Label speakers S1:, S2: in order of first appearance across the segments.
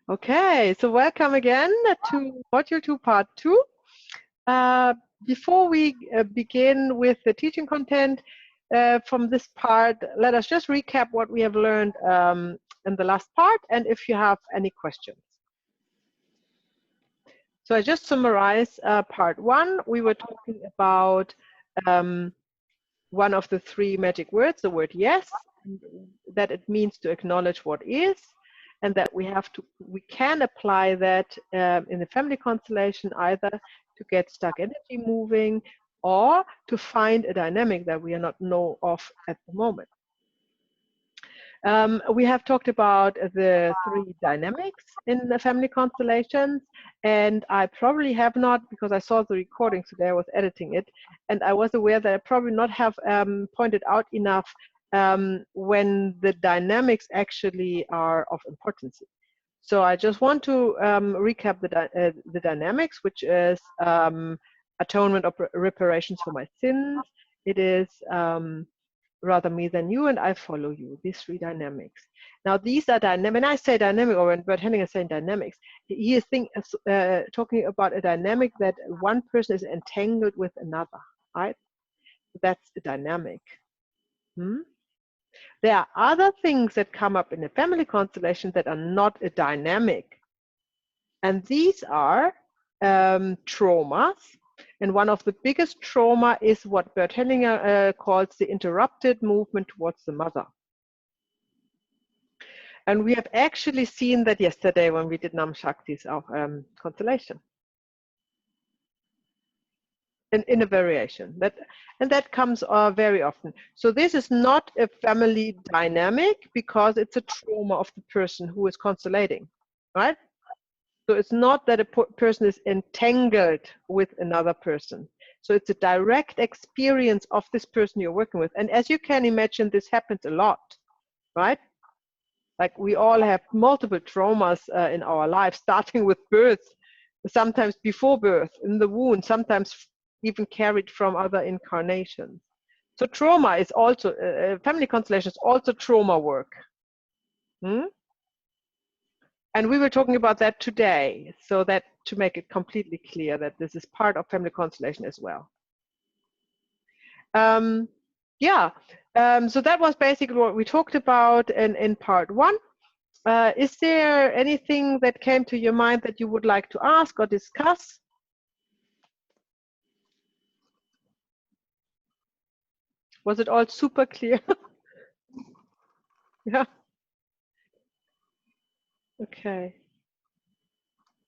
S1: Okay, so welcome again to Module 2, Part 2. Before we begin with the teaching content from this part, let us just recap what we have learned in the last part and if you have any questions. So I just summarize Part 1. We were talking about one of the three magic words, the word yes, that it means to acknowledge what is, and that we can apply that in the family constellation either to get stuck energy moving or to find a dynamic that we are not know of at the moment. We have talked about the three dynamics in the family constellations, and I probably have not, because I saw the recording today, I was editing it, and I was aware that I probably not have pointed out enough when the dynamics actually are of importance. So I just want to recap the dynamics, which is atonement of reparations for my sins. It is rather me than you, and I follow you. These three dynamics. Now these are dynamic. When I say dynamic, or when Bert Hellinger is saying dynamics, he is talking about a dynamic that one person is entangled with another, right? That's the dynamic. There are other things that come up in a family constellation that are not a dynamic. And these are traumas. And one of the biggest trauma is what Bert Hellinger calls the interrupted movement towards the mother. And we have actually seen that yesterday when we did Nam Shakti's constellation. In a variation, that comes very often. So this is not a family dynamic because it's a trauma of the person who is constellating, right? So it's not that a person is entangled with another person. So it's a direct experience of this person you're working with. And as you can imagine, this happens a lot, right? Like we all have multiple traumas in our life, starting with birth, sometimes before birth, in the womb, sometimes even carried from other incarnations. So trauma is also, family constellation is also trauma work. And we were talking about that today, so that to make it completely clear that this is part of family constellation as well. Yeah, so that was basically what we talked about in part 1. Is there anything that came to your mind that you would like to ask or discuss? Was it all super clear? Yeah. Okay.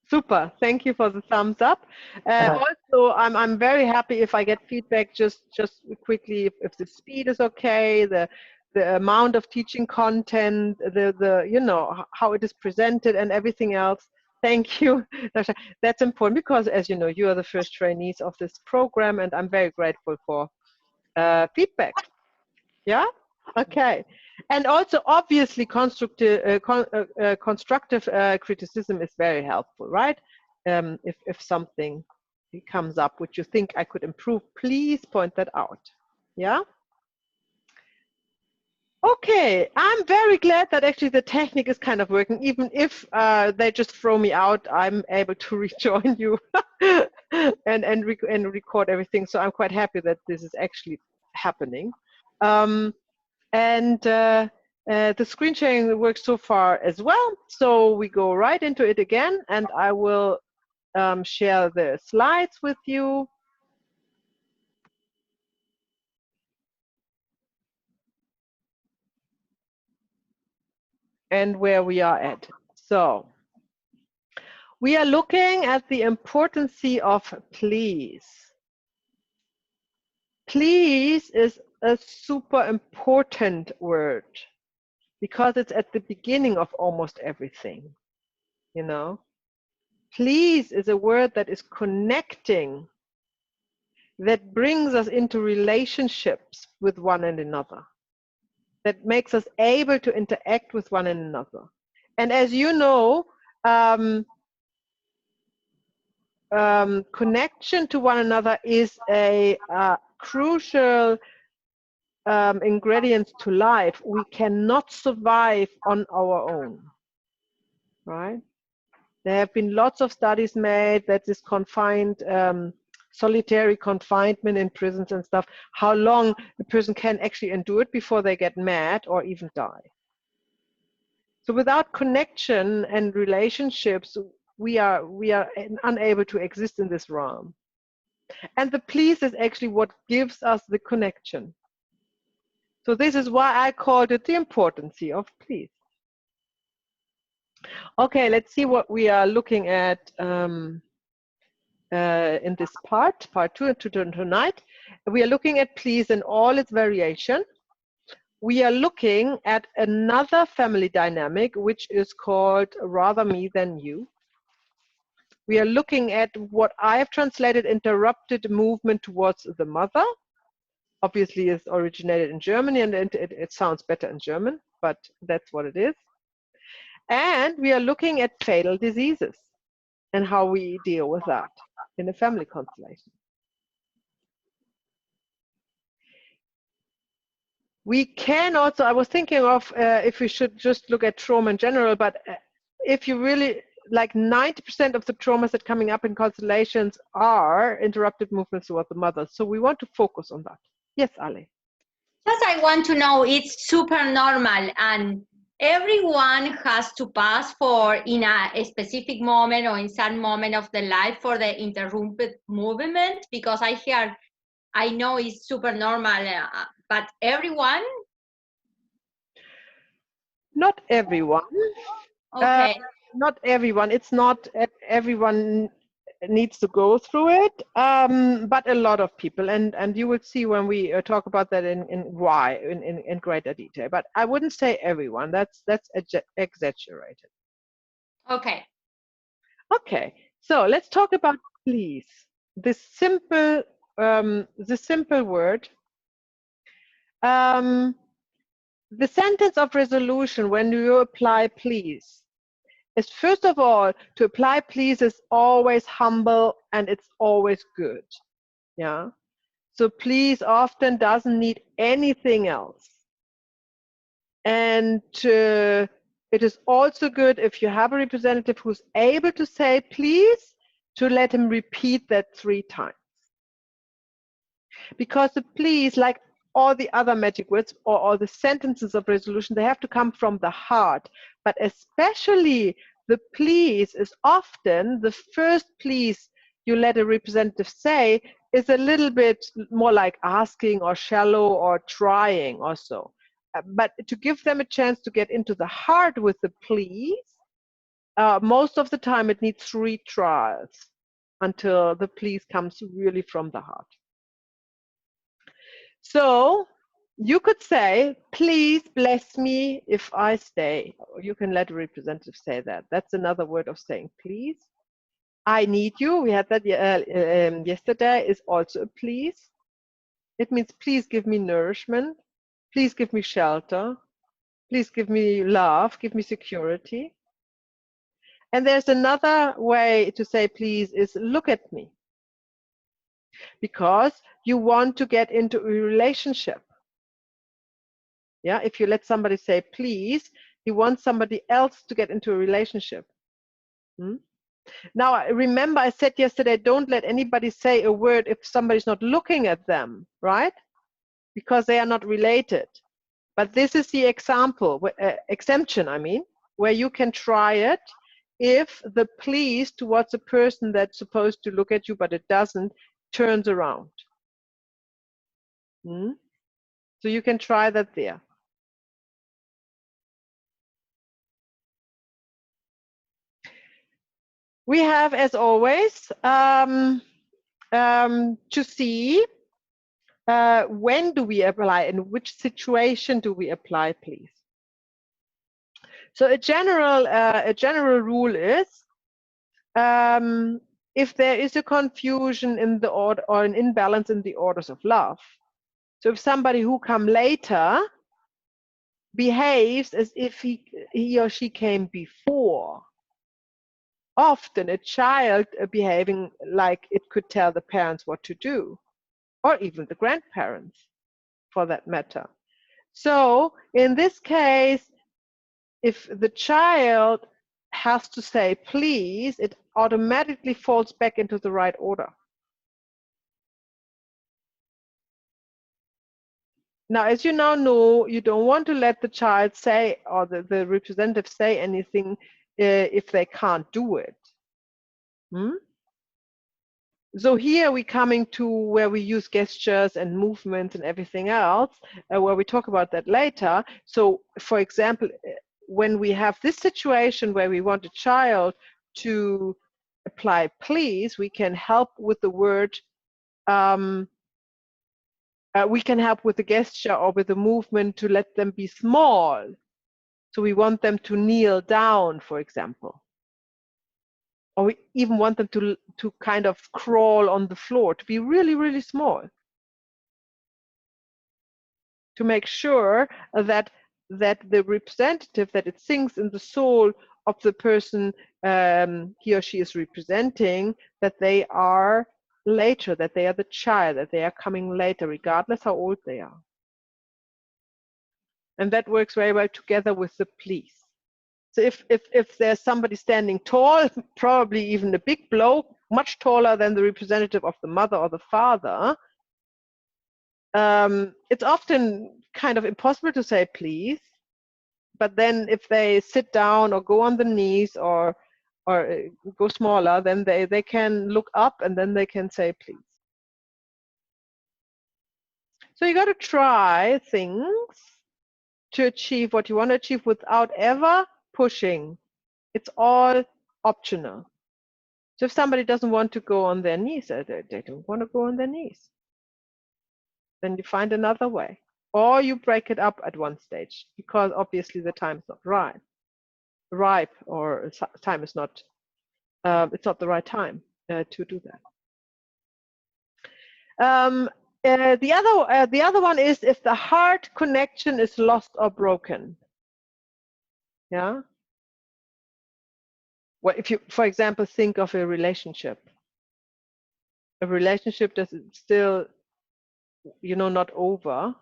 S1: Super. Thank you for the thumbs up. Also, I'm very happy if I get feedback just quickly if the speed is okay, the amount of teaching content, the you know how it is presented and everything else. Thank you. That's important because, as you know, you are the first trainees of this program, and I'm very grateful for feedback. Yeah. Okay. And also, obviously, constructive criticism is very helpful, right? If something comes up which you think I could improve, please point that out. Yeah. Okay, I'm very glad that actually the technique is kind of working. Even if they just throw me out, I'm able to rejoin you and record everything. So I'm quite happy that this is actually happening. And the screen sharing works so far as well. So we go right into it again, and I will share the slides with you. And where we are at. So we are looking at the importance of please. Please is a super important word because it's at the beginning of almost everything, you know. Please is a word that is connecting, that brings us into relationships with one and another, that makes us able to interact with one and another. And as you know, connection to one another is a crucial ingredient to life. We cannot survive on our own, right? There have been lots of studies made that this confined, solitary confinement in prisons and stuff, how long a person can actually endure it before they get mad or even die. So without connection and relationships, we are unable to exist in this realm. And the please is actually what gives us the connection. So this is why I called it the importance of please. Okay, let's see what we are looking at in this part 2 tonight. We are looking at please in all its variation. We are looking at another family dynamic, which is called rather me than you. We are looking at what I have translated interrupted movement towards the mother. Obviously, it's originated in Germany, and it sounds better in German, but that's what it is. And we are looking at fatal diseases and how we deal with that in a family constellation. We can also, I was thinking of if we should just look at trauma in general, but if you really, like 90% of the traumas that are coming up in constellations are interrupted movements towards the mother. So we want to focus on that. Yes, Ale.
S2: Just I want to know, it's super normal and everyone has to pass for in a specific moment or in some moment of the life for the interrupted movement, because I know it's super normal, but everyone?
S1: Not everyone.
S2: Okay.
S1: Not everyone. It's not everyone needs to go through it, but a lot of people, and you will see when we talk about that in greater detail. But I wouldn't say everyone. That's exaggerated.
S2: Okay.
S1: Okay. So let's talk about please. This simple word. The sentence of resolution when you apply please is, first of all, to apply please is always humble and it's always good. Yeah. So please often doesn't need anything else. And it is also good if you have a representative who's able to say please, to let him repeat that 3 times. Because the please, like all the other magic words or all the sentences of resolution, they have to come from the heart. But especially the please is often the first please you let a representative say is a little bit more like asking or shallow or trying or so. But to give them a chance to get into the heart with the please, most of the time it needs 3 trials until the please comes really from the heart. So you could say, please bless me if I stay. You can let a representative say that. That's another word of saying please. I need you. We had that yesterday, is also a please. It means please give me nourishment. Please give me shelter. Please give me love. Give me security. And there's another way to say please is look at me. Because you want to get into a relationship. Yeah, if you let somebody say please, you want somebody else to get into a relationship. Now, remember I said yesterday, don't let anybody say a word if somebody's not looking at them, right? Because they are not related. But this is the example, exemption, I mean, where you can try it if the please towards a person that's supposed to look at you, but it doesn't, turns around. So you can try that there. We have, as always, to see when do we apply, in which situation do we apply please. So a general rule is, if there is a confusion in the order or an imbalance in the orders of love, so if somebody who come later behaves as if he or she came before, often a child behaving like it could tell the parents what to do, or even the grandparents for that matter. So in this case, if the child has to say please, it automatically falls back into the right order. Now, as you now know, you don't want to let the child say, or the representative say anything if they can't do it. So here we're coming to where we use gestures and movements and everything else, where we talk about that later. So, for example, when we have this situation where we want a child to apply please, we can help with the word, we can help with the gesture or with the movement to let them be small. So we want them to kneel down, for example. Or we even want them to kind of crawl on the floor, to be really, really small. To make sure that the representative, that it sinks in the soul of the person he or she is representing, that they are later, that they are the child, that they are coming later, regardless how old they are. And that works very well together with the please. So if there's somebody standing tall, probably even a big bloke, much taller than the representative of the mother or the father, it's often kind of impossible to say please. But then if they sit down or go on the knees or go smaller, then they can look up and then they can say please. So you got to try things to achieve what you want to achieve without ever pushing. It's all optional. So if somebody doesn't want to go on their knees, they don't want to go on their knees, then you find another way. Or you break it up at one stage, because obviously the time is not ripe, or time is not, it's not the right time to do that. The other one is if the heart connection is lost or broken. Yeah. Well, if you, for example, think of a relationship that is still, not over.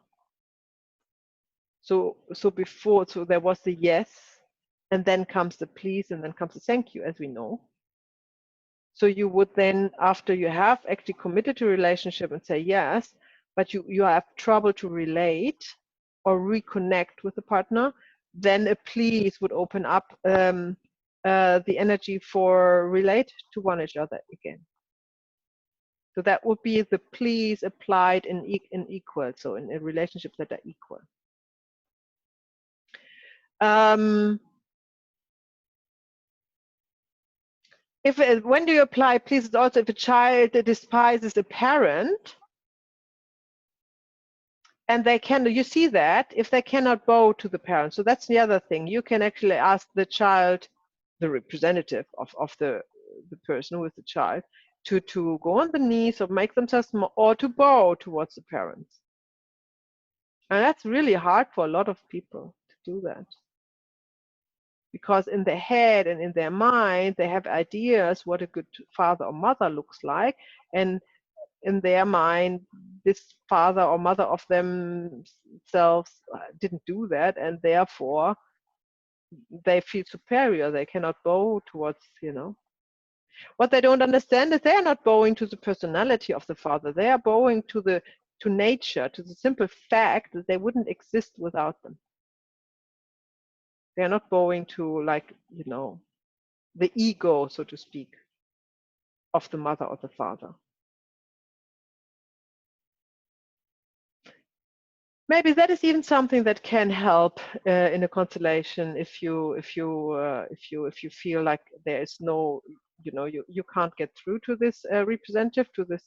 S1: So before, so there was the yes, and then comes the please, and then comes the thank you, as we know. So you would then, after you have actually committed to a relationship and say yes, but you have trouble to relate or reconnect with the partner, then a please would open up the energy for relate to one another again. So that would be the please applied in equal, so in relationships that are equal. When do you apply please? It's also if a child despises a parent, and they can, you see that if they cannot bow to the parent. So that's the other thing. You can actually ask the child, the representative of the person with the child, to go on the knees or make themselves small, or to bow towards the parents. And that's really hard for a lot of people to do that, because in their head and in their mind they have ideas what a good father or mother looks like, and in their mind this father or mother of themselves didn't do that, and therefore they feel superior. They cannot bow towards, what they don't understand is they are not bowing to the personality of the father. They are bowing to nature, to the simple fact that they wouldn't exist without them. They are not bowing to, like, the ego, so to speak, of the mother or the father. Maybe that is even something that can help in a constellation if you feel like there is no, you can't get through to this representative, to this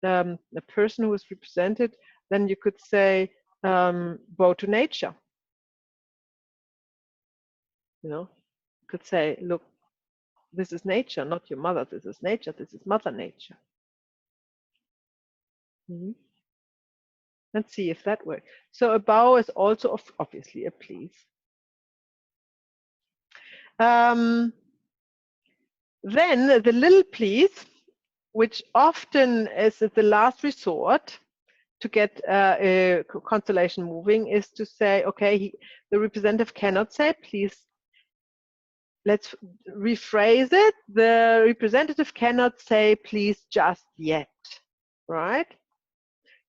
S1: the person who is represented. Then you could say bow to nature. You could say, look, this is nature, not your mother. This is nature. This is Mother Nature. Let's see if that works. So a bow is also obviously a please. Then the little please, which often is the last resort to get a constellation moving, is to say, okay, the representative cannot say please let's rephrase it. The representative cannot say please just yet, right?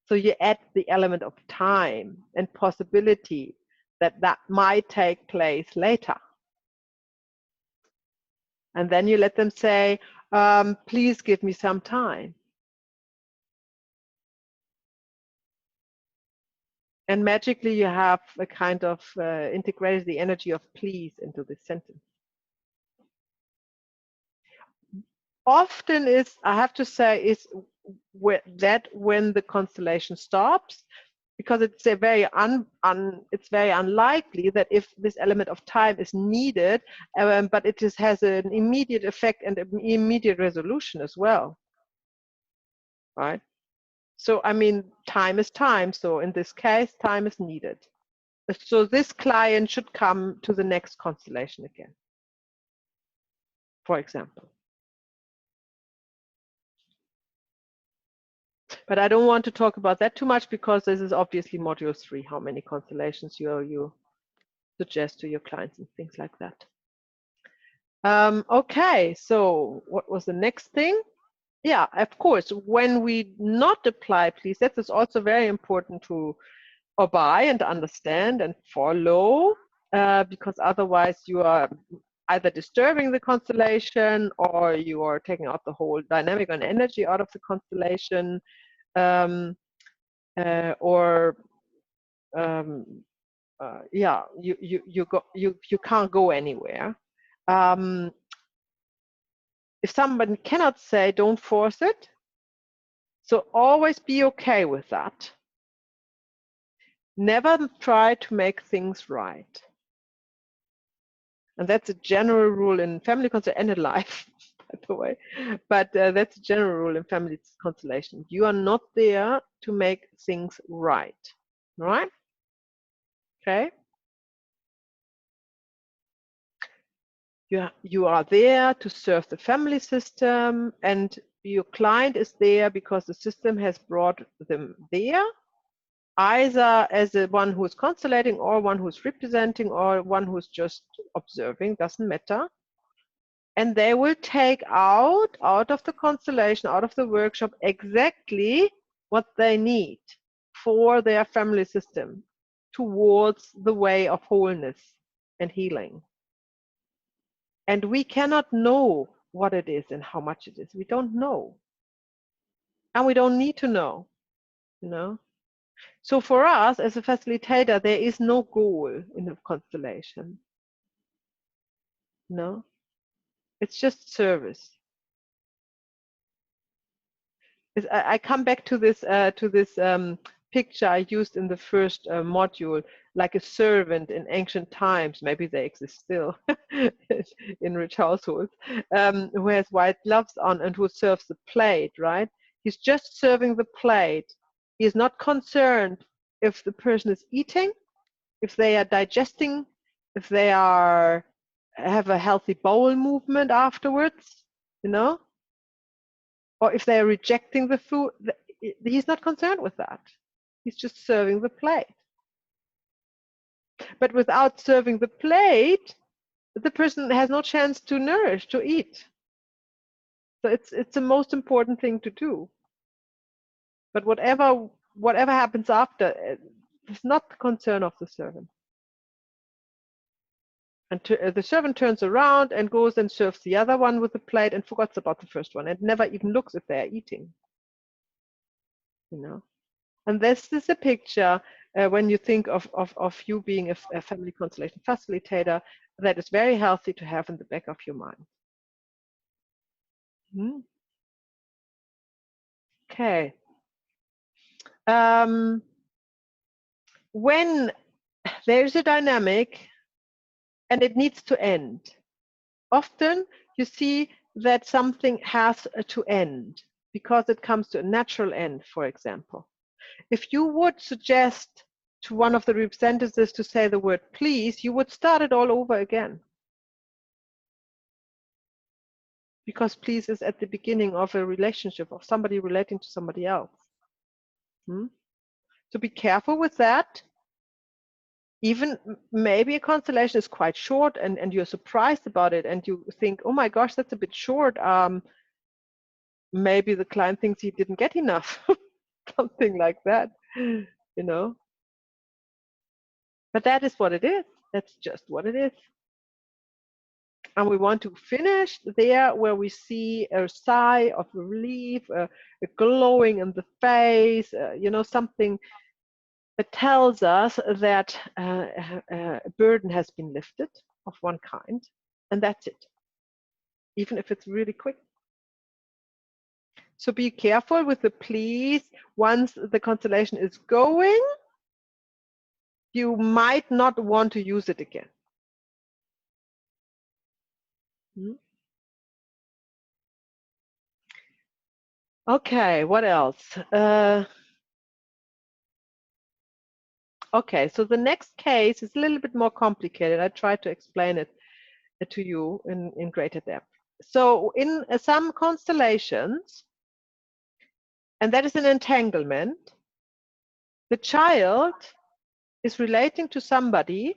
S1: So you add the element of time and possibility that that might take place later. And then you let them say, please give me some time. And magically you have a kind of integrated the energy of please into this sentence. Often is, I have to say, is that when the constellation stops, because it's a very it's very unlikely that if this element of time is needed, but it just has an immediate effect and an immediate resolution as well, right? So I mean, time is time. So in this case, time is needed. So this client should come to the next constellation again, for example. But I don't want to talk about that too much because this is obviously module 3, how many constellations you suggest to your clients and things like that. Okay, so what was the next thing? Yeah, of course, when we not apply please, that is also very important to obey and understand and follow, because otherwise you are either disturbing the constellation or you are taking out the whole dynamic and energy out of the constellation. Yeah, you can't go anywhere. If somebody cannot say, don't force it. So always be okay with that. Never try to make things right. And that's a general rule in family constellation and in life, by the way. But that's a general rule in family constellation. You are not there to make things right. Right? Okay? You are there to serve the family system, and your client is there because the system has brought them there, either as the one who's constellating or one who's representing or one who's just observing, doesn't matter. And they will take out of the constellation, out of the workshop, exactly what they need for their family system towards the way of wholeness and healing. And we cannot know what it is and how much it is. We don't know. And we don't need to know, you know. So for us as a facilitator, there is no goal in the constellation. No, it's just service. I come back to this picture I used in the first module, like a servant in ancient times. Maybe they exist still in rich households, who has white gloves on and who serves the plate, right? He's just serving the plate. He is not concerned if the person is eating, if they are digesting, if they are have a healthy bowel movement afterwards, you know, or if they are rejecting the food. He's not concerned with that. He's just serving the plate. But without serving the plate, the person has no chance to nourish, to eat. So it's the most important thing to do. But whatever happens after, it's not the concern of the servant. And the servant turns around and goes and serves the other one with the plate and forgets about the first one and never even looks if they are eating. You know, and this is a picture when you think of you being a family constellation facilitator, that is very healthy to have in the back of your mind. Okay. When there's a dynamic and it needs to end, often you see that something has to end because it comes to a natural end, for example. If you would suggest to one of the representatives to say the word please, you would start it all over again. Because please is at the beginning of a relationship, of somebody relating to somebody else. So be careful with that. even maybe a constellation is quite short and you're surprised about it and you think, oh my gosh, that's a bit short. Maybe the client thinks he didn't get enough, something like that, you know. But that is what it is. That's just what it is. And we want to finish there where we see a sigh of relief, a glowing in the face, you know, something that tells us that a burden has been lifted of one kind, and that's it, even if it's really quick. So be careful with the please. Once the constellation is going, you might not want to use it again. Okay, what else? Okay, so the next case is a little bit more complicated. I try to explain it to you in greater depth. So in some constellations, and that is an entanglement, the child is relating to somebody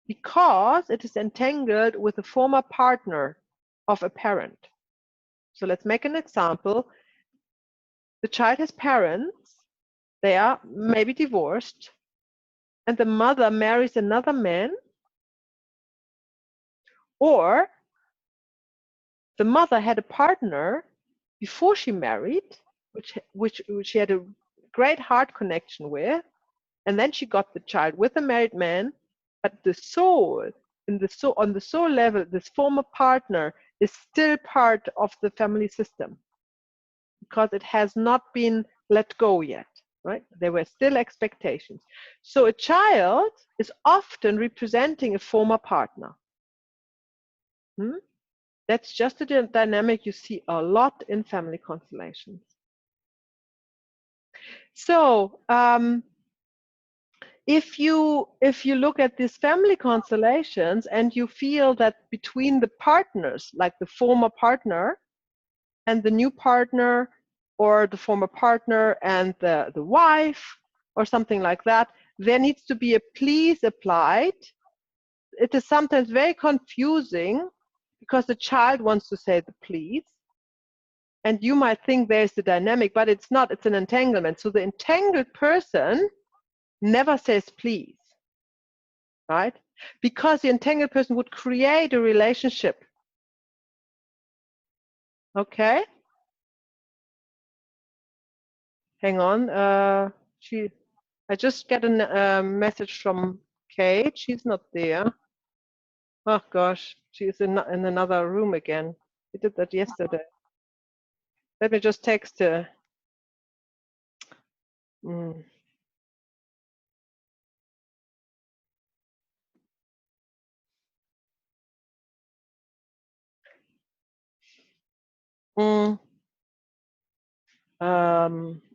S1: because it is entangled with a former partner of a parent. So let's make an example. The child has parents, they are maybe divorced, and the mother marries another man, or the mother had a partner before she married, which she had a great heart connection with, and then she got the child with a married man, but the soul, on the soul level, this former partner is still part of the family system because it has not been let go yet, right? There were still expectations. So a child is often representing a former partner. That's just a dynamic you see a lot in family constellations. So if you look at these family constellations and you feel that between the partners, like the former partner and the new partner, or the former partner and the wife, or something like that, there needs to be a please applied. It is sometimes very confusing because the child wants to say the please, and you might think there's the dynamic, but it's not. It's an entanglement. So the entangled person never says please, right? Because the entangled person would create a relationship. Okay? Hang on. I just get a message from Kate. She's not there. Oh gosh, she's in another room again. We did that yesterday. Let me just text her.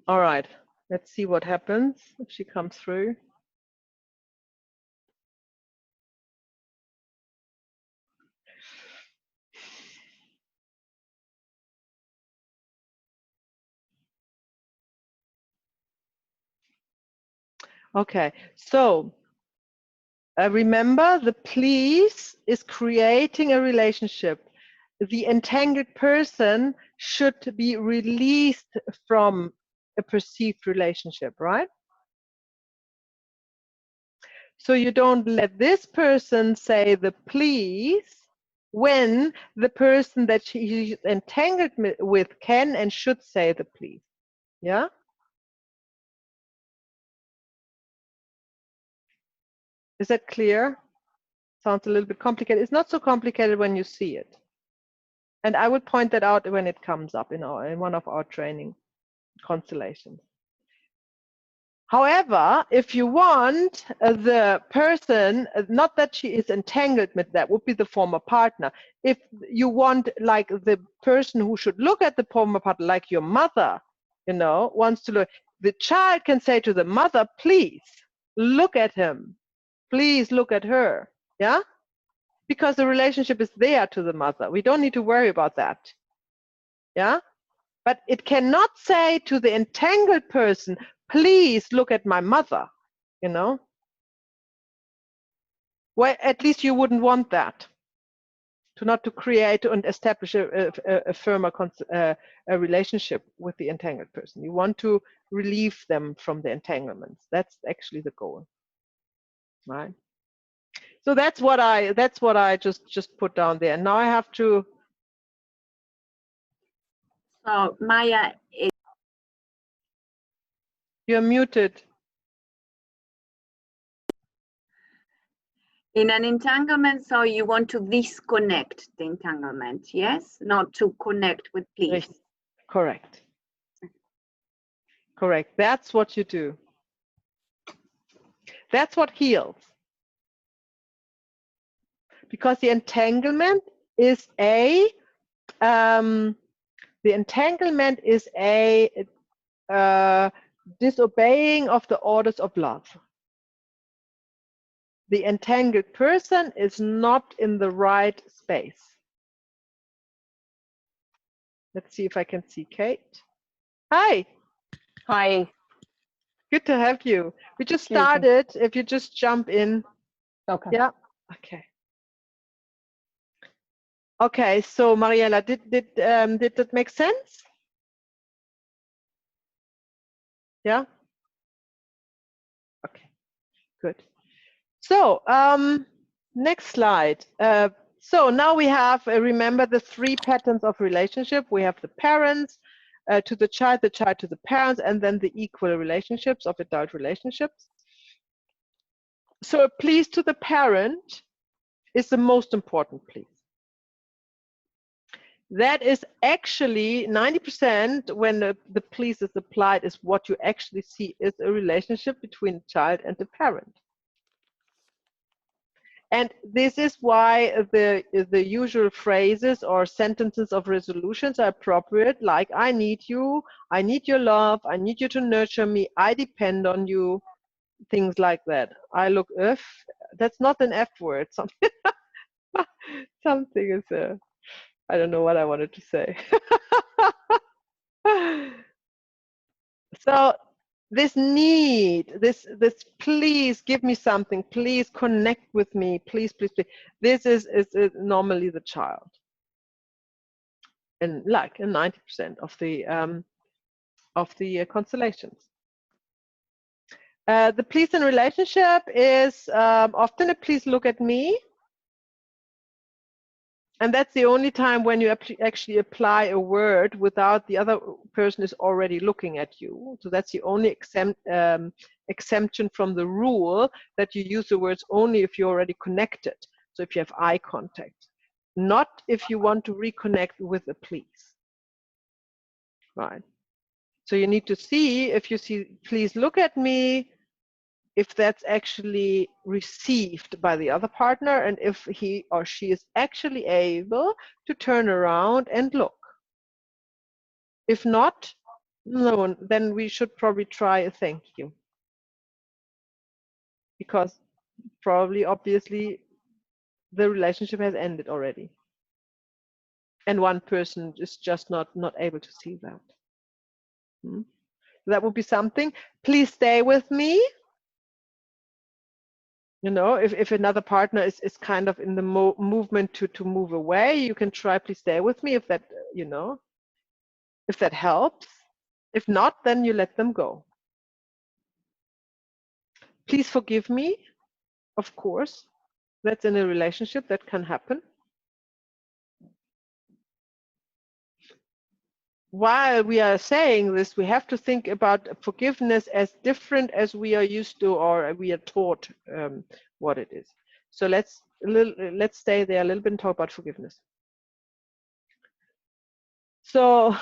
S1: All right, let's see what happens if she comes through. Okay, so remember, the please is creating a relationship. The entangled person should be released from a perceived relationship, right? So you don't let this person say the please when the person that she's entangled with can and should say the please. Yeah? Is that clear? Sounds a little bit complicated. It's not so complicated when you see it. And I would point that out when it comes up in one of our training constellations. However, if you want the person, not that she is entangled with, that would be the former partner. If you want, like, the person who should look at the former partner, like your mother, you know, wants to look, the child can say to the mother, please look at him, please look at her. Yeah, because the relationship is there to the mother. We don't need to worry about that. Yeah, but it cannot say to the entangled person, please look at my mother, you know. Well, at least you wouldn't want that. To create and establish a firmer a relationship with the entangled person. You want to relieve them from the entanglements. That's actually the goal, right? So that's what I just put down there. And now I have to.
S3: So Maya,
S1: You're muted.
S3: in an entanglement, so you want to disconnect the entanglement, yes? Not to connect with please.
S1: Correct. Correct. That's what you do. That's what heals. Because the entanglement is a disobeying of the orders of love. The entangled person is not in the right space. Let's see if I can see Kate. Hi.
S4: Hi.
S1: Good to have you. We just started. If you just jump in.
S4: Okay.
S1: Yeah. Okay. Okay. So Mariella, did that make sense? Yeah. Okay. Good. So next slide. So now we have, remember the 3 patterns of relationship. We have the parents to the child to the parents, and then the equal relationships of adult relationships. So a please to the parent is the most important please. That is actually 90% when the please is applied is what you actually see is a relationship between the child and the parent. And this is why the usual phrases or sentences of resolutions are appropriate, like I need you, I need your love, I need you to nurture me, I depend on you, things like that. I look if, that's not an F word, something, something is a, I don't know what I wanted to say. So this need, this please give me something, please connect with me, please, please, please. This is normally the child, and like 90% of the constellations. The please in relationship is often a please look at me. And that's the only time when you actually apply a word without the other person is already looking at you. So that's the only exemption from the rule, that you use the words only if you're already connected. So if you have eye contact, not if you want to reconnect with a please. Right. So you need to see, if you see please look at me, if that's actually received by the other partner, and if he or she is actually able to turn around and look. If not, no, then we should probably try a thank you. Because probably, obviously, the relationship has ended already. And one person is just not able to see that. That would be something. Please stay with me. You know, if another partner is kind of in the movement to move away, you can try, please stay with me, if that, you know, if that helps. If not, then you let them go. Please forgive me. Of course, that's in a relationship, that can happen. While we are saying this, we have to think about forgiveness as different as we are used to, or we are taught what it is. So let's stay there a little bit and talk about forgiveness. So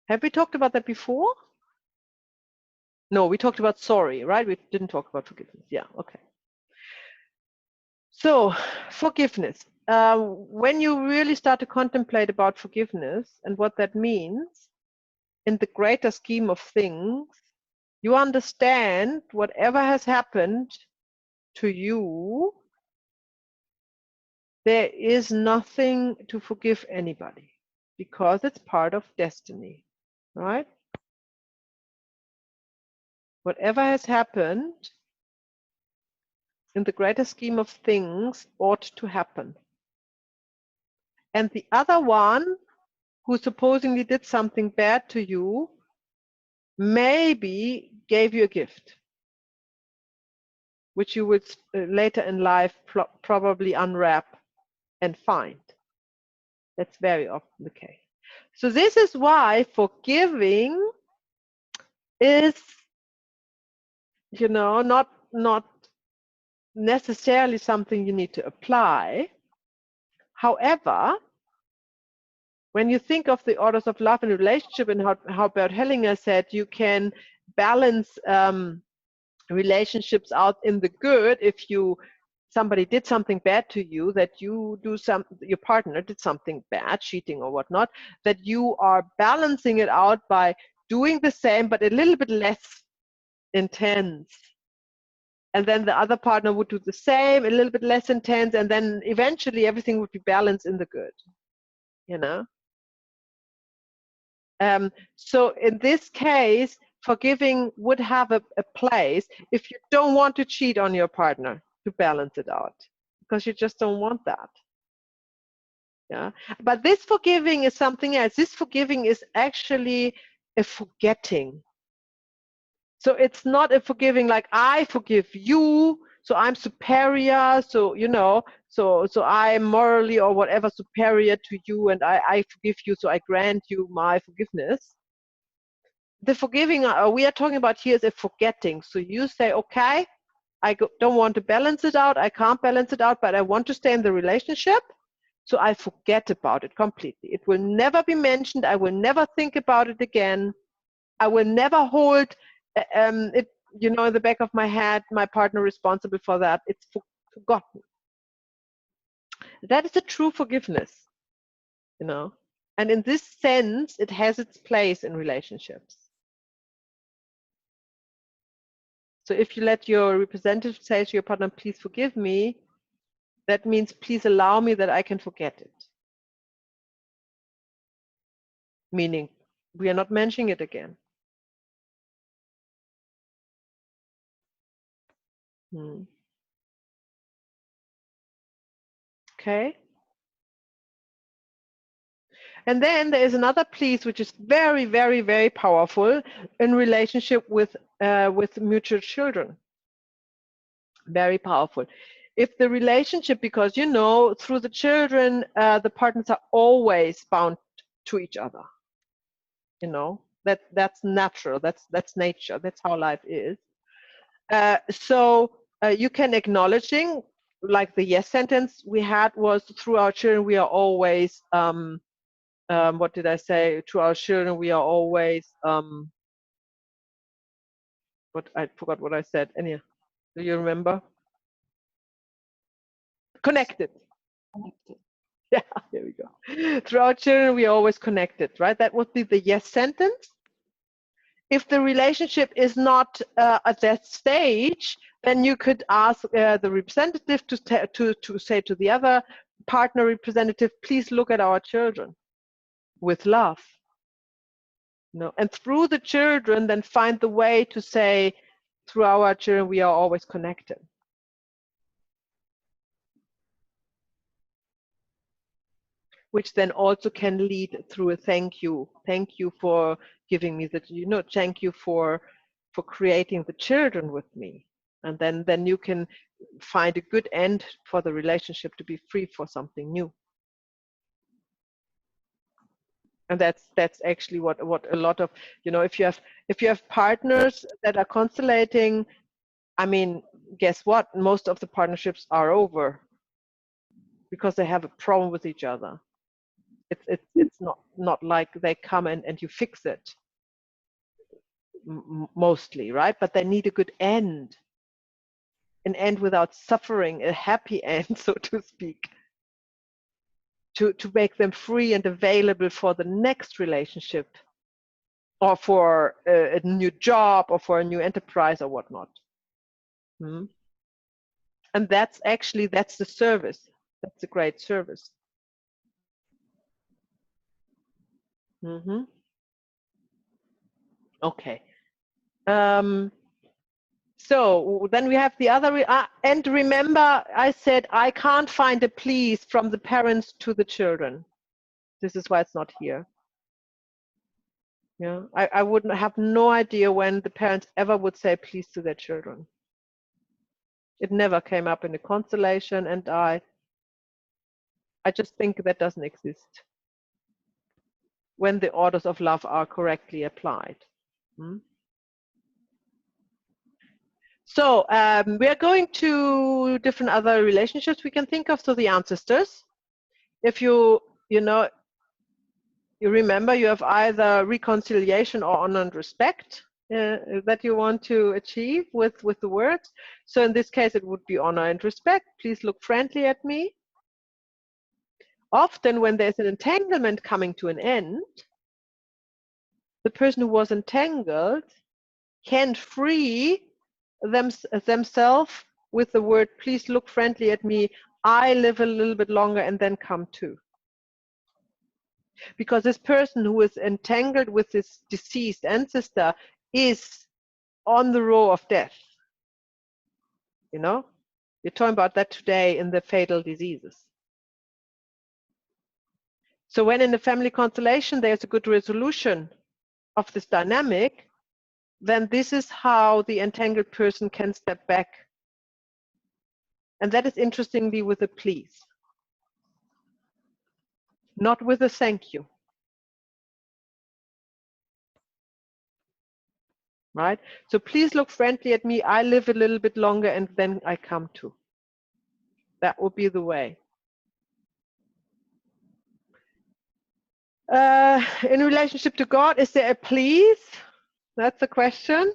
S1: have we talked about that before? No, we talked about sorry, right? We didn't talk about forgiveness. Yeah, okay. So forgiveness. When you really start to contemplate about forgiveness and what that means in the greater scheme of things, you understand whatever has happened to you, there is nothing to forgive anybody, because it's part of destiny, right? Whatever has happened, in the greater scheme of things ought to happen. And the other one, who supposedly did something bad to you, maybe gave you a gift, which you would later in life probably unwrap and find. That's very often the case. So this is why forgiving is, not necessarily something you need to apply. However, when you think of the orders of love and relationship, and how Bert Hellinger said you can balance relationships out in the good, if somebody did something bad to you, that your partner did something bad, cheating or whatnot, that you are balancing it out by doing the same but a little bit less intense. And then the other partner would do the same, a little bit less intense, and then eventually everything would be balanced in the good, So in this case, forgiving would have a place if you don't want to cheat on your partner, to balance it out, because you just don't want that. Yeah. But this forgiving is something else. This forgiving is actually a forgetting. So it's not a forgiving like I forgive you, so I'm superior, so so I'm morally or whatever superior to you, and I forgive you, so I grant you my forgiveness. The forgiving we are talking about here is a forgetting. So you say, okay, I don't want to balance it out, I can't balance it out, but I want to stay in the relationship, so I forget about it completely. It will never be mentioned, I will never think about it again, I will never hold it, in the back of my head, my partner responsible for that. It's forgotten. That is a true forgiveness, and in this sense, it has its place in relationships. So if you let your representative say to your partner, please forgive me, that means please allow me that I can forget it. Meaning, we are not mentioning it again. Okay. And then there is another piece which is very, very, very powerful in relationship with mutual children. Very powerful. If the relationship, because through the children, the partners are always bound to each other. That's natural. That's nature. That's how life is. So you can acknowledging, like the yes sentence we had was, through our children we are always what did I say? To our children we are always what I forgot what I said. Anyhow, do you remember? Connected. Yeah, here we go. Through our children we are always connected, right? That would be the yes sentence. If the relationship is not at that stage, then you could ask the representative to say to the other partner representative, please look at our children with love. And through the children, then find the way to say, through our children, we are always connected. Which then also can lead through a thank you. Thank you for giving me that, thank you for creating the children with me. And then you can find a good end for the relationship to be free for something new. And that's actually what a lot of, if you have partners that are constellating, I mean, guess what? Most of the partnerships are over because they have a problem with each other. It's not like they come and you fix it, mostly, right? But they need a good end, an end without suffering, a happy end, so to speak, to make them free and available for the next relationship, or for a new job, or for a new enterprise, or whatnot. And that's the service. That's a great service. Okay. So then we have the other, and remember I said I can't find a please from the parents to the children. This is why it's not here. Yeah, I wouldn't have no idea when the parents ever would say please to their children. It never came up in the constellation, and I just think that doesn't exist when the orders of love are correctly applied. So we are going to different other relationships we can think of. So the ancestors, if you remember, you have either reconciliation or honor and respect that you want to achieve with the words. So in this case, it would be honor and respect. Please look friendly at me. Often when there's an entanglement coming to an end, the person who was entangled can free themselves with the word, please look friendly at me, I live a little bit longer, and then come to. Because this person who is entangled with this deceased ancestor is on the row of death. You know, we're talking about that today in the fatal diseases. So when in the family constellation there's a good resolution of this dynamic, then this is how the entangled person can step back. And that is interestingly with a please, not with a thank you. Right? So please look friendly at me, I live a little bit longer, and then I come to. That would be the way. In relationship to God, is there a please? That's the question.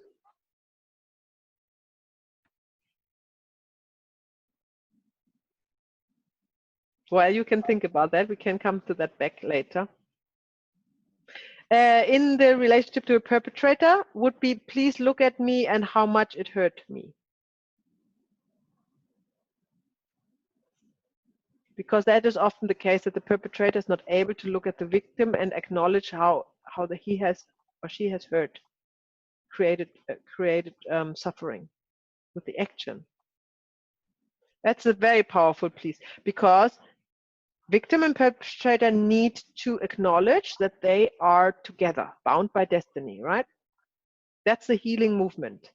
S1: Well, you can think about that. We can come to that back later. In the relationship to a perpetrator would be, please look at me and how much it hurt me. Because that is often the case, that the perpetrator is not able to look at the victim and acknowledge how he has or she has hurt, created suffering with the action. That's a very powerful please, because victim and perpetrator need to acknowledge that they are together, bound by destiny, right? That's the healing movement.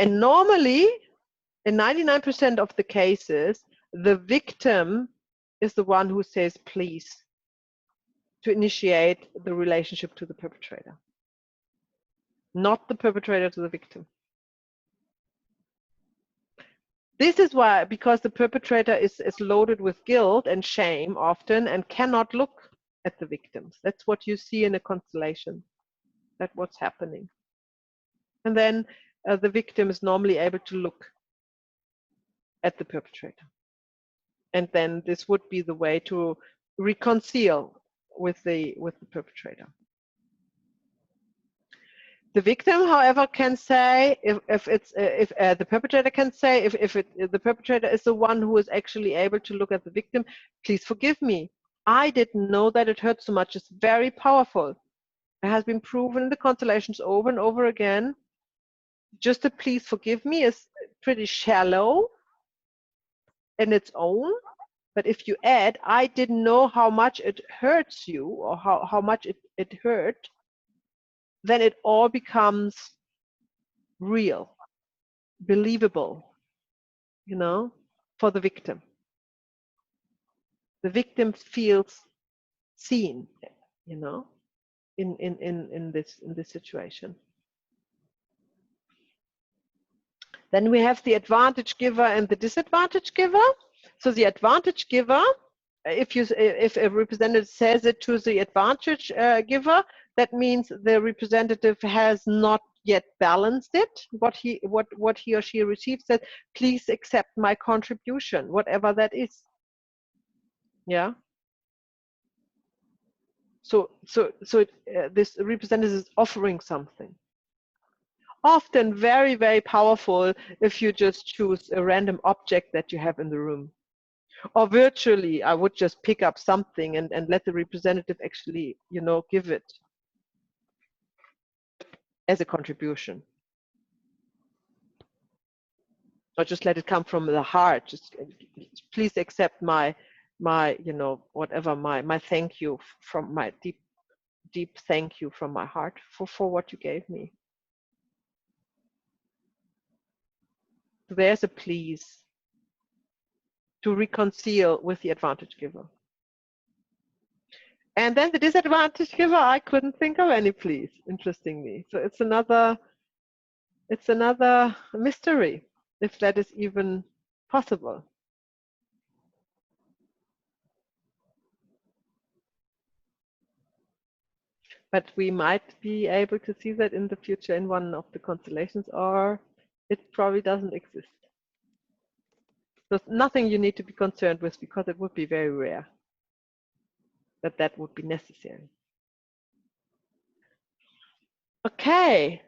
S1: And normally, in 99% of the cases, the victim is the one who says please to initiate the relationship to the perpetrator, not the perpetrator to the victim. This is why, because the perpetrator is loaded with guilt and shame often and cannot look at the victims. That's what you see in a constellation. That's what's happening. And then the victim is normally able to look at the perpetrator. And then this would be the way to reconcile with the perpetrator. The victim, however, can say, if the perpetrator can say, if the perpetrator is the one who is actually able to look at the victim, please forgive me. I didn't know that it hurt so much. It's very powerful. It has been proven in the constellations over and over again. Just a please forgive me is pretty shallow in its own. But if you add, I didn't know how much it hurts you, or how much it hurt, then it all becomes real, believable, you know, for the victim. The victim feels seen, you know, in this situation. Then we have the advantage giver and the disadvantage giver. So the advantage giver, if a representative says it to the advantage giver, that means the representative has not yet balanced it. What he or she receives says, please accept my contribution, whatever that is. Yeah. So this representative is offering something. Often very, very powerful if you just choose a random object that you have in the room. Or virtually, I would just pick up something and let the representative actually, you know, give it. as a contribution. Or just let it come from the heart. Just please accept my you know, whatever, my thank you, from my deep thank you from my heart for what you gave me. So there's a please to reconcile with the advantage giver. And then the disadvantage giver, I couldn't think of any please, interestingly. So it's another mystery, if that is even possible. But we might be able to see that in the future in one of the constellations, or it probably doesn't exist. There's nothing you need to be concerned with, because it would be very rare that would be necessary. Okay.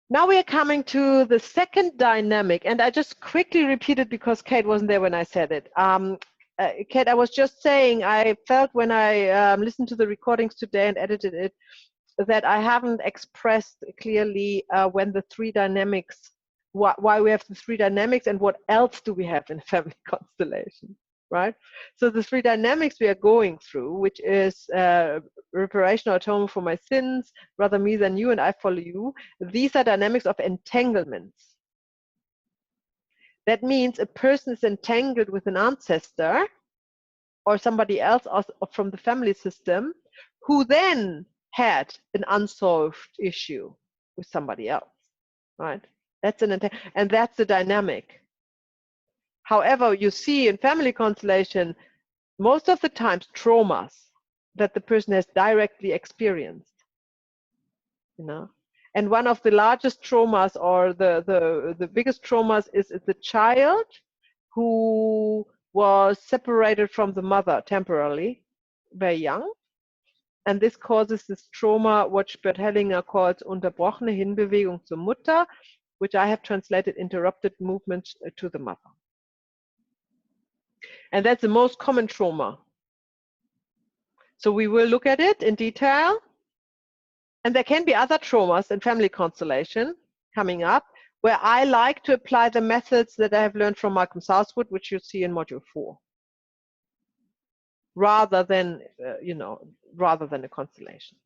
S1: Now we are coming to the second dynamic, and I just quickly repeat it because Kate wasn't there when I said it. Kate, I was just saying, I felt when I listened to the recordings today and edited it, that I haven't expressed clearly when the three dynamics, why we have the three dynamics and what else do we have in family constellation, right? So the three dynamics we are going through, which is reparation or atonement for my sins, rather me than you, and I follow you. These are dynamics of entanglements. That means a person is entangled with an ancestor or somebody else from the family system, who then had an unsolved issue with somebody else, right? That's and that's the dynamic. However, you see in family constellation, most of the times traumas that the person has directly experienced, you know. And one of the largest traumas, or the biggest traumas, is the child who was separated from the mother temporarily, very young. And this causes this trauma, which Bert Hellinger calls unterbrochene Hinbewegung zur Mutter, which I have translated interrupted movement to the mother. And that's the most common trauma. So we will look at it in detail. And there can be other traumas in family constellation coming up, where I like to apply the methods that I have learned from Malcolm Southwood, which you see in module 4, rather than rather than a constellation.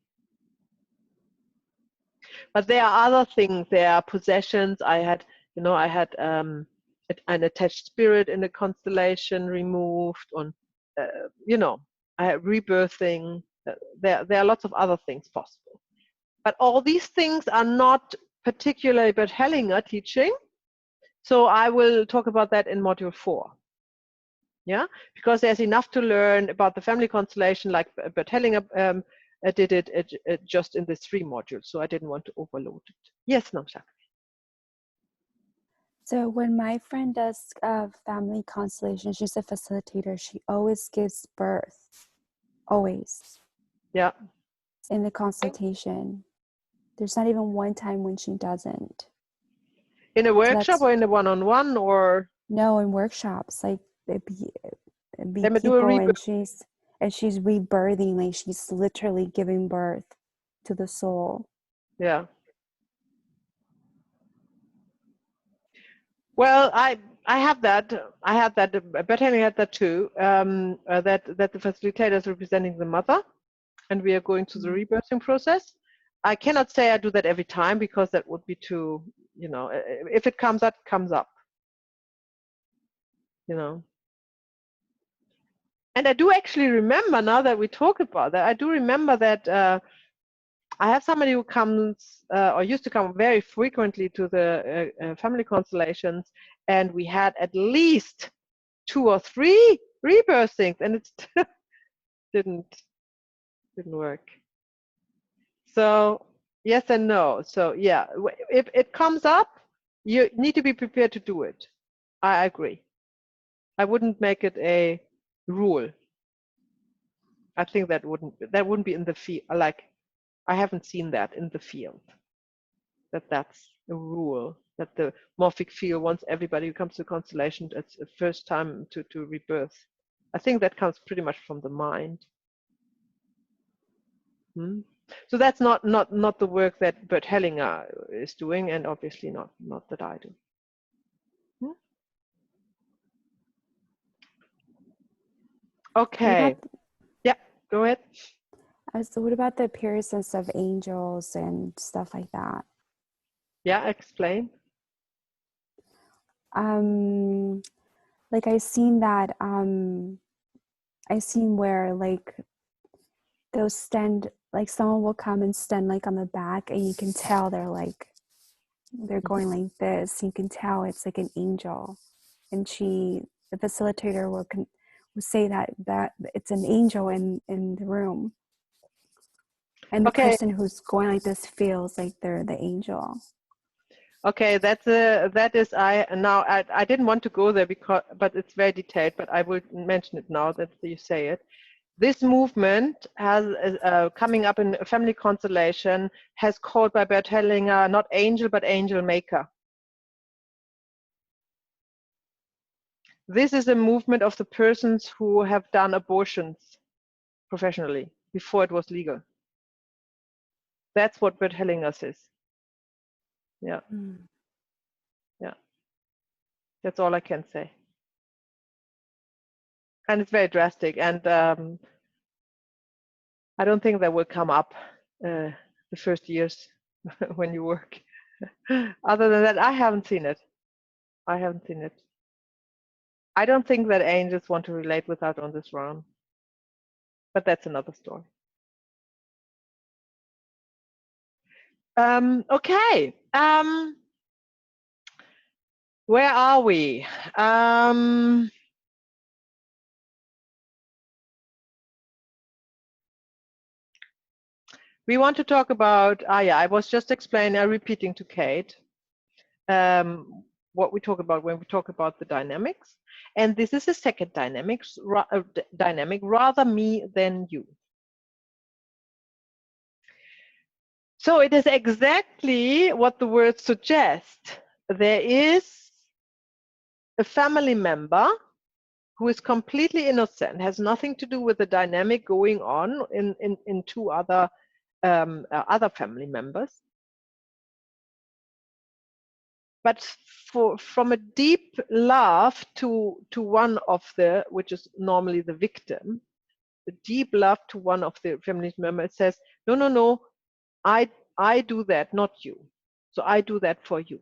S1: But there are other things. There are possessions. I had an attached spirit in a constellation removed. On I had rebirthing. There are lots of other things possible. But all these things are not particularly Bert Hellinger teaching. So I will talk about that in module 4. Yeah, because there's enough to learn about the family constellation, like Bert Hellinger did it just in the 3 modules. So I didn't want to overload it. Yes, Namshak.
S5: So when my friend does family constellation, she's a facilitator. She always gives birth, always.
S1: Yeah.
S5: In the consultation, there's not even one time when she doesn't.
S1: In a workshop or in a one-on-one, or?
S5: No, in workshops, like it'd be
S1: Let
S5: people, and she's rebirthing, like she's literally giving birth to the soul.
S1: Yeah. Well, I have that. I had that. Bert Hellinger had that too. That the facilitator is representing the mother, and we are going through the rebirthing process. I cannot say I do that every time, because that would be too, if it comes up, it comes up. And I do actually remember, now that we talk about that, I do remember that I have somebody who comes or used to come very frequently to the family constellations, and we had at least 2 or 3 rebirthings, and it didn't work. So yes and no. So yeah, if it comes up, you need to be prepared to do it. I agree. I wouldn't make it a rule. I think that wouldn't be in the field. Like, I haven't seen that in the field, that's a rule, that the morphic field wants everybody who comes to constellation, it's the first time to rebirth. I think that comes pretty much from the mind. Hmm? So that's not the work that Bert Hellinger is doing, and obviously not that I do. Hmm? Okay. Yeah, go ahead.
S5: So what about the appearances of angels and stuff like that?
S1: Yeah, explain.
S5: Like I seen that I seen where like they'll stand, like someone will come and stand like on the back, and you can tell they're going like this. You can tell it's like an angel, and the facilitator will say that it's an angel in the room, and the person who's going like this feels like they're the angel.
S1: Okay, I didn't want to go there but it's very detailed, but I will mention it now that you say it. This movement has coming up in family constellation has called by Bert Hellinger not angel but angel maker. This is a movement of the persons who have done abortions professionally before it was legal. That's what Bert Hellinger says. Yeah. Yeah. That's all I can say. And it's very drastic, and I don't think that will come up the first years when you work. Other than that, I haven't seen it. I haven't seen it. I don't think that angels want to relate with us on this realm, but that's another story. Okay. Where are we? We want to talk about, I was just repeating to Kate what we talk about when we talk about the dynamics. And this is a second dynamic, rather me than you. So it is exactly what the words suggest. There is a family member who is completely innocent, has nothing to do with the dynamic going on in two other family members. But from a deep love to one of which is normally the victim, the deep love to one of the family members says, no, I do that, not you. So I do that for you.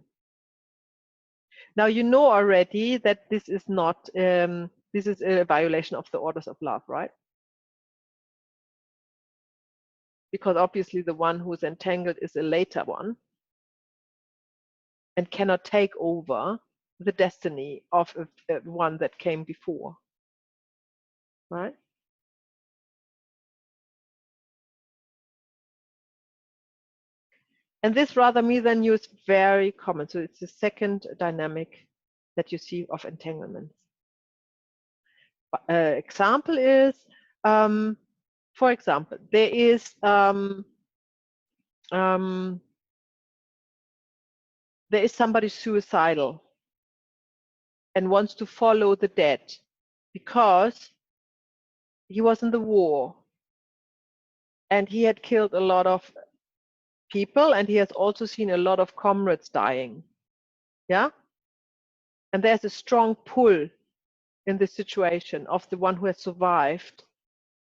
S1: Now you know already that this is not this is a violation of the orders of love, right? Because obviously the one who's entangled is a later one and cannot take over the destiny of one that came before, right? And this rather me than you is very common. So it's the second dynamic that you see of entanglements. Example is, for example, there is somebody suicidal and wants to follow the dead because he was in the war and he had killed a lot of people and he has also seen a lot of comrades dying. Yeah? And there's a strong pull in this situation of the one who has survived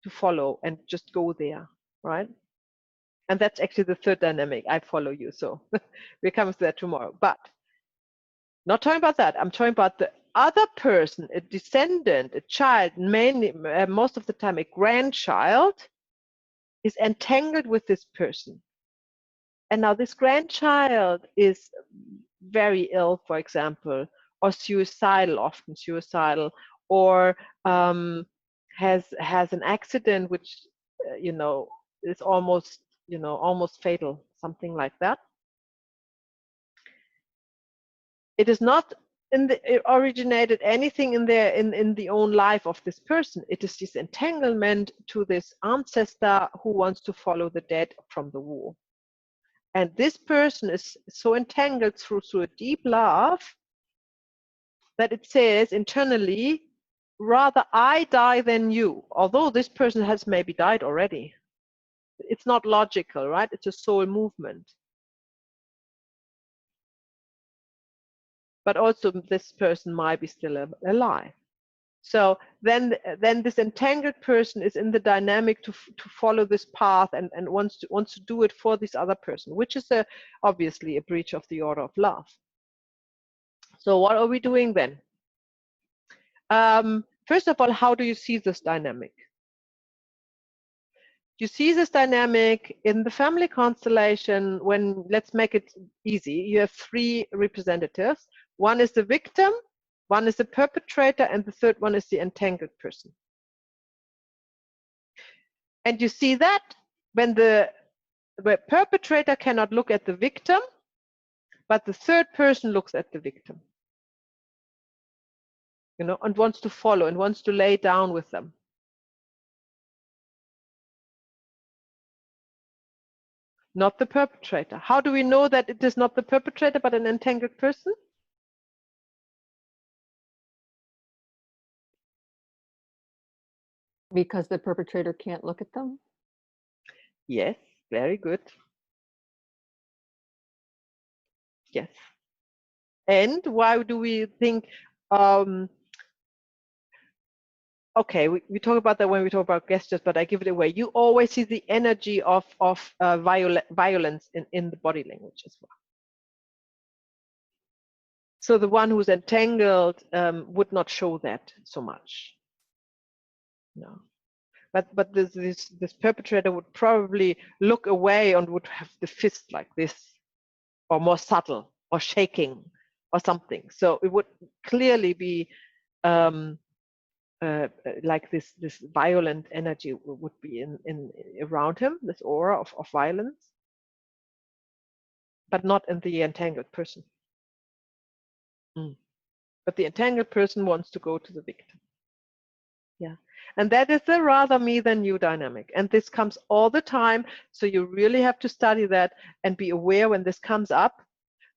S1: to follow and just go there, right? And that's actually the third dynamic. I follow you. So we're coming to that tomorrow. But not talking about that. I'm talking about the other person, a descendant, a child, mainly, most of the time a grandchild, is entangled with this person. And now this grandchild is very ill, for example, or suicidal, often suicidal, or has an accident which is almost fatal, something like that. It is not it originated anything in the own life of this person. It is this entanglement to this ancestor who wants to follow the dead from the war. And this person is so entangled through a deep love that it says internally, rather I die than you, although this person has maybe died already. it's not logical, right? It's a soul movement. But also this person might be still alive. So then this entangled person is in the dynamic to follow this path and wants to do it for this other person, which is obviously a breach of the order of love. So what are we doing then? First of all, how do you see this dynamic? You see this dynamic in the family constellation when, let's make it easy, you have three representatives. One is the victim, one is the perpetrator, and the third one is the entangled person. And you see that when the perpetrator cannot look at the victim, but the third person looks at the victim, you know, and wants to follow and wants to lay down with them. Not the perpetrator. How do we know that it is not the perpetrator but an entangled person?
S4: Because the perpetrator can't look at them?
S1: Yes, very good. Yes. And why do we think, okay, we talk about that when we talk about gestures, but I give it away. You always see the energy of violence in the body language as well. So the one who's entangled would not show that so much. No. But this perpetrator would probably look away and would have the fist like this, or more subtle, or shaking, or something. So it would clearly be like this violent energy would be in around him, this aura of violence, but not in the entangled person. But the entangled person wants to go to the victim. Yeah. And that is a rather me than you dynamic. And this comes all the time. So you really have to study that and be aware when this comes up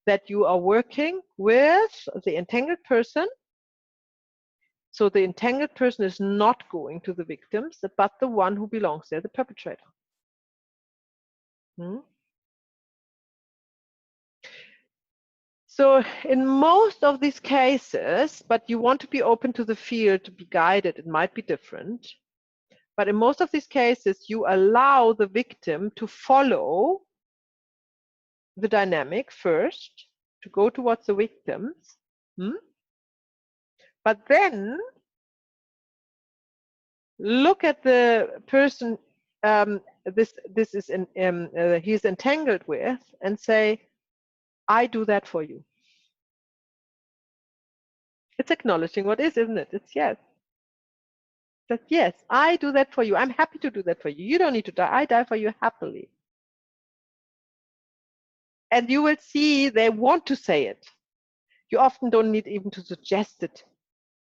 S1: that you are working with the entangled person. So the entangled person is not going to the victims, but the one who belongs there, the perpetrator. So in most of these cases, but you want to be open to the field to be guided, it might be different. But in most of these cases, you allow the victim to follow the dynamic first, to go towards the victims. But then look at the person this is he's entangled with and say, I do that for you. It's acknowledging what is, isn't it? It's yes. That yes, I do that for you. I'm happy to do that for you. You don't need to die. I die for you happily. And you will see they want to say it. You often don't need even to suggest it.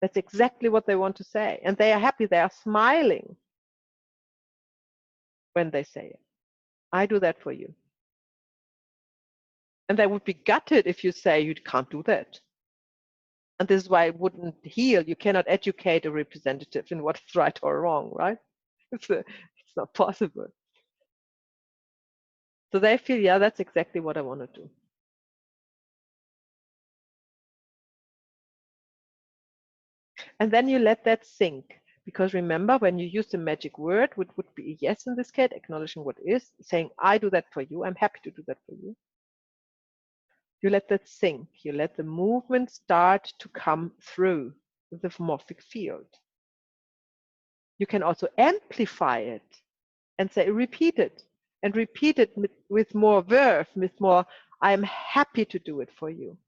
S1: That's exactly what they want to say. And they are happy. They are smiling when they say it. I do that for you. And they would be gutted if you say you can't do that. And this is why it wouldn't heal. You cannot educate a representative in what's right or wrong, right? It's not possible. So they feel, yeah, that's exactly what I want to do. And then you let that sink. Because remember, when you use the magic word, which would be a yes in this case, acknowledging what is, saying, I do that for you, I'm happy to do that for you. You let that sink. You let the movement start to come through the morphic field. You can also amplify it and say, repeat it. And repeat it with more verve, with more, I'm happy to do it for you.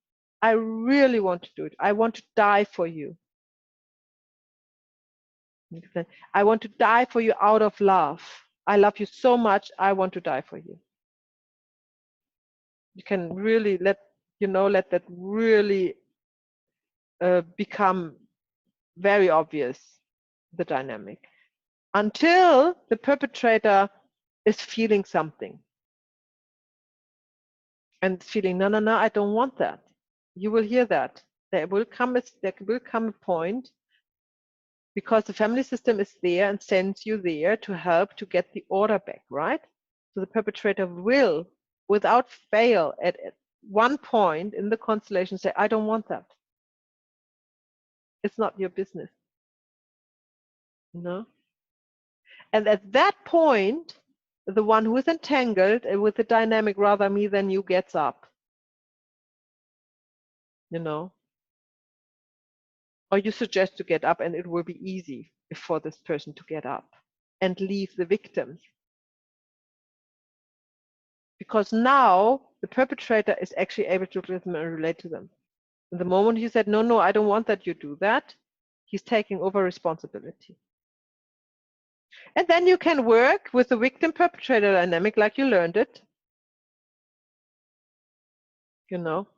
S1: I really want to do it. I want to die for you. I want to die for you out of love. I love you so much. I want to die for you. You can really let that really become very obvious, the dynamic, until the perpetrator is feeling something and feeling, no, I don't want that. You will hear that. There will come a point because the family system is there and sends you there to help to get the order back, right? So the perpetrator will, without fail, at one point in the constellation say, I don't want that. It's not your business. No? And at that point, the one who is entangled with the dynamic rather me than you gets up. You know? Or you suggest to get up, and it will be easy for this person to get up and leave the victims. Because now the perpetrator is actually able to relate to them. And the moment you said, no, no, I don't want that you do that, he's taking over responsibility. And then you can work with the victim perpetrator dynamic like you learned it. You know,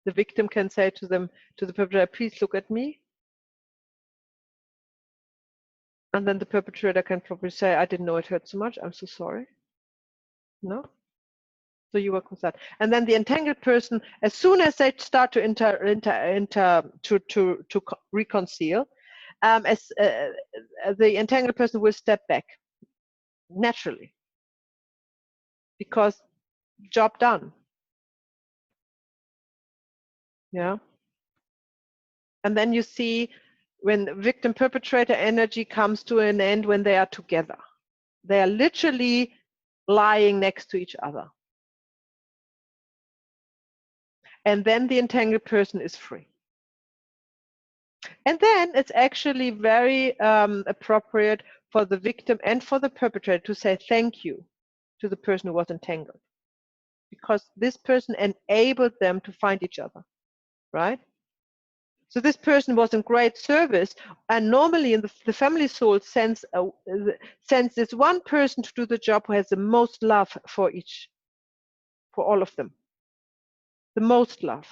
S1: the victim can say to them, to the perpetrator, please look at me. And then the perpetrator can probably say, I didn't know it hurt so much. I'm so sorry. No? So you work with that. And then the entangled person, as soon as they start to reconcile, the entangled person will step back naturally, because job done. Yeah. And then you see when victim perpetrator energy comes to an end when they are together. They are literally lying next to each other. And then the entangled person is free. And then it's actually very appropriate for the victim and for the perpetrator to say thank you to the person who was entangled, because this person enabled them to find each other, right? So this person was in great service, and normally in the family soul sends this one person to do the job who has the most love for all of them, the most love.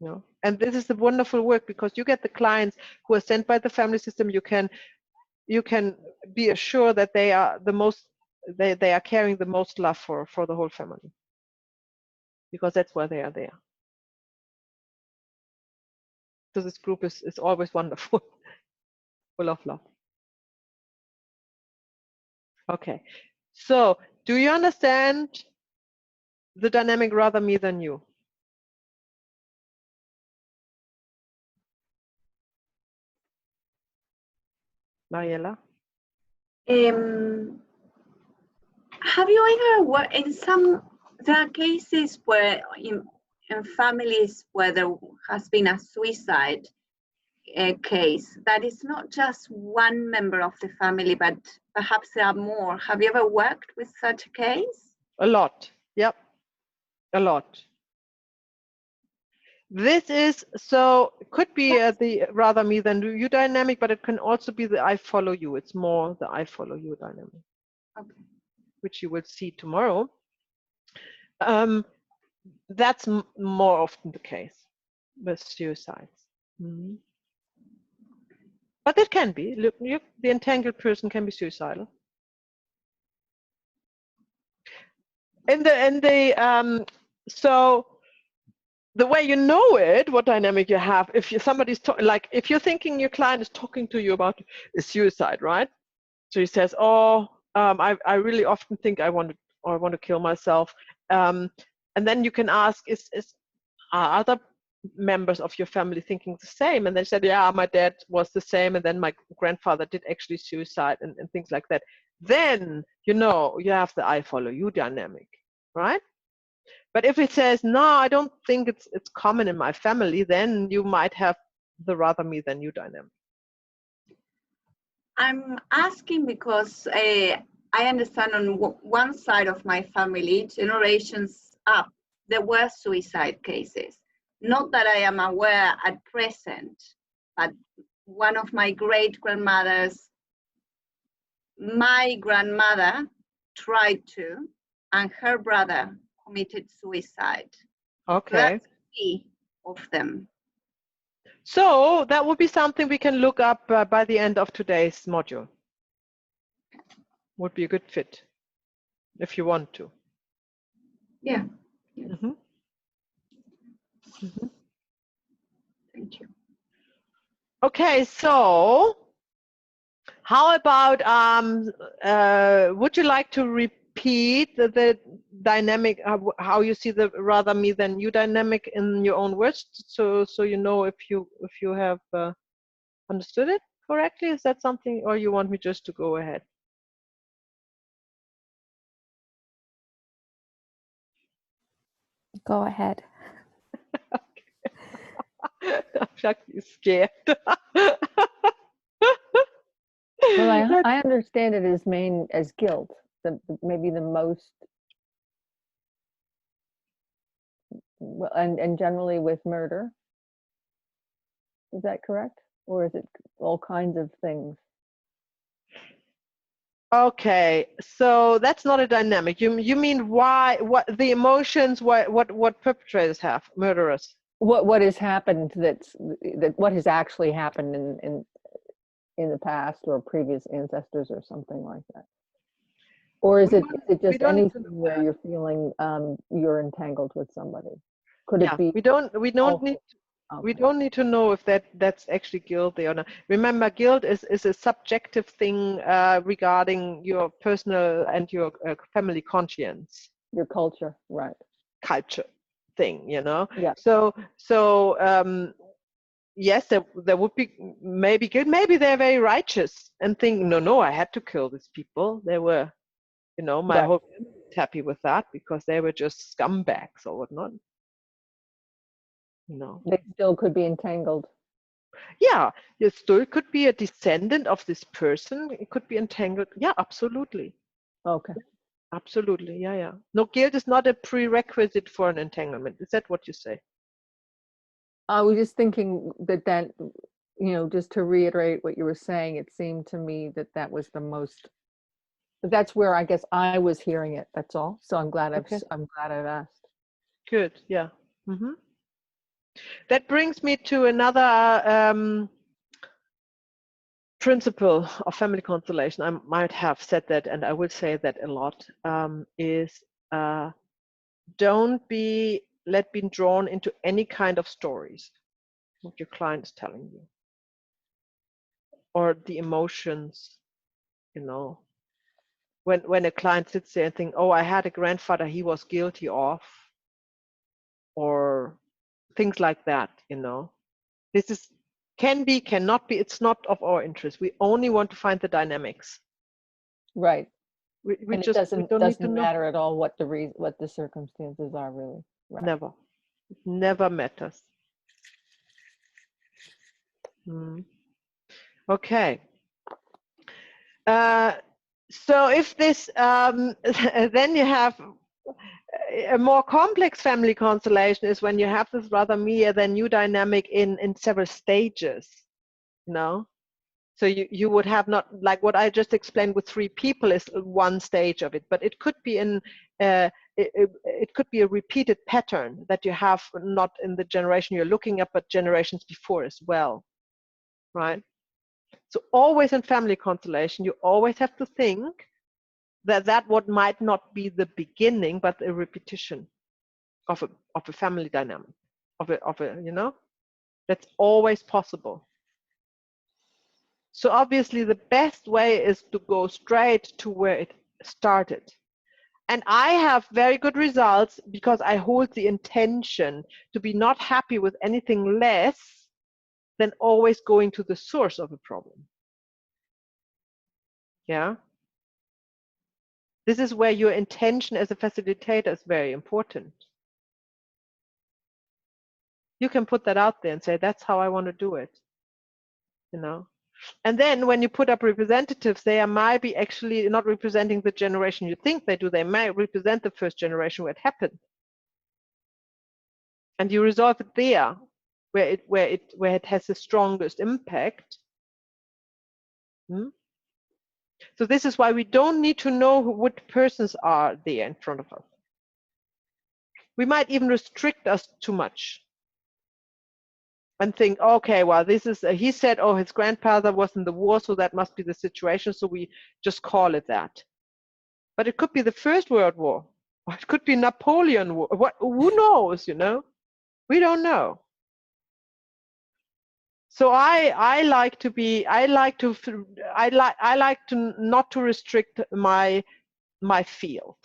S1: You know? And this is the wonderful work, because you get the clients who are sent by the family system. You can be assured that they are the most, they are carrying the most love for the whole family, because that's why they are there. So this group is always wonderful, full of love. Okay, so do you understand the dynamic rather me than you? Mariella?
S3: Have you ever worked in there are cases where in families where there has been a suicide case that is not just one member of the family, but perhaps there are more. Have you ever worked with such a case?
S1: A lot, yep, a lot. This is, so it could be the rather me than you dynamic, but it can also be the I follow you. It's more the I follow you dynamic,
S3: Okay.
S1: which you will see tomorrow. That's more often the case with suicides. Mm-hmm. But it can be. Look, the entangled person can be suicidal. So the way you know it, what dynamic you have, if somebody's like, if you're thinking your client is talking to you about a suicide, right? So he says, "Oh, I really often think I want to kill myself," and then you can ask, are other members of your family thinking the same? And they said, "Yeah, my dad was the same, and then my grandfather did actually suicide," and things like that. Then you know you have the I follow you dynamic, right? But if it says, no, I don't think it's common in my family, then you might have the rather me than you dynamic.
S3: I'm asking because I understand on one side of my family, generations up, there were suicide cases. Not that I am aware at present, but one of my great-grandmothers, my grandmother tried to, and her brother committed suicide.
S1: Okay.
S3: So that's 3 of them.
S1: So that would be something we can look up by the end of today's module. Would be a good fit if you want to.
S3: Yeah.
S1: Mm-hmm. Mm-hmm.
S3: Thank you.
S1: Okay, so how about would you like to repeat the dynamic, how you see the rather me than you dynamic in your own words, so you know if you have understood it correctly? Is that something, or you want me just to go ahead?
S5: Go ahead.
S1: I'm actually scared.
S4: Well, I understand it as guilt, maybe the most, well, and generally with murder. Is that correct? Or is it all kinds of things?
S1: Okay, so that's not a dynamic. You mean why? What the emotions? What perpetrators have? Murderers.
S4: What has happened that what has actually happened in the past or previous ancestors or something like that? Or is it
S1: We
S4: just
S1: don't need to
S4: anything
S1: know
S4: where
S1: that.
S4: you're feeling you're entangled with somebody? Could
S1: Yeah,
S4: it be?
S1: we don't
S4: also-
S1: need. We
S4: Okay.
S1: don't need to know if that's actually guilty or not. Remember, guilt is a subjective thing regarding your personal and your family conscience,
S4: Your culture, right?
S1: culture thing, you know.
S4: Yeah.
S1: So yes, there would be maybe guilt. Maybe they're very righteous and think, no, I had to kill these people. They were, you know, my
S4: Right.
S1: whole family is happy with that because they were just scumbags or whatnot. You know.
S4: They still could be entangled.
S1: Yeah, you still could be a descendant of this person. It could be entangled. Yeah, absolutely.
S4: Okay.
S1: Absolutely. Yeah, yeah. No, guilt is not a prerequisite for an entanglement. Is that what you say?
S4: I was just thinking that just to reiterate what you were saying, it seemed to me that was the most. That's where I guess I was hearing it. That's all. So I'm glad
S1: Okay.
S4: I've asked.
S1: Good. Yeah. Hmm. That brings me to another principle of family constellation. I might have said that, and I will say that a lot. Is don't be drawn into any kind of stories what your client is telling you, or the emotions, you know. When a client sits there and think, oh, I had a grandfather he was guilty of, or things like that, you know. This is cannot be, it's not of our interest. We only want to find the dynamics.
S4: Right.
S1: We
S4: And it
S1: don't need to
S4: doesn't
S1: know.
S4: matter at all what the circumstances are, really. Right.
S1: Never. It never matters. Okay. So if this then you have a more complex family constellation is when you have this rather me than you dynamic in several stages, you know. So you would have not, like what I just explained with 3 people is one stage of it, but it could be it could be a repeated pattern that you have not in the generation you're looking at, but generations before as well, right? So always in family constellation, you always have to think that what might not be the beginning, but a repetition of a family dynamic, of a you know, that's always possible. So obviously the best way is to go straight to where it started. And I have very good results because I hold the intention to be not happy with anything less than always going to the source of a problem. Yeah. This is where your intention as a facilitator is very important. You can put that out there and say, that's how I want to do it, you know. And then when you put up representatives, they might be actually not representing the generation you think they do. They might represent the first generation where it happened. And you resolve it there, where it has the strongest impact. So this is why we don't need to know what persons are there in front of us. We might even restrict us too much and think, okay, well, this is, he said, oh, his grandfather was in the war, so that must be the situation, so we just call it that. But it could be the First World War, or it could be Napoleon War. Who knows, you know? We don't know. So I like to be, I like to not to restrict my field,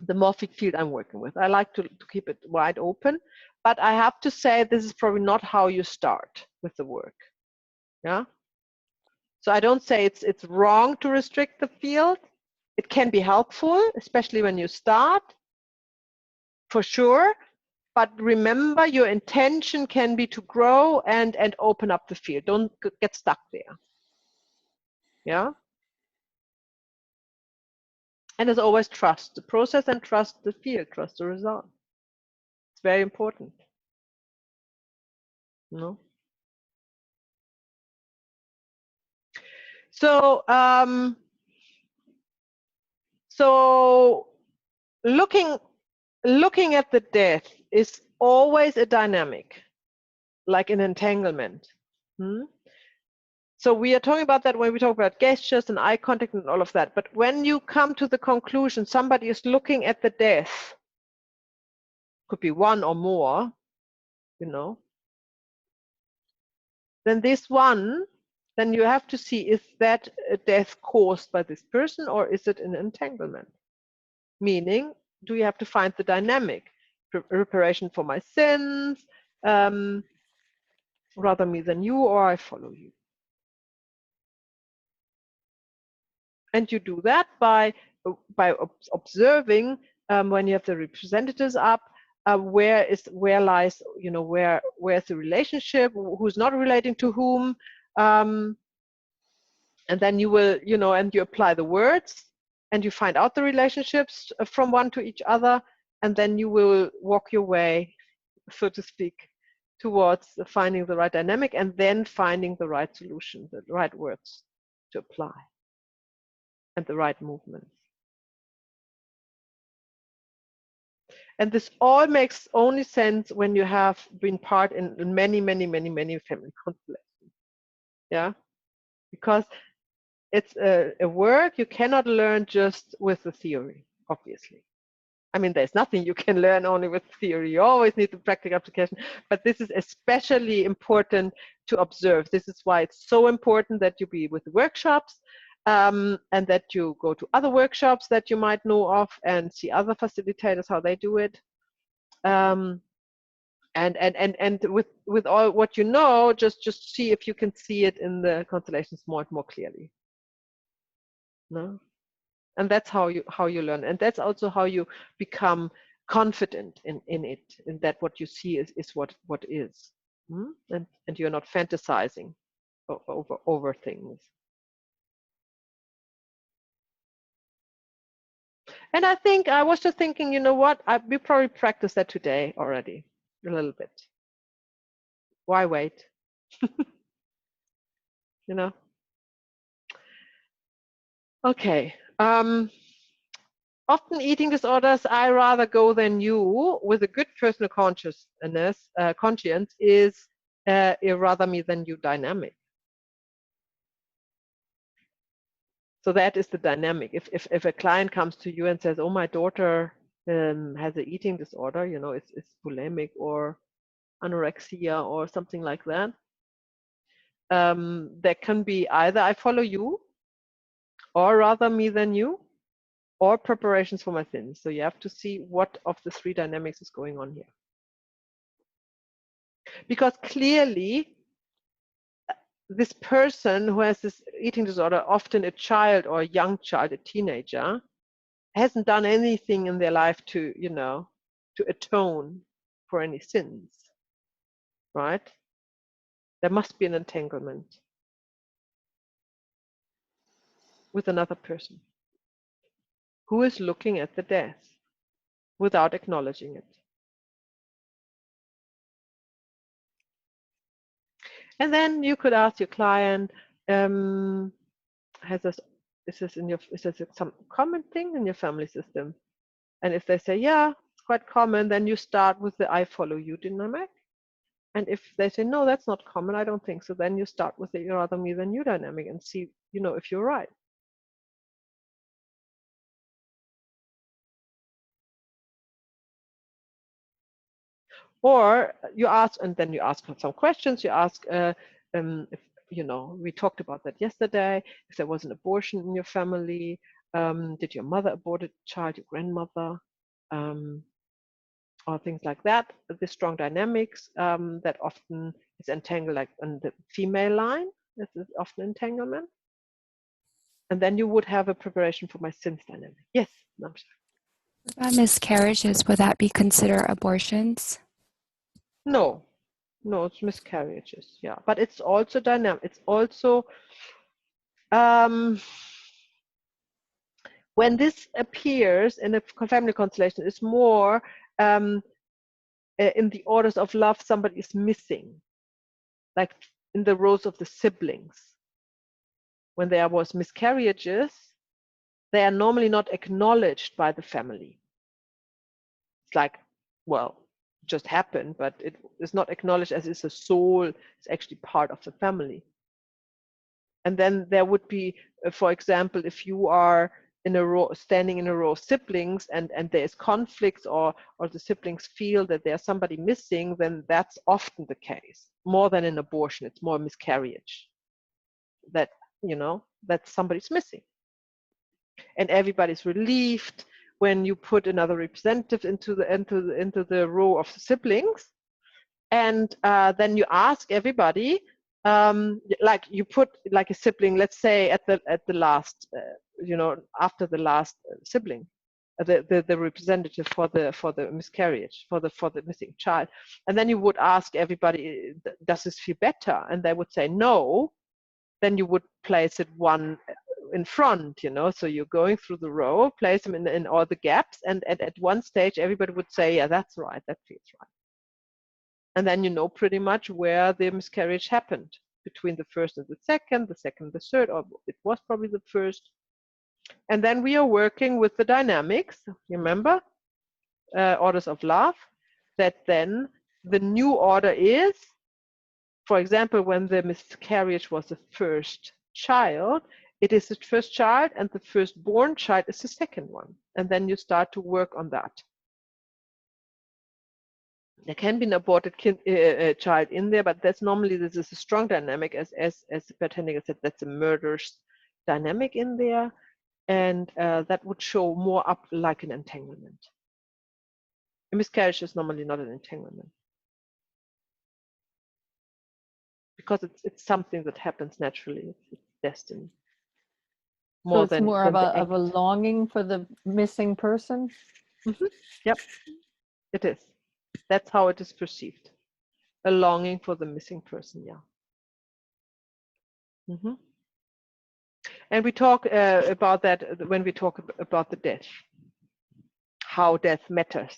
S1: the morphic field I'm working with. I like to keep it wide open, but I have to say this is probably not how you start with the work. Yeah. So I don't say it's wrong to restrict the field. It can be helpful, especially when you start, for sure. But remember, your intention can be to grow and open up the field. Don't get stuck there. Yeah. And as always, trust the process and trust the field, trust the result. It's very important. No. So so looking at the death is always a dynamic, like an entanglement. So we are talking about that when we talk about gestures and eye contact and all of that. But when you come to the conclusion, somebody is looking at the death, could be one or more, then this one, then you have to see, is that a death caused by this person or is it an entanglement? Meaning, do you have to find the dynamic? Reparation for my sins, rather me than you, or I follow you. And you do that by observing when you have the representatives up, where's the relationship, who's not relating to whom, and then you will, and you apply the words and you find out the relationships from one to each other, and then you will walk your way, so to speak, towards finding the right dynamic and then finding the right solution, the right words to apply and the right movements. And this all makes only sense when you have been part in many, many, many, many family constellations. Yeah, because it's a work you cannot learn just with the theory, obviously. I mean, there's nothing you can learn only with theory. You always need the practical application. But this is especially important to observe. This is why it's so important that you be with the workshops, and that you go to other workshops that you might know of and see other facilitators, how they do it. And with all what you know, just see if you can see it in the constellations more and more clearly. No? And that's how you learn, and that's also how you become confident in it, in that what you see is what is, and you're not fantasizing over things. And I think I was just thinking, you know what, we probably practiced that today already a little bit. Why wait? Okay. Often eating disorders, I rather go than you, with a good personal consciousness, conscience, is a rather me than you dynamic. So that is the dynamic. If a client comes to you and says, "Oh, my daughter has an eating disorder, it's bulimic or anorexia or something like that," that can be either I follow you, or rather me than you, or preparations for my sins. So you have to see what of the three dynamics is going on here. Because clearly, this person who has this eating disorder, often a child or a young child, a teenager, hasn't done anything in their life to, to atone for any sins, right? There must be an entanglement with another person who is looking at the death without acknowledging it. And then you could ask your client, is this some common thing in your family system? And if they say, yeah, it's quite common, then you start with the I follow you dynamic. And if they say, no, that's not common, I don't think so, then you start with the you're rather me than you dynamic and see, if you're right. Or you ask, and then you ask some questions. You ask, if, you know, we talked about that yesterday, if there was an abortion in your family, did your mother abort a child, your grandmother, or things like that. The strong dynamics that often is entangled, like on the female line, this is often entanglement. And then you would have a preparation for my sins dynamic. Yes, Namsha.
S5: Miscarriages, would that be considered abortions?
S1: No, no, it's miscarriages. Yeah, but it's also dynamic. It's also when this appears in a family constellation, it's more in the orders of love. Somebody is missing, like in the rows of the siblings. When there was miscarriages, they are normally not acknowledged by the family. It's like, well, just happened, but it is not acknowledged as it's a soul. It's actually part of the family. And then there would be, for example, if you are in a row, standing in a row of siblings, and there is conflicts, or the siblings feel that there's somebody missing, then that's often the case. More than an abortion, it's more a miscarriage. That, you know, that somebody's missing. And everybody's relieved when you put another representative into the row of siblings, and then you ask everybody, like you put like a sibling, let's say at the last, you know, after the last sibling, the representative for the miscarriage, for the missing child, and then you would ask everybody, does this feel better? And they would say no. Then you would place it one in front, you know, so you're going through the row, place them in all the gaps, and at one stage everybody would say, yeah, that's right, that feels right. And then you know pretty much where the miscarriage happened, between the first and the second, the third, or it was probably the first. And then we are working with the dynamics, you remember, orders of love, that then the new order is, for example, when the miscarriage was the first child, it is the first child, and the firstborn child is the second one. And then you start to work on that. There can be an aborted child in there, but that's normally, this is a strong dynamic, as Berthendiger said, that's a murderous dynamic in there, and that would show more up like an entanglement. A miscarriage is normally not an entanglement, because it's something that happens naturally. It's destiny.
S4: So it's more of a longing for the missing person?
S1: Mm-hmm. Yep, it is. That's how it is perceived. A longing for the missing person, yeah. Mm-hmm. And we talk about that when we talk about the death, how death matters,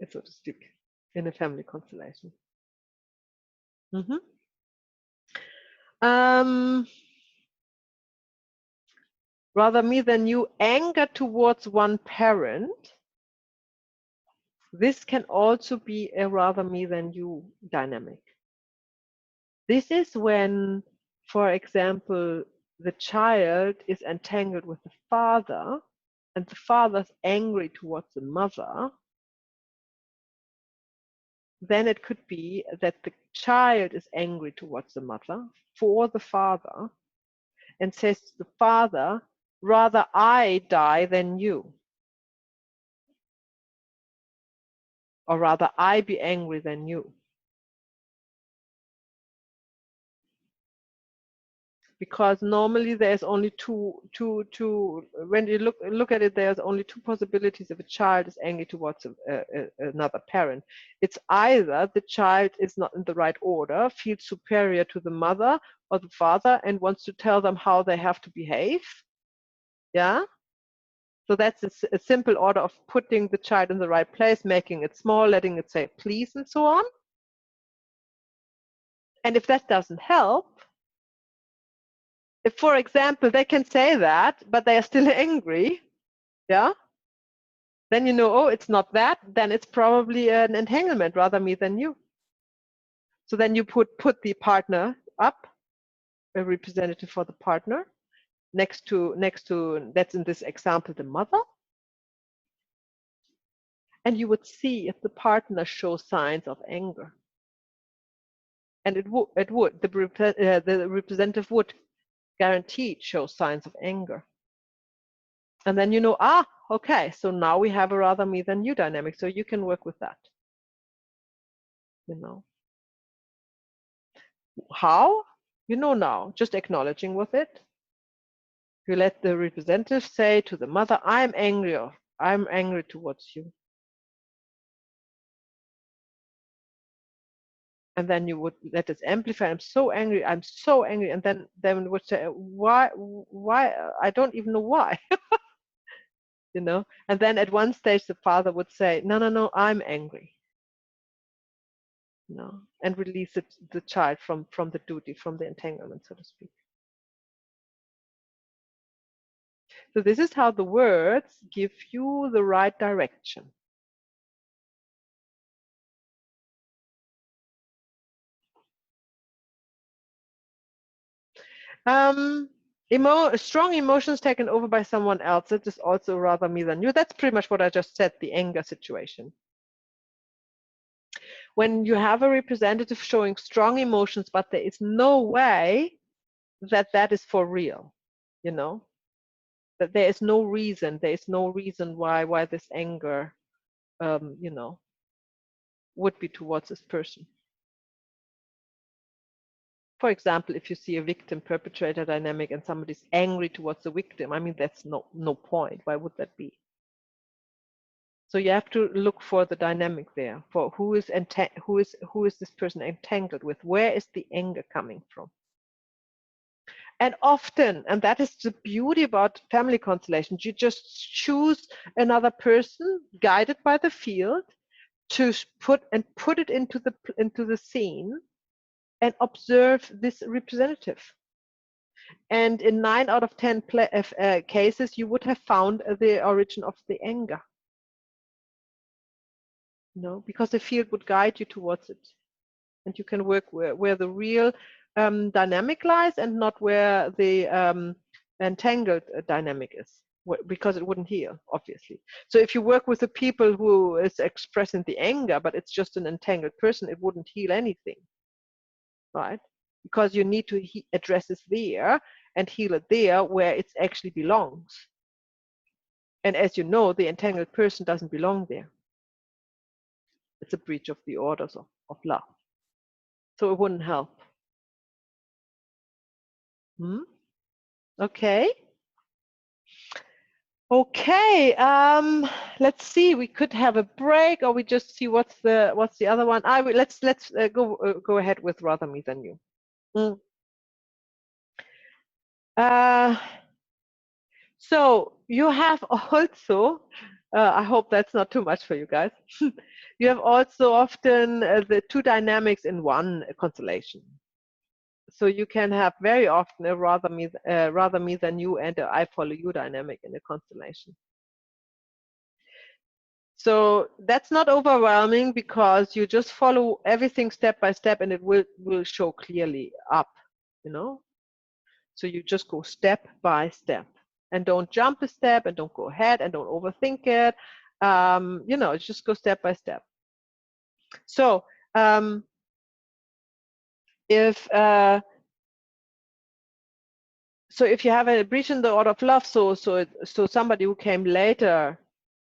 S1: so to speak, in a family constellation. Mm-hmm. Rather me than you, anger towards one parent. This can also be a rather me than you dynamic. This is when, for example, the child is entangled with the father, and the father's angry towards the mother. Then it could be that the child is angry towards the mother for the father, and says to the father, rather I die than you. Or rather I be angry than you. Because normally there's only two, when you look at it, there's only two possibilities if a child is angry towards another parent. It's either the child is not in the right order, feels superior to the mother or the father, and wants to tell them how they have to behave. Yeah? So that's a simple order of putting the child in the right place, making it small, letting it say please, and so on. And if that doesn't help, if, for example, they can say that, but they are still angry, yeah, then you know, oh, it's not that, then it's probably an entanglement, rather me than you. So then you put the partner up, a representative for the partner, next to, that's in this example, the mother. and you would see if the partner shows signs of anger. And it would, the representative would guaranteed show signs of anger. And then you know, okay, so now we have a rather me than you dynamic, so you can work with that. You know. How? You know now, just acknowledging with it. You let the representative say to the mother, I'm angry, or I'm angry towards you. And then you would let this amplify, I'm so angry, and then would say, why, I don't even know why. You know, and then at one stage the father would say, no, I'm angry. You know, and release the child from the duty, from the entanglement, so to speak. So this is how the words give you the right direction. Strong emotions taken over by someone else. It is also rather me than you. That's pretty much what I just said, the anger situation. When you have a representative showing strong emotions, but there is no way that that is for real, you know, that there is no reason why this anger, you know, would be towards this person. For example, if you see a victim perpetrator dynamic and somebody's angry towards the victim, I mean, that's no point. Why would that be? So you have to look for the dynamic there, for who is this person entangled with? Where is the anger coming from? And often, and that is the beauty about family constellations, you just choose another person guided by the field to put it into the scene and observe this representative. And in 9 out of 10 cases, you would have found the origin of the anger. No, because the field would guide you towards it, and you can work where the real dynamic lies, and not where the entangled dynamic is, because it wouldn't heal, obviously. So if you work with the people who is expressing the anger, but it's just an entangled person, it wouldn't heal anything, right? Because you need to address it there and heal it there where it actually belongs. And as you know, the entangled person doesn't belong there. It's a breach of the orders of love. So it wouldn't help. Okay. Okay. Let's see. We could have a break, or we just see what's the other one. Let's go ahead with rather me than you. So you have also, I hope that's not too much for you guys. You have also often the two dynamics in one constellation. So you can have very often a rather me than you and a I follow you dynamic in a constellation. So that's not overwhelming, because you just follow everything step by step, and it will show clearly up, you know. So you just go step by step, and don't jump a step, and don't go ahead, and don't overthink it. You know, just go step by step. So if you have a breach in the order of love, so somebody who came later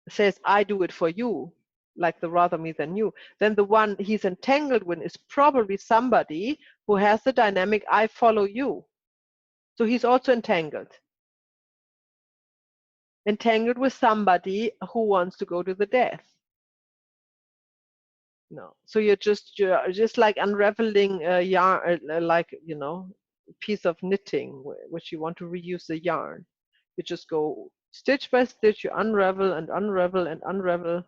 S1: says, I do it for you, like the rather me than you, then the one he's entangled with is probably somebody who has the dynamic I follow you. So he's also entangled with somebody who wants to go to the death. No, so you're just like unraveling a yarn, like, you know, a piece of knitting which you want to reuse the yarn. You just go stitch by stitch, you unravel and unravel and unravel.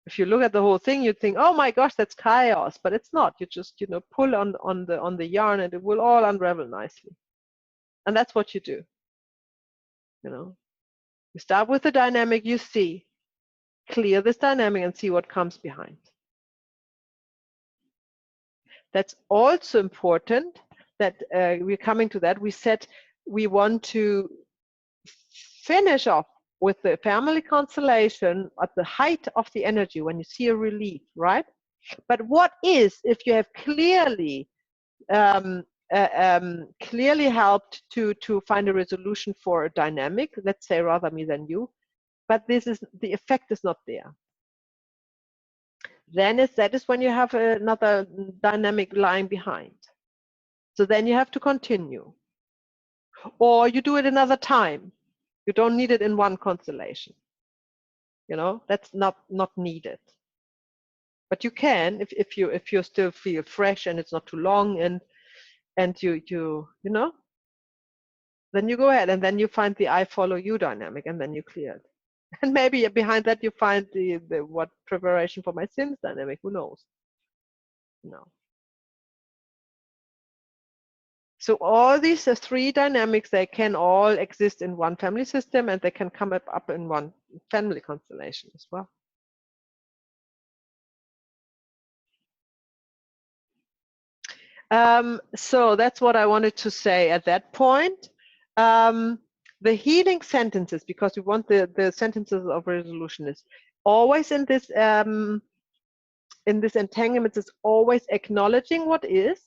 S1: If you look at the whole thing, you'd think, oh my gosh, that's chaos, but it's not. You just, you know, pull on the yarn, and it will all unravel nicely. And that's what you do. You know, you start with the dynamic you see, clear this dynamic, and see what comes behind. That's also important that we're coming to that. We said we want to finish off with the family constellation at the height of the energy when you see a relief, right? But what is if you have clearly clearly helped to find a resolution for a dynamic, let's say rather me than you, but this is the effect is not there. Then that is when you have another dynamic lying behind. So then you have to continue. Or you do it another time. You don't need it in one constellation. You know, that's not needed. But you can if you still feel fresh and it's not too long and you know, then you go ahead and then you find the I follow you dynamic and then you clear it. And maybe behind that you find the what preparation for my sins dynamic, who knows? No. So all these three dynamics, they can all exist in one family system and they can come up in one family constellation as well. So that's what I wanted to say at that point. The healing sentences, because we want the sentences of resolution, is always in this entanglement, is always acknowledging what is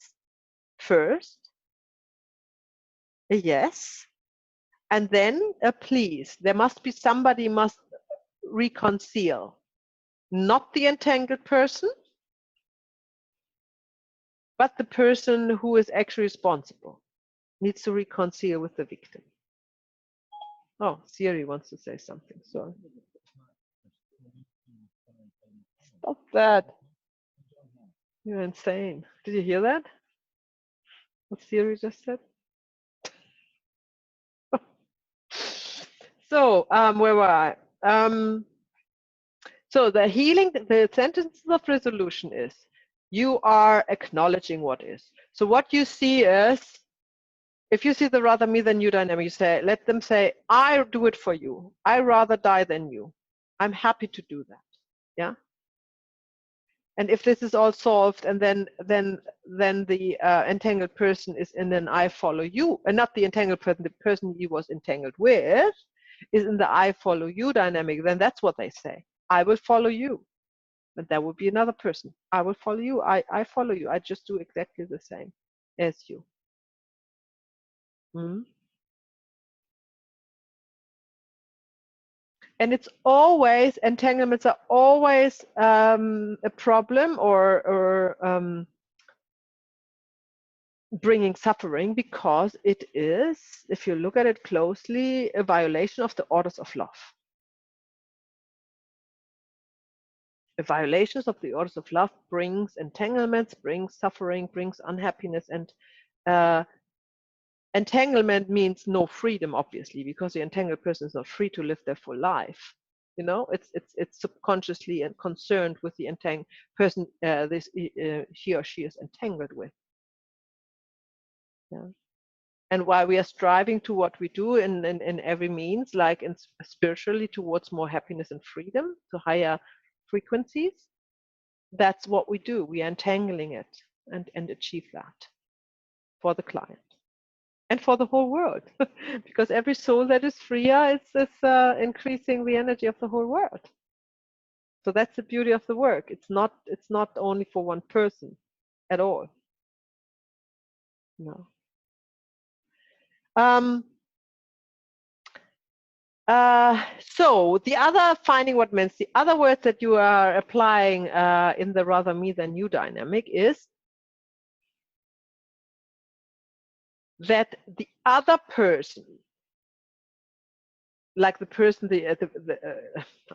S1: first, a yes, and then a please. There must be somebody must reconcile, not the entangled person, but the person who is actually responsible needs to reconcile with the victim. Oh, Siri wants to say something. Sorry. Stop that. You're insane. Did you hear that? What Siri just said? So, where were I? So the healing, the sentences of resolution is, you are acknowledging what is. So what you see is, if you see the rather me than you dynamic, you say, let them say, I do it for you. I rather die than you. I'm happy to do that. Yeah. And if this is all solved, and then the entangled person is in an I follow you, and not the entangled person, the person he was entangled with is in the I follow you dynamic, then that's what they say. I will follow you. But that would be another person. I will follow you. I follow you. I just do exactly the same as you. Mm-hmm. And it's always, entanglements are always a problem or bringing suffering, because it is, if you look at it closely, a violation of the orders of love. The violations of the orders of love brings entanglements, brings suffering, brings unhappiness, and entanglement means no freedom, obviously, because the entangled person is not free to live their full life. You know, it's subconsciously and concerned with the entangled person he or she is entangled with. Yeah. And while we are striving to what we do in every means, like spiritually towards more happiness and freedom, to higher frequencies, that's what we do. We are entangling it and achieve that for the client and for the whole world, because every soul that is freer is increasing the energy of the whole world. So that's the beauty of the work. It's not only for one person at all. No. So the other finding what means, the other words that you are applying in the rather me than you dynamic is that the other person, like the person,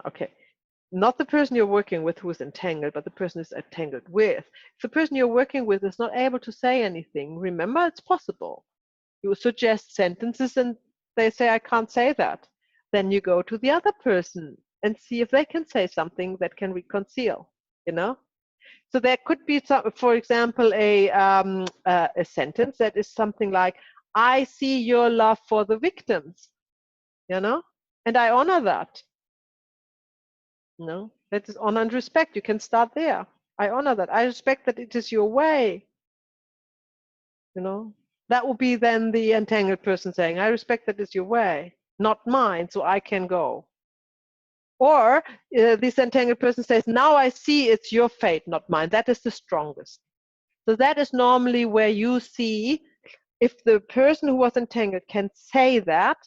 S1: okay, not the person you're working with who is entangled, but the person is entangled with. If the person you're working with is not able to say anything, remember, it's possible. You suggest sentences and they say, I can't say that. Then you go to the other person and see if they can say something that can reconcile, you know? So there could be, some, for example, a sentence that is something like, I see your love for the victims, you know? And I honor that. No, that is honor and respect. You can start there. I honor that. I respect that it is your way. You know, that would be then the entangled person saying, I respect that it's your way, not mine, so I can go. Or this entangled person says, now I see it's your fate, not mine. That is the strongest. So that is normally where you see, if the person who was entangled can say that,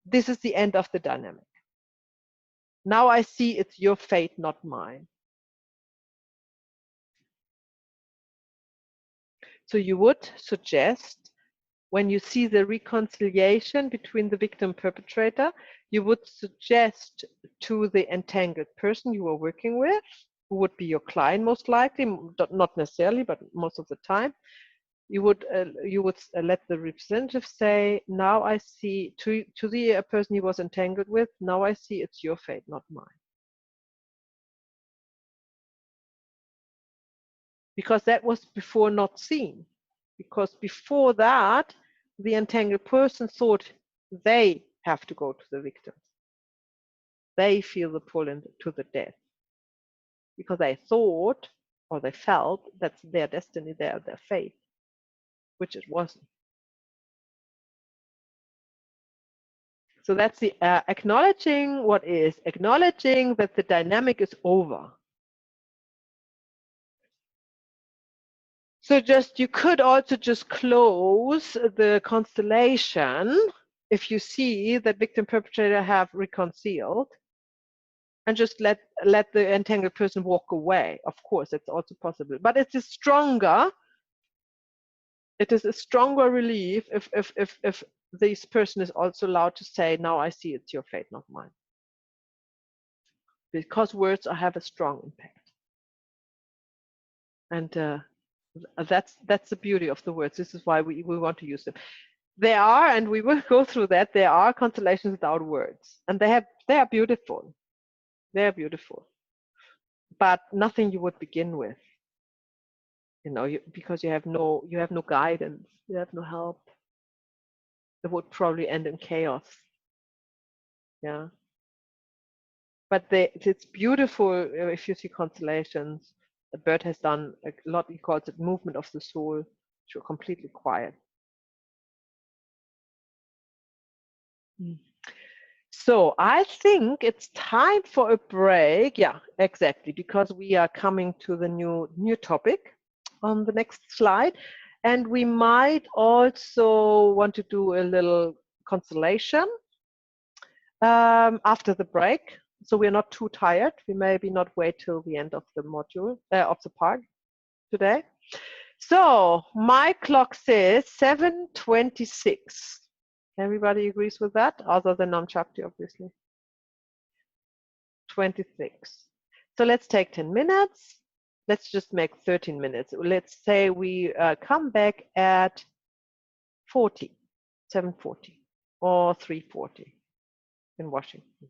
S1: this is the end of the dynamic. Now I see it's your fate, not mine. So you would suggest, when you see the reconciliation between the victim and perpetrator, you would suggest to the entangled person you are working with, who would be your client most likely, not necessarily, but most of the time, you would let the representative say, now I see, to the person he was entangled with, now I see it's your fate, not mine. Because that was before not seen. Because before that, the entangled person thought they have to go to the victims. They feel the pull to the death. Because they thought, or they felt, that's their destiny, their fate, which it wasn't. So that's the acknowledging what is, acknowledging that the dynamic is over. So you could also just close the constellation if you see that victim perpetrator have reconciled, and just let the entangled person walk away. Of course, it's also possible, but it is stronger. It is a stronger relief if this person is also allowed to say, now I see it's your fate, not mine. Because words have a strong impact. And that's the beauty of the words. This is why we want to use them. There are, and we will go through that, there are constellations without words. And they are beautiful. They're beautiful. But nothing you would begin with. Because you have no guidance, you have no help. It would probably end in chaos. Yeah. But it's beautiful if you see constellations. The bird has done a lot. He calls it movement of the soul, which are completely quiet. So I think it's time for a break. Yeah, exactly, because we are coming to the new topic on the next slide. And we might also want to do a little constellation after the break. So we're not too tired. We maybe not wait till the end of the module, of the part today. So my clock says 7:26. Everybody agrees with that, other than Namchakti, obviously. 26. So let's take 10 minutes. Let's just make 13 minutes. Let's say we come back at 7:40, or 3:40 in Washington.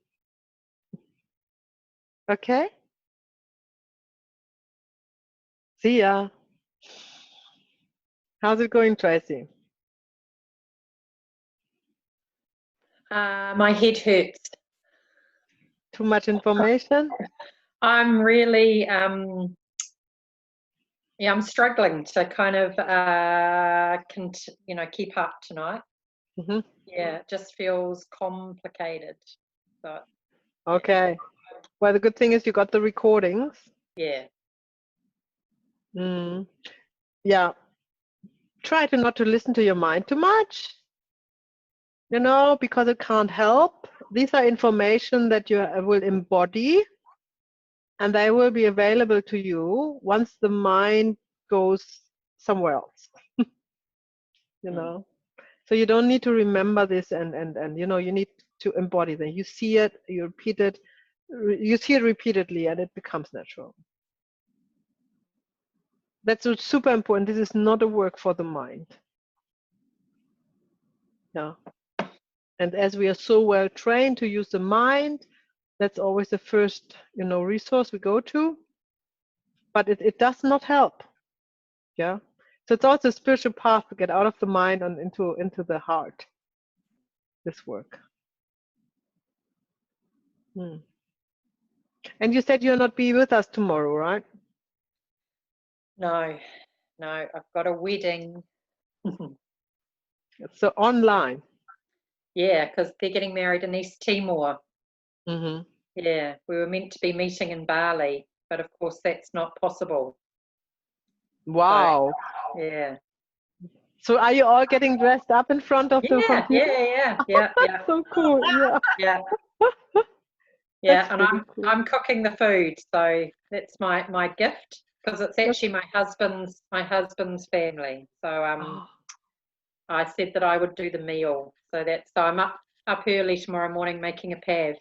S1: Okay? See ya. How's it going, Tracy?
S6: My head hurts.
S1: Too much information?
S6: I'm really, I'm struggling to kind of, keep up tonight.
S1: Mm-hmm.
S6: Yeah, it just feels complicated. But
S1: okay. Well, the good thing is you got the recordings.
S6: Yeah.
S1: Yeah. Try not to listen to your mind too much. Because it can't help. These are information that you will embody, and they will be available to you once the mind goes somewhere else. So you don't need to remember this, and you need to embody them. You see it, you repeat it, you see it repeatedly, and it becomes natural. That's super important. This is not a work for the mind. Yeah. And as we are so well trained to use the mind, that's always the first, resource we go to. But it does not help. Yeah. So it's also a spiritual path to get out of the mind and into the heart. This work. And you said you'll not be with us tomorrow, right?
S6: No, I've got a wedding.
S1: So online.
S6: Yeah, because they're getting married in East Timor.
S1: Mm-hmm.
S6: Yeah, we were meant to be meeting in Bali, but of course that's not possible.
S1: Wow.
S6: Yeah.
S1: So are you all getting dressed up in front of the
S6: Yeah,
S1: computer?
S6: yeah.
S1: So cool. Yeah.
S6: Yeah.
S1: That's
S6: And
S1: really cool.
S6: I'm cooking the food, so that's my gift, because it's actually my husband's family. So
S1: Oh,
S6: I said that I would do the meal. So I'm up early tomorrow morning making a pav.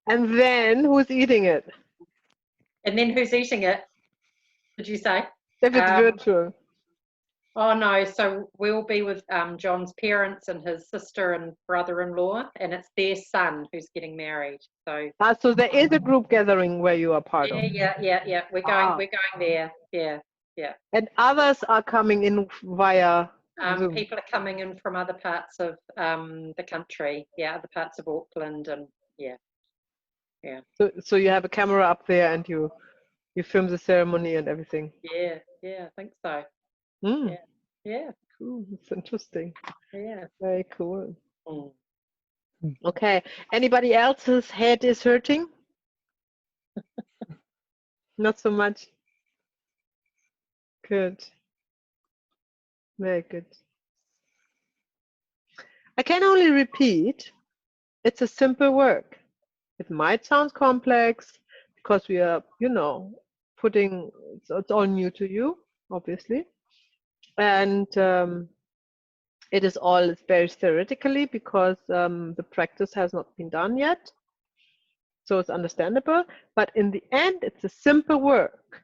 S1: and then who's eating it?
S6: And then who's eating it? Did you say?
S1: If it's virtual.
S6: Oh no, so we'll be with John's parents and his sister and brother-in-law, and it's their son who's getting married. So
S1: So there is a group gathering where you are part of.
S6: yeah. We're going there. Yeah.
S1: And others are coming in via Zoom.
S6: People are coming in from other parts of the country, other parts of Auckland, and yeah.
S1: So you have a camera up there and you film the ceremony and everything.
S6: Yeah, I think so.
S1: Mm.
S6: Yeah.
S1: Cool. It's interesting.
S6: Yeah.
S1: Very cool.
S6: Mm.
S1: Okay. Anybody else's head is hurting? Not so much. Good. Very good. I can only repeat, it's a simple work. It might sound complex because we are, putting, it's all new to you, obviously. And it is all very theoretically because the practice has not been done yet. So it's understandable. But in the end, it's a simple work.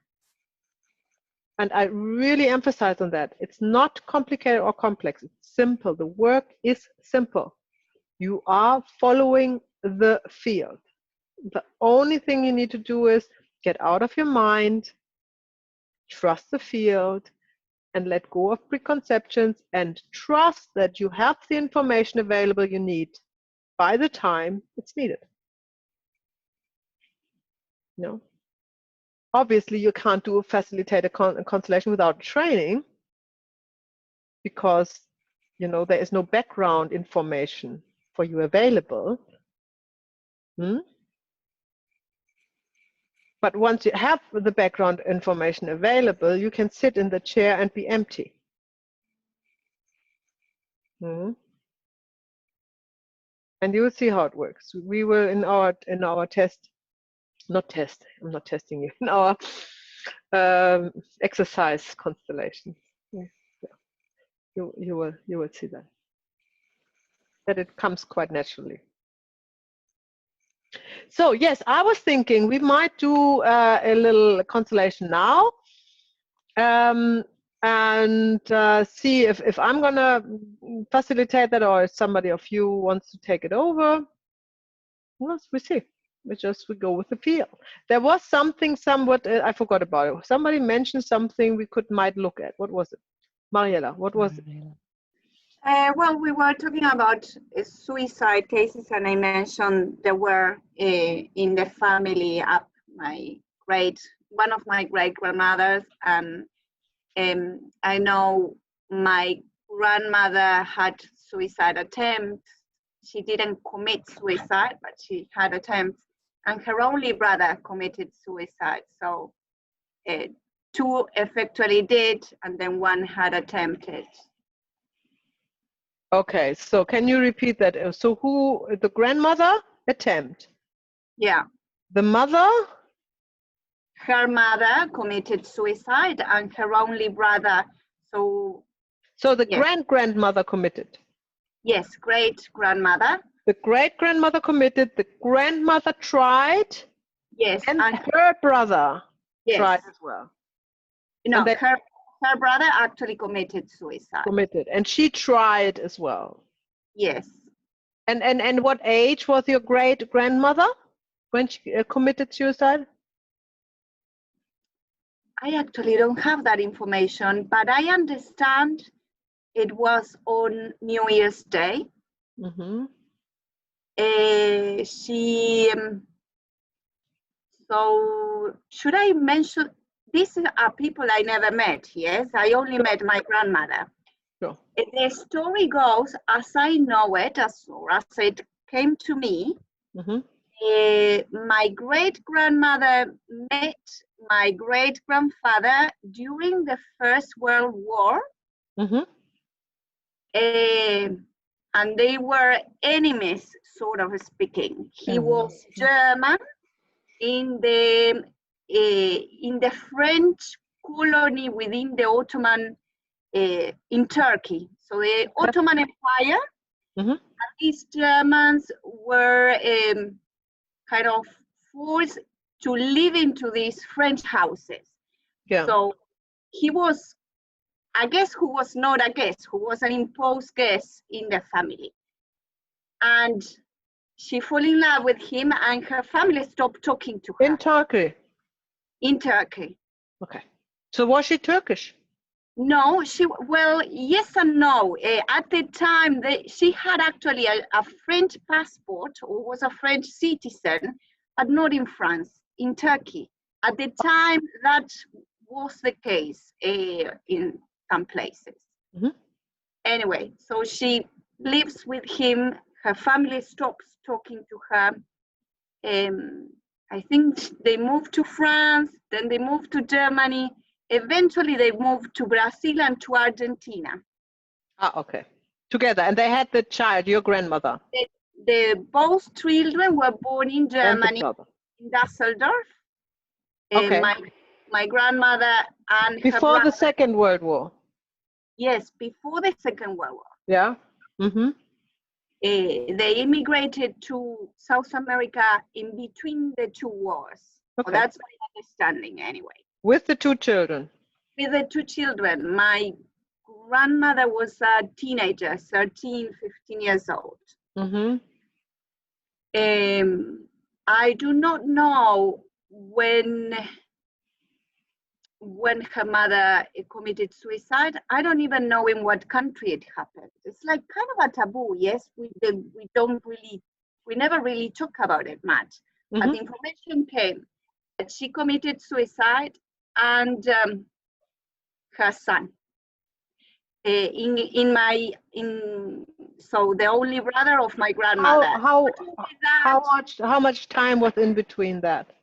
S1: And I really emphasize on that. It's not complicated or complex. It's simple. The work is simple. You are following the field. The only thing you need to do is get out of your mind, trust the field, and let go of preconceptions and trust that you have the information available you need by the time it's needed. No. Obviously, you can't do a facilitated constellation without training because, there is no background information for you available. But once you have the background information available, you can sit in the chair and be empty. And you will see how it works. We will in our test, not test. I'm not testing you. In our exercise constellation, you will see that it comes quite naturally. So yes, I was thinking we might do a little constellation now. And see if I'm gonna facilitate that or if somebody of you wants to take it over. Well, we see. We go with the feel. There was something somewhat I forgot about it. Somebody mentioned something we might look at. What was it? Mariela, what was it?
S3: Well, we were talking about suicide cases, and I mentioned there were in the family one of my great grandmothers, and I know my grandmother had suicide attempts. She didn't commit suicide, but she had attempts, and her only brother committed suicide. So two effectively did, and then one had attempted.
S1: Okay, so can you repeat that? So who, the grandmother attempt?
S3: Yeah.
S1: The mother?
S3: Her mother committed suicide and her only brother. So
S1: the great-grandmother committed?
S3: Yes, great-grandmother.
S1: The great-grandmother committed, the grandmother tried?
S3: Yes.
S1: And her brother tried as well?
S3: No, her brother actually committed suicide.
S1: And she tried as well?
S3: Yes.
S1: And what age was your great-grandmother when she committed suicide?
S3: I actually don't have that information, but I understand it was on New Year's Day.
S1: Mm-hmm.
S3: So should I mention, these are people I never met, yes? I only met my grandmother.
S1: Sure.
S3: The story goes, as I know it, as it came to me,
S1: mm-hmm.
S3: My great-grandmother met my great-grandfather during the First World War, and they were enemies, sort of speaking. He was German in the French colony within the Ottoman in Turkey. So the Ottoman Empire, and these Germans were kind of forced to live into these French houses.
S1: Yeah.
S3: So he was a guest who was not a guest, who was an imposed guest in the family. And she fell in love with him, and her family stopped talking to her.
S1: In Turkey?
S3: In Turkey.
S1: Okay. So was she Turkish?
S3: No, well, yes and no. At the time, she had actually a French passport, or was a French citizen, but not in France, in Turkey. At the time, that was the case in some places. Anyway, so she lives with him. Her family stops talking to her. I think they moved to France, then they moved to Germany. Eventually, they moved to Brazil and to Argentina.
S1: Ah, okay. Together, and they had the child, your grandmother.
S3: Both children were born in Germany, in Düsseldorf.
S1: Okay.
S3: My grandmother and
S1: before the Second World War.
S3: Yes, before the Second World War.
S1: Yeah.
S3: They immigrated to South America in between the two wars.
S1: Okay.
S3: So that's my understanding, anyway.
S1: With the two children?
S3: With the two children. My grandmother was a teenager, 13, 15 years old. I do not know when her mother committed suicide. I don't even know in what country it happened. It's like kind of a taboo. Yes, we never really talk about it much. But the information came that she committed suicide, and her son. So the only brother of my grandmother.
S1: How much time was in between that?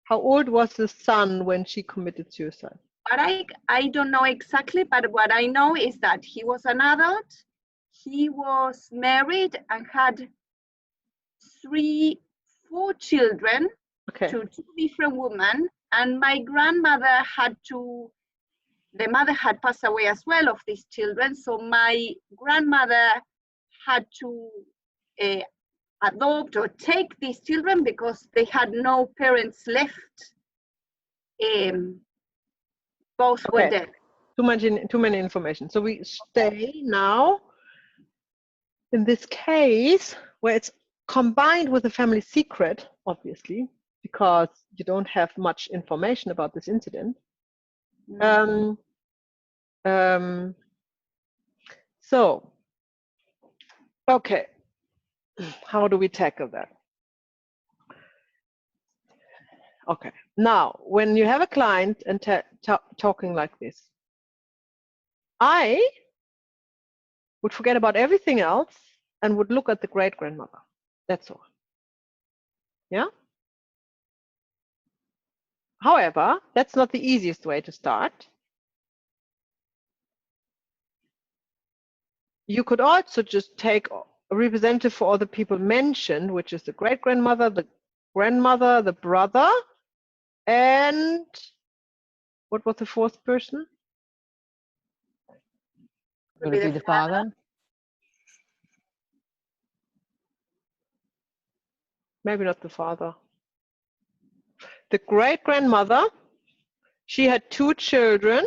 S1: How old was the son when she committed suicide?
S3: But I don't know exactly, but what I know is that he was an adult. He was married and had 4 children to 2 different women. And my grandmother the mother had passed away as well of these children. So my grandmother had to adopt or take these children because they had no parents left. Both were dead.
S1: Too many information. So we stay now in this case where it's combined with a family secret, obviously, because you don't have much information about this incident. So, okay, how do we tackle that? Okay, now when you have a client and talking like this, I would forget about everything else and would look at the great-grandmother. That's all. Yeah? However, that's not the easiest way to start. You could also just take a representative for all the people mentioned, which is the great-grandmother, the grandmother, the brother, and what was the 4th person?
S4: Would it be the father?
S1: Maybe not the father. The great-grandmother, she had 2 children.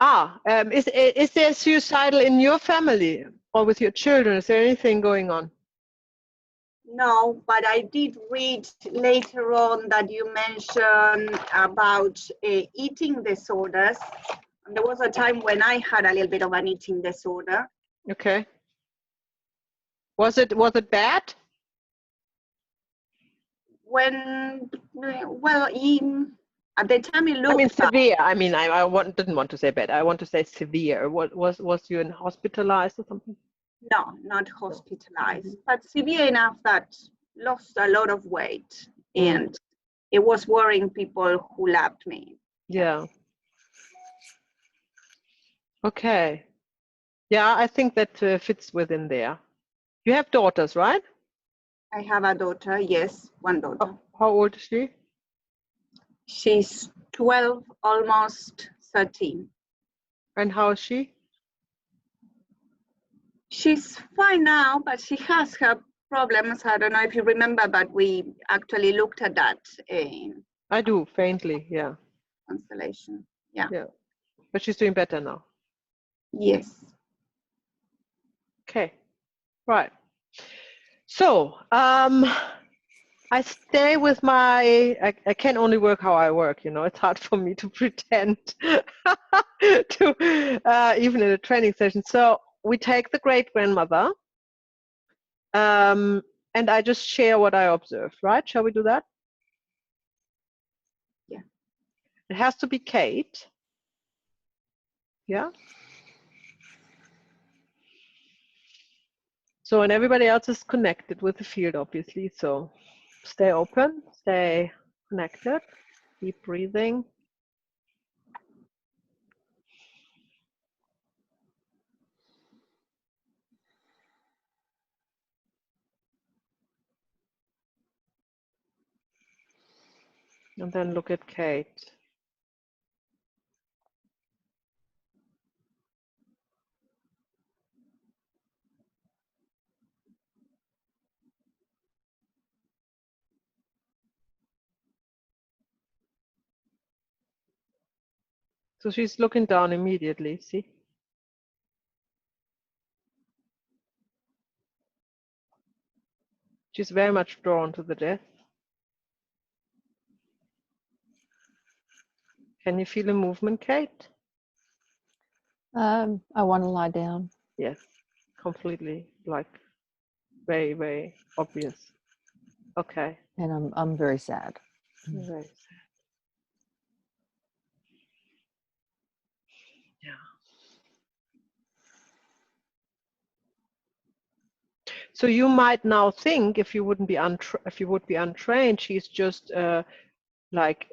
S1: Is there suicidal in your family or with your children? Is there anything going on?
S3: No, but I did read later on that you mentioned about eating disorders. And there was a time when I had a little bit of an eating disorder.
S1: Okay. Was it bad?
S3: At the time it looked.
S1: I mean severe. I mean didn't want to say bad. I want to say severe. Was you hospitalized or something?
S3: No, not hospitalized, but severe enough that lost a lot of weight, and it was worrying people who loved me.
S1: Yeah. Okay. Yeah, I think that fits within there. You have daughters, right?
S3: I have a daughter, yes, one daughter.
S1: How old is she?
S3: She's 12, almost 13.
S1: And how is she?
S3: She's fine now, but she has her problems. I don't know if you remember, but we actually looked at that
S1: I do, faintly, yeah.
S3: constellation. Yeah.
S1: Yeah. But she's doing better now.
S3: Yes.
S1: Okay. Right. So, I stay with my, I can only work how I work, you know, it's hard for me to pretend to, even in a training session. So we take the great grandmother, and I just share what I observed, right? Shall we do that?
S3: Yeah.
S1: It has to be Kate. Yeah. So, and everybody else is connected with the field, obviously. So stay open, stay connected, keep breathing. And then look at Kate. So she's looking down immediately, see? She's very much drawn to the death. Can you feel a movement, Kate?
S4: I want to lie down.
S1: Yes, completely, like very, very obvious. Okay.
S4: And I'm very sad.
S1: Very sad. Yeah. So you might now think, if you wouldn't be if you would be untrained, she's just like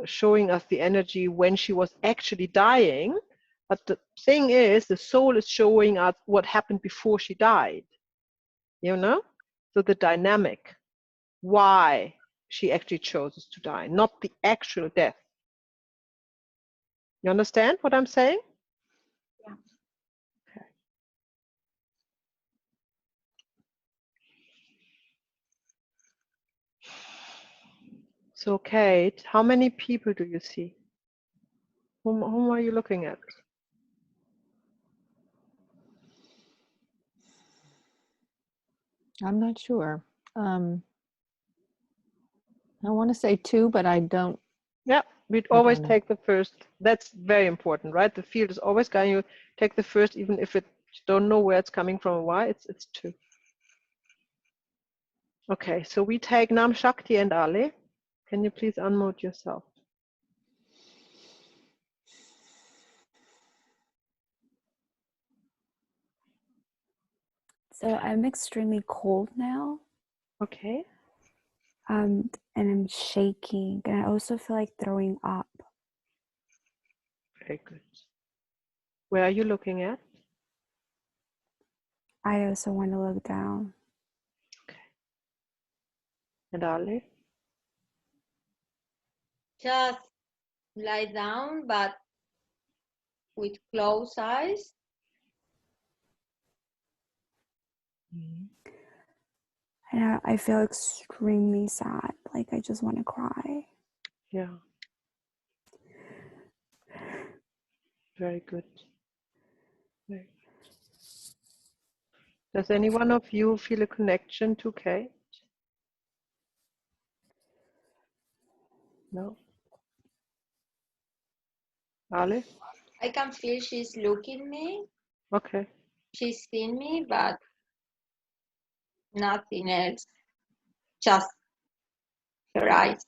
S1: showing us the energy when she was actually dying. But the thing is, the soul is showing us what happened before she died. You know? So the dynamic, why she actually chose to die, not the actual death. You understand what I'm saying?
S3: Yeah.
S1: Okay. So Kate, how many people do you see? Whom are you looking at?
S4: I'm not sure. I want to say 2, but I don't.
S1: Yeah, we'd
S4: I
S1: always
S4: don't know.
S1: take the first. That's very important, right? The field is always guiding you. Take the first, even if it you don't know where it's coming from or why. It's 2. Okay, so we take Nam Shakti and Ali. Can you please unmute yourself?
S5: So I'm extremely cold now,
S1: Okay.
S5: and I'm shaking, and I also feel like throwing up.
S1: Very good. Where are you looking at?
S5: I also want to look down.
S1: Okay. And Ali?
S2: Just lie down, but with closed eyes.
S5: And I feel extremely sad. Like I just want to cry.
S1: Yeah. Very good. Very good. Does any one of you feel a connection to Kate? No? Ali?
S2: I can feel she's looking me.
S1: Okay.
S2: She's seen me, but nothing else. Just her eyes.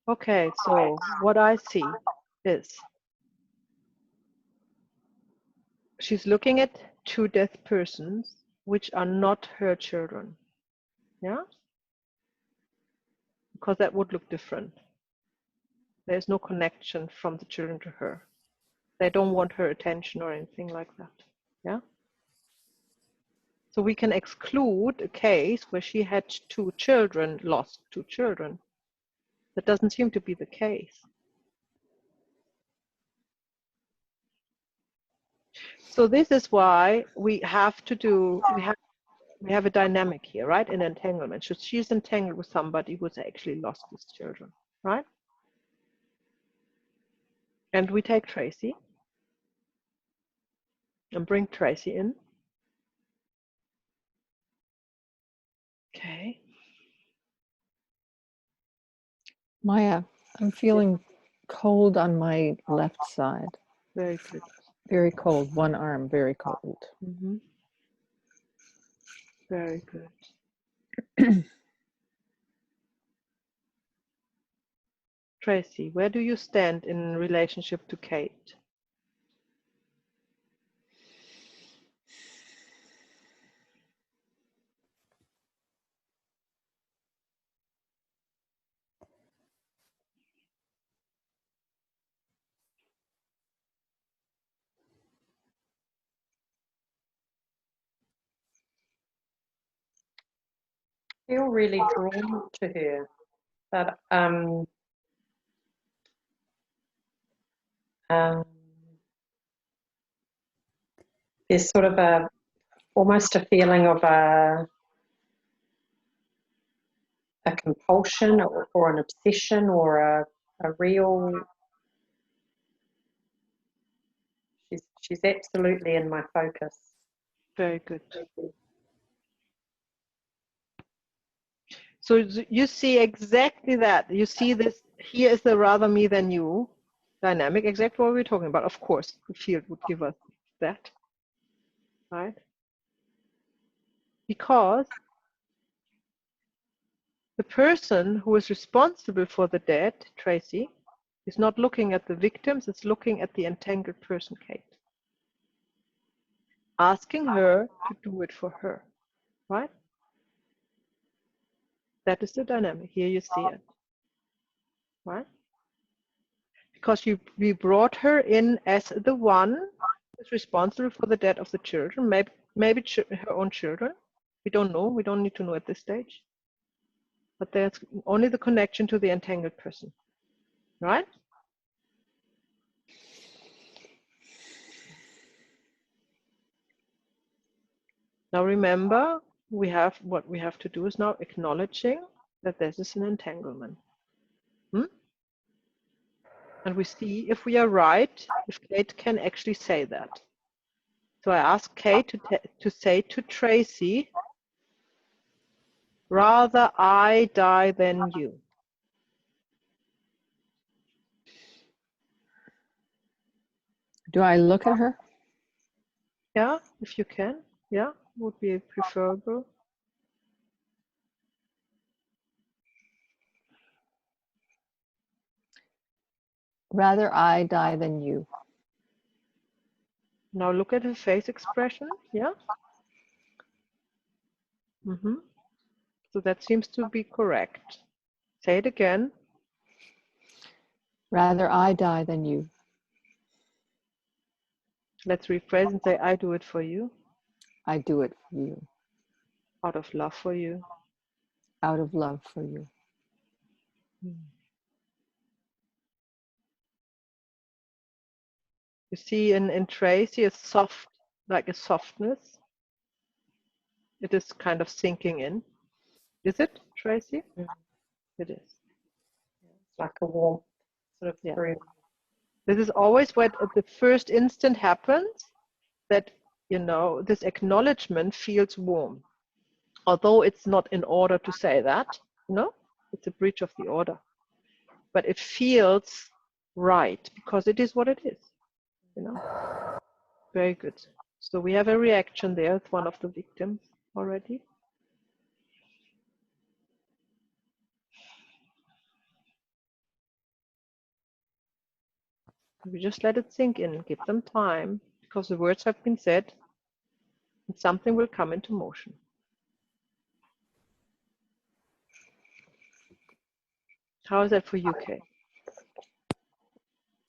S1: Okay, so what I see is she's looking at 2 dead persons which are not her children. Yeah? Because that would look different. There's no connection from the children to her. They don't want her attention or anything like that. Yeah? So we can exclude a case where she had 2 children, lost 2 children. That doesn't seem to be the case. So this is why we have to do, we have a dynamic here, right? An entanglement. So she's entangled with somebody who's actually lost his children, right? And we take Tracy and bring Tracy in. Okay.
S4: Maya, I'm feeling cold on my left side.
S1: Very good.
S4: Very cold. One arm, very cold.
S1: Mm-hmm. Very good. Tracy, where do you stand in relationship to Kate?
S6: Feel really drawn to her, but there's sort of almost a feeling of a compulsion or an obsession or a real. She's absolutely in my focus.
S1: Very good. So you see exactly that. You see this, here is the rather me than you dynamic, exactly what we're talking about. Of course, the field would give us that, right? Because the person who is responsible for the death, Tracy, is not looking at the victims, it's looking at the entangled person, Kate. Asking her to do it for her, right? That is the dynamic. Here you see it, right? Because we brought her in as the one who's responsible for the death of the children, maybe her own children. We don't know. We don't need to know at this stage. But there's only the connection to the entangled person, right? Now remember, what we have to do is now acknowledging that this is an entanglement. And we see if we are right, if Kate can actually say that. So I ask Kate to say to Tracy, rather I die than you.
S4: Do I look at her?
S1: Yeah, if you can. Yeah, would be preferable.
S4: Rather I die than you.
S1: Now look at her face expression. Yeah. So that seems to be correct. Say it again.
S4: Rather I die than you.
S1: Let's rephrase and say, I do it for you.
S4: I do it for you.
S1: Out of love for you.
S4: Out of love for you.
S1: You see in Tracy a soft, like a softness. It is kind of sinking in. Is it, Tracy? It is.
S6: It's like a warmth sort of through.
S1: This is always what at the first instant happens, that, you know, this acknowledgement feels warm. Although it's not in order to say that, you know, it's a breach of the order. But it feels right because it is what it is, you know. Very good. So we have a reaction there with one of the victims already. We just let it sink in, give them time, because the words have been said. and something will come into motion. How is that for you, Kate?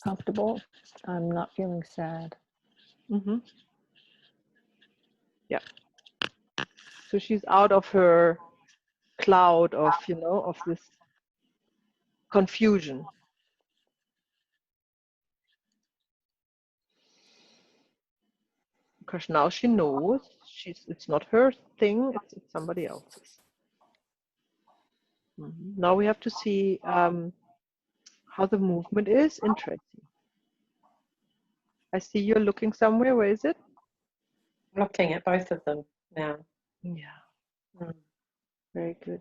S4: Comfortable. I'm not feeling sad.
S1: Mm-hmm. Yeah. So she's out of her cloud of, of this confusion. Because now she knows it's not her thing, it's somebody else's. Now we have to see how the movement is in Tracy. I see you're looking somewhere. Where is it?
S6: Looking at both of them now.
S1: Yeah. Very good.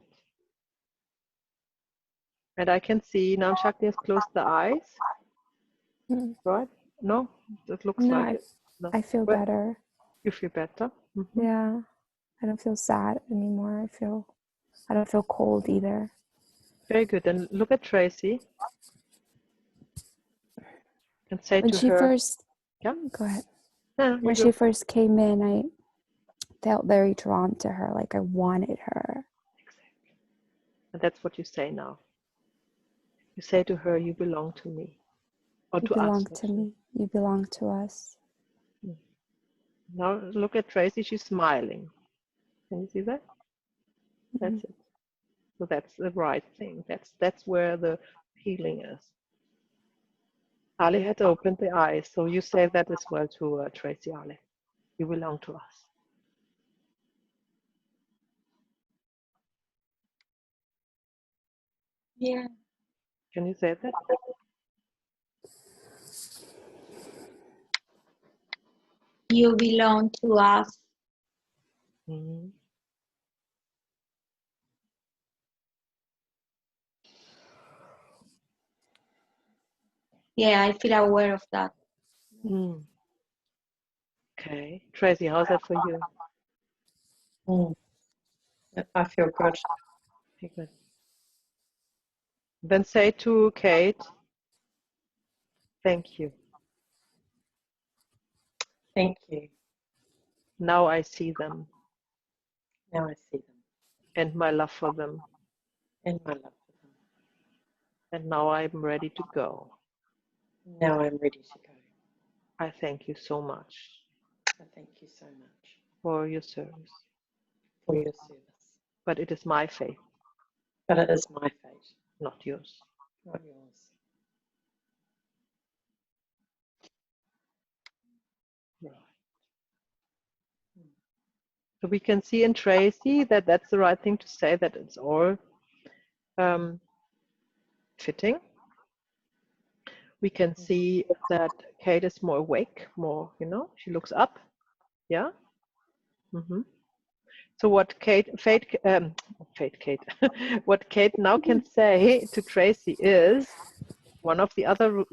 S1: And I can see now Shakti has closed the eyes. Right? No? It looks
S5: No,
S1: like it. No.
S5: I feel
S1: Well,
S5: better.
S1: you feel better? Mm-hmm.
S5: Yeah. I don't feel sad anymore. I don't feel cold either.
S1: Very good. And look at Tracy. And say
S5: When
S1: to
S5: she
S1: her.
S5: first,
S1: Yeah?
S5: go ahead.
S1: No,
S5: When she first came in, I felt very drawn to her, like I wanted her.
S1: Exactly. And that's what you say now. You say to her, you belong to me. Or
S5: You
S1: to
S5: belong
S1: us.
S5: to me. You belong to us.
S1: Now look at Tracy, she's smiling. Can you see that? That's it. So that's the right thing. That's where the healing is. Ali had opened the eyes, so you say that as well to Tracy. Ali, you belong to us.
S2: Yeah.
S1: Can you say that?
S2: You belong to us.
S1: Mm-hmm.
S2: Yeah, I feel aware of that.
S1: Mm. Okay, Tracy, how's that for you?
S6: I feel good.
S1: Okay, good. Then say to Kate, thank you.
S6: Thank you.
S1: Now I see them.
S6: Now I see them.
S1: And my love for them.
S6: And my love for them.
S1: And now I'm ready to go.
S6: Now I'm ready to go.
S1: I thank you so much.
S6: I thank you so much
S1: for your service.
S6: for your service.
S1: But it is my faith.
S6: But it is my fate.
S1: Not yours.
S6: Not yours.
S1: Right. So we can see in Tracy that that's the right thing to say, that it's all fitting. We can see that Kate is more awake, more, she looks up. Yeah. Mm-hmm. So what Kate, what Kate now can say to Tracy is, one of the other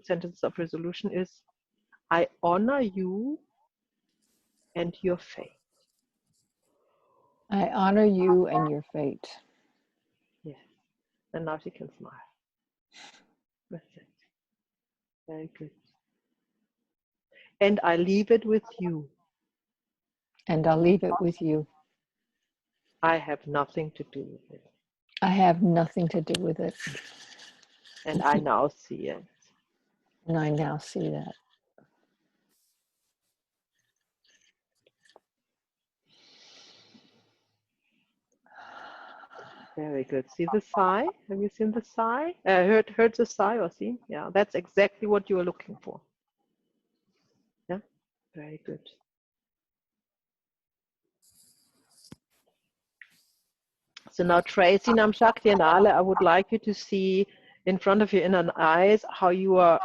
S1: sentences of resolution is, I honor you and your fate.
S4: I honor you and your fate.
S1: Yes. And now she can smile. That's it. Very good. And I leave it with you.
S4: And I'll leave it with you.
S1: I have nothing to do with it.
S4: I have nothing to do with it.
S1: And I now see it.
S4: And I now see that.
S1: Very good. See the sigh? Have you seen the sigh? Heard the sigh or seen? Yeah, that's exactly what you are looking for. Yeah, very good. So now Tracy, Namshakti and Ale, I would like you to see in front of your inner eyes how you are,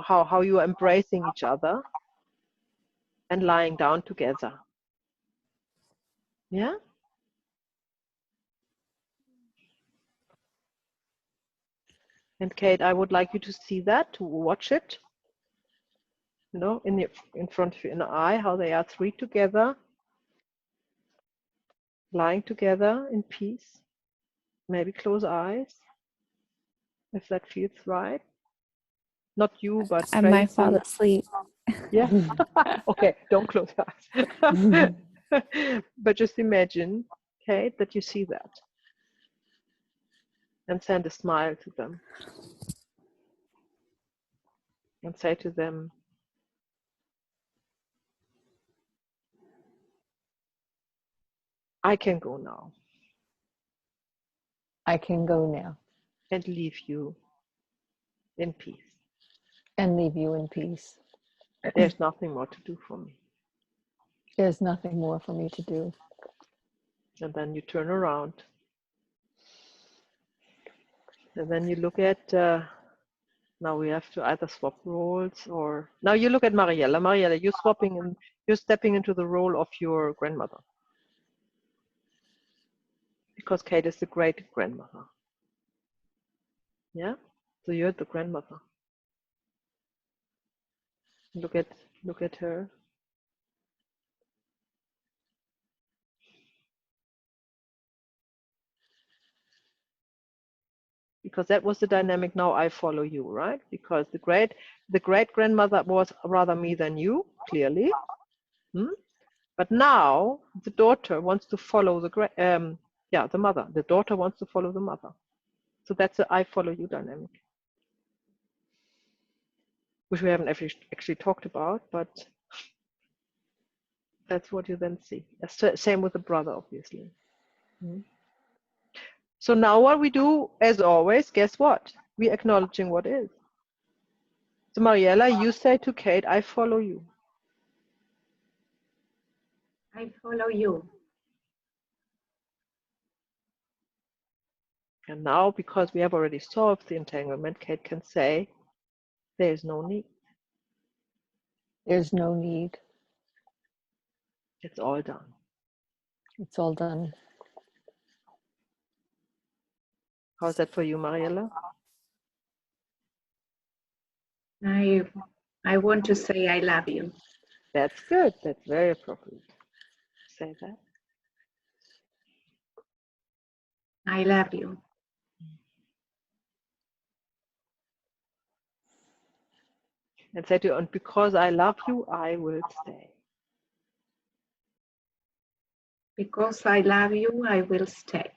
S1: how you are embracing each other and lying down together. Yeah? And Kate, I would like you to see that, to watch it. In front of your inner eye, how they are three together, lying together in peace. Maybe close eyes, if that feels right. Not you, but
S5: I might
S1: Tracy.
S5: fall asleep.
S1: Yeah. Okay, don't close your eyes. But just imagine, okay, that you see that. And send a smile to them. And say to them, I can go now.
S4: I can go now.
S1: And leave you in peace.
S4: And leave you in peace.
S1: There's nothing more to do for me.
S4: There's nothing more for me to do.
S1: And then you turn around. And then you look at, now we have to either swap roles or, now you look at Mariella. Mariella, you're swapping and you're stepping into the role of your grandmother. Because Kate is the great grandmother. Yeah? So you're the grandmother. Look at her. Because that was the dynamic. Now I follow you, right? Because the great grandmother was rather me than you, clearly. But now the daughter wants to follow the mother. The daughter wants to follow the mother. So that's a I follow you dynamic, which we haven't actually talked about, but that's what you then see. Same with the brother, obviously. So now what we do, as always, guess what? We're acknowledging what is. So Mariella, you say to Kate, I follow you.
S3: I follow you.
S1: And now, because we have already solved the entanglement, Kate can say, there is no need.
S4: There's no need.
S1: It's all done.
S4: It's all done.
S1: How's that for you, Mariella?
S3: I want to say I love you.
S1: That's good. That's very appropriate. Say that.
S3: I love you.
S1: And say to you, and because I love you, I will stay.
S3: Because I love you, I will stay.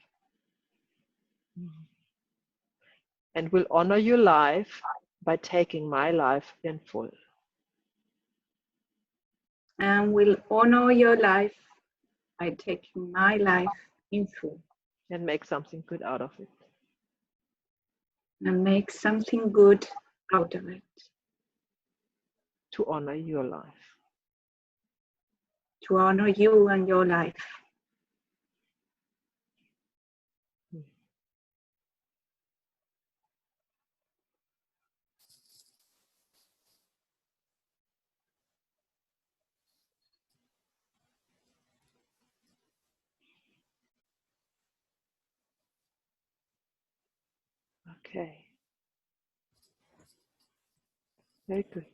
S1: And will honor your life by taking my life in full.
S3: And will honor your life by taking my life in full.
S1: And make something good out of it.
S3: And make something good out of it.
S1: To honor your life.
S3: To honor you and your life.
S1: Okay. Very good.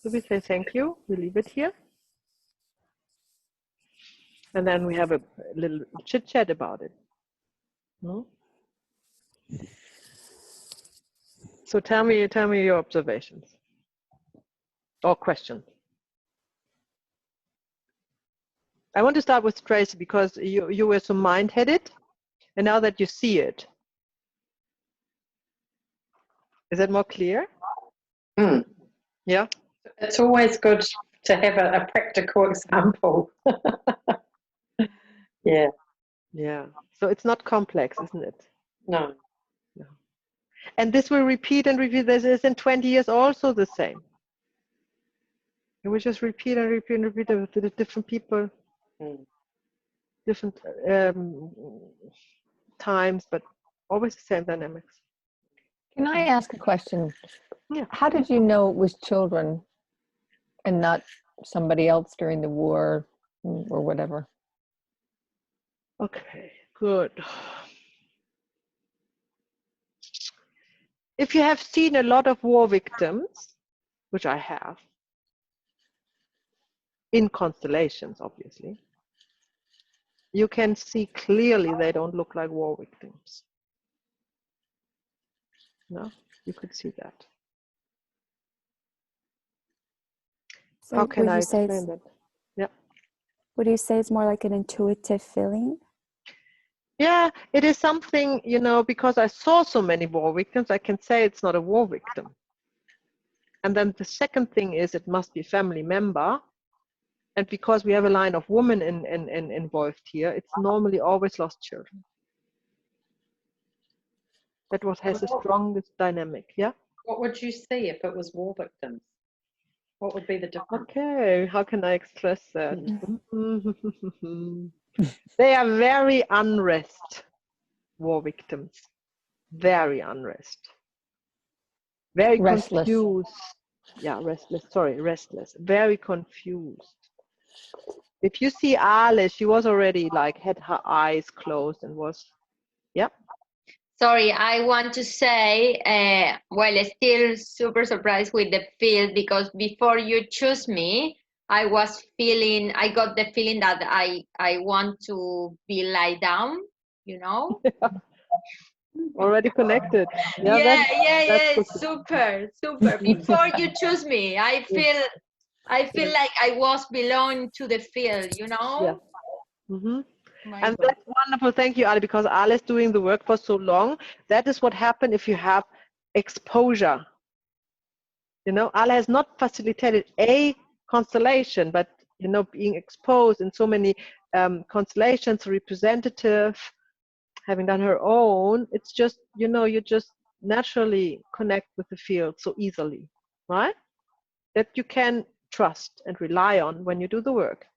S1: So we say thank you. We leave it here. And then we have a little chit chat about it. No? So tell me your observations or questions. I want to start with Tracy because you were so mind-headed, and now that you see it, is that more clear? Yeah.
S6: It's always good to have a practical example. Yeah.
S1: Yeah. So it's not complex, isn't it?
S6: No.
S1: No. And this will repeat and repeat. This is in 20 years also the same. It will just repeat and repeat and repeat with the different people, different times, but always the same dynamics.
S4: Can I ask a question?
S1: Yeah.
S4: How did you know it was children and not somebody else during the war or whatever?
S1: Okay, good. If you have seen a lot of war victims, which I have, in constellations, obviously, you can see clearly they don't look like war victims. No, you could see that.
S5: So
S1: How can
S5: would
S1: I
S5: you say
S1: explain that? Yeah.
S5: would you say it's more like an intuitive feeling?
S1: Yeah, it is something, you know, because I saw so many war victims, I can say it's not a war victim. And then the second thing is it must be a family member. And because we have a line of women involved here, it's normally always lost children. That what has the strongest dynamic, yeah?
S6: What would you see if it was war victims? What would be the difference?
S1: Okay, how can I express that? They are very unrest, war victims. Very unrest. Very
S4: Restless.
S1: confused. Yeah, restless. Sorry, restless. Very confused. If you see Ale, she was already like had her eyes closed and was, yeah.
S2: Sorry, I want to say, well, still super surprised with the field because before you choose me, I got the feeling that I want to be lie down, you know?
S1: Already connected. Yeah,
S2: Yeah,
S1: that's good.
S2: super. Before you choose me, I feel like I was belong to the field, you know?
S1: Yeah. Mm-hmm.
S2: My
S1: And
S2: God.
S1: that's wonderful. Thank you, Ali, because Ali is doing the work for so long. That is what happens if you have exposure. You know, Ali has not facilitated a constellation, but, you know, being exposed in so many constellations, representative, having done her own, it's just, you know, you just naturally connect with the field so easily, right? That you can trust and rely on when you do the work.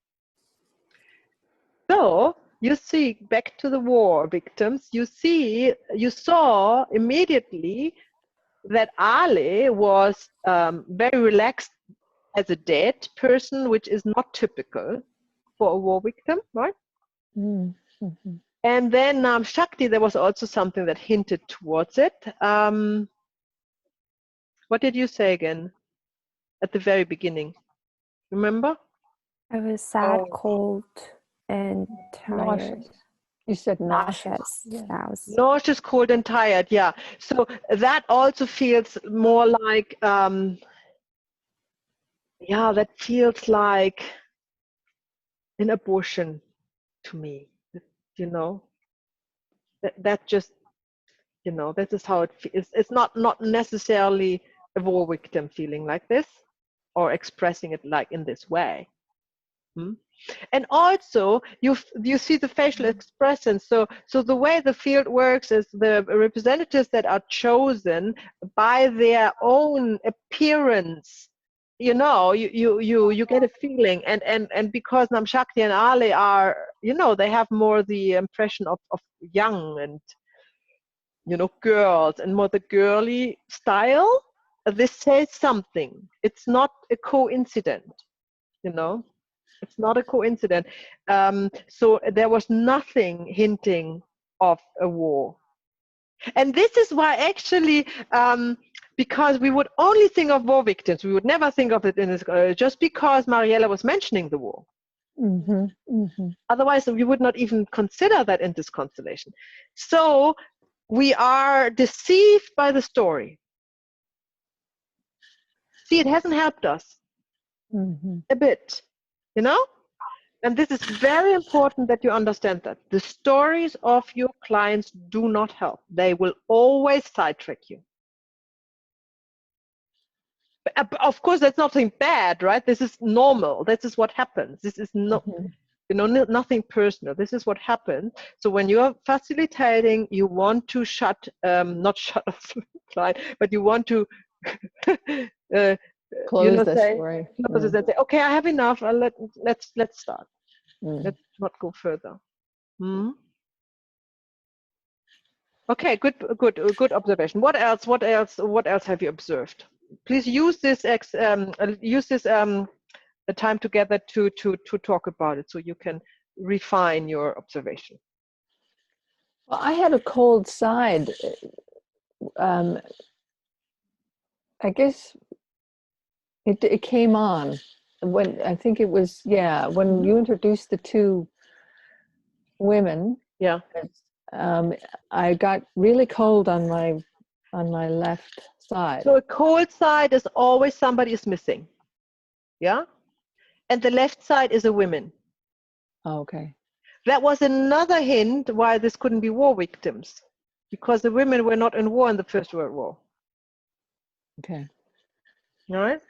S1: So you see, back to the war victims, you saw immediately that Ale was very relaxed as a dead person, which is not typical for a war victim, right?
S4: Mm-hmm.
S1: And then Shakti, there was also something that hinted towards it. What did you say again at the very beginning? Remember?
S5: I was sad,
S6: Oh.
S5: cold, and tired.
S4: Nauseous. You said nauseous.
S5: Nauseous.
S4: Yeah.
S5: That was
S1: Nauseous, cold, and tired. Yeah. So that also feels more like, yeah, that feels like an abortion to me. You know, that just, you know, this is how it feels. It's not necessarily a war victim feeling like this or expressing it like in this way. And also you see the facial expression. So the way the field works is the representatives that are chosen by their own appearance. You know, you get a feeling, and because Namshakti and Ali are, you know, they have more the impression of young and, you know, girls and more the girly style. This says something. It's not a coincidence, you know. It's not a coincidence. So there was nothing hinting of a war. And this is why actually, because we would only think of war victims, we would never think of it in this, just because Mariella was mentioning the war.
S4: Mm-hmm. Mm-hmm.
S1: Otherwise, we would not even consider that in this constellation. So we are deceived by the story. See, it hasn't helped us a bit, you know? And this is very important that you understand that. The stories of your clients do not help. They will always sidetrack you. Of course, that's nothing bad, right? This is normal. This is what happens. This is not, you know, nothing personal. This is what happens. So when you are facilitating, you want to not shut off the client, but you want to
S4: Close
S1: you know,
S4: the
S1: say,
S4: story.
S1: close it and say, okay, I have enough. Let's start.
S4: Mm.
S1: Let's not go further. Okay, good observation. What else have you observed? Please use this time together to talk about it, so you can refine your observation.
S4: Well, I had a cold side. I guess it came on when, I think it was, when you introduced the two women.
S1: Yeah.
S4: I got really cold on my left side.
S1: So a cold side is always somebody is missing. Yeah. and the left side is a women.
S4: Oh, okay.
S1: That was another hint why this couldn't be war victims, because the women were not in war in the First World War.
S4: Okay.
S1: All right?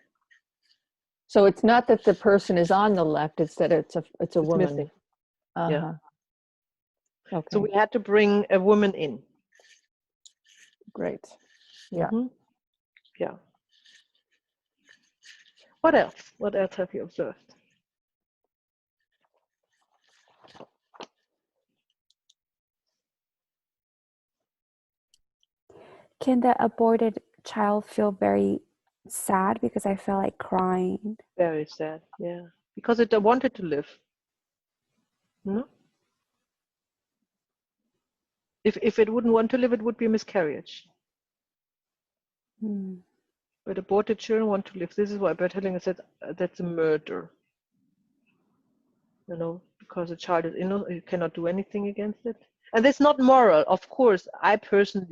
S4: So it's not that the person is on the left, it's that it's a woman.
S1: Missing.
S4: Uh-huh.
S1: Yeah.
S4: Okay.
S1: So we had to bring a woman in.
S4: Great. Yeah.
S1: Mhm. Yeah. What else? What else have you observed?
S5: Can the aborted child feel very sad because I feel like crying?
S1: Very sad. Yeah. Because it wanted to live. No? If it wouldn't want to live, it would be a miscarriage.
S5: Hmm.
S1: But aborted children want to live. This is why Berthellinger said that's a murder. You know, because a child is innocent, you cannot do anything against it. And that's not moral. Of course, I personally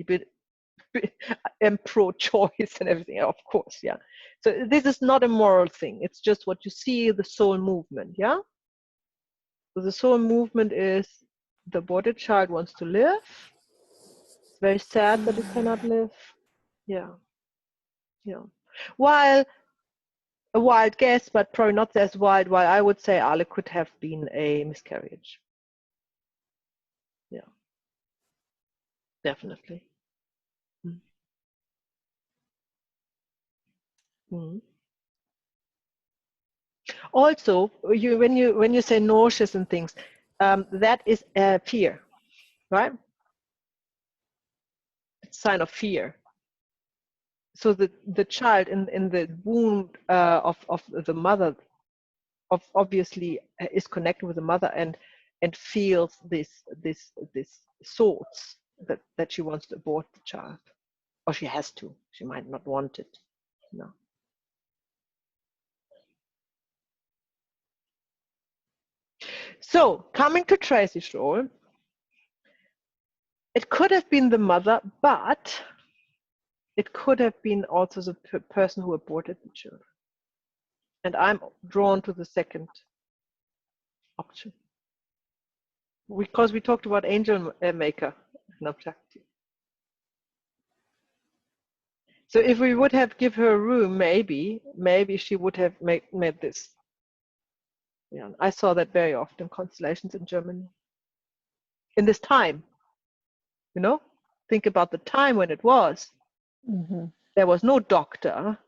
S1: am pro-choice and everything, of course, yeah. So this is not a moral thing. It's just what you see, the soul movement, yeah? So the soul movement is the aborted child wants to live. It's very sad that it cannot live. Yeah. Yeah. While a wild guess, but probably not as wild, while I would say Ale could have been a miscarriage. Yeah. Definitely. Mm. Mm. Also, when you say nauseous and things, that is fear, right? It's a sign of fear. So the child in the womb of the mother obviously is connected with the mother and feels this thoughts that she wants to abort the child, or she has to. She might not want it. No. So coming to Tracy's role, it could have been the mother, but it could have been also the person who aborted the children. And I'm drawn to the second option. Because we talked about angel maker and abductee. So if we would have give her a room, maybe she would have made this. Yeah, I saw that very often, constellations in Germany. In this time, you know, think about the time when it was.
S4: Mm-hmm.
S1: There was no doctor.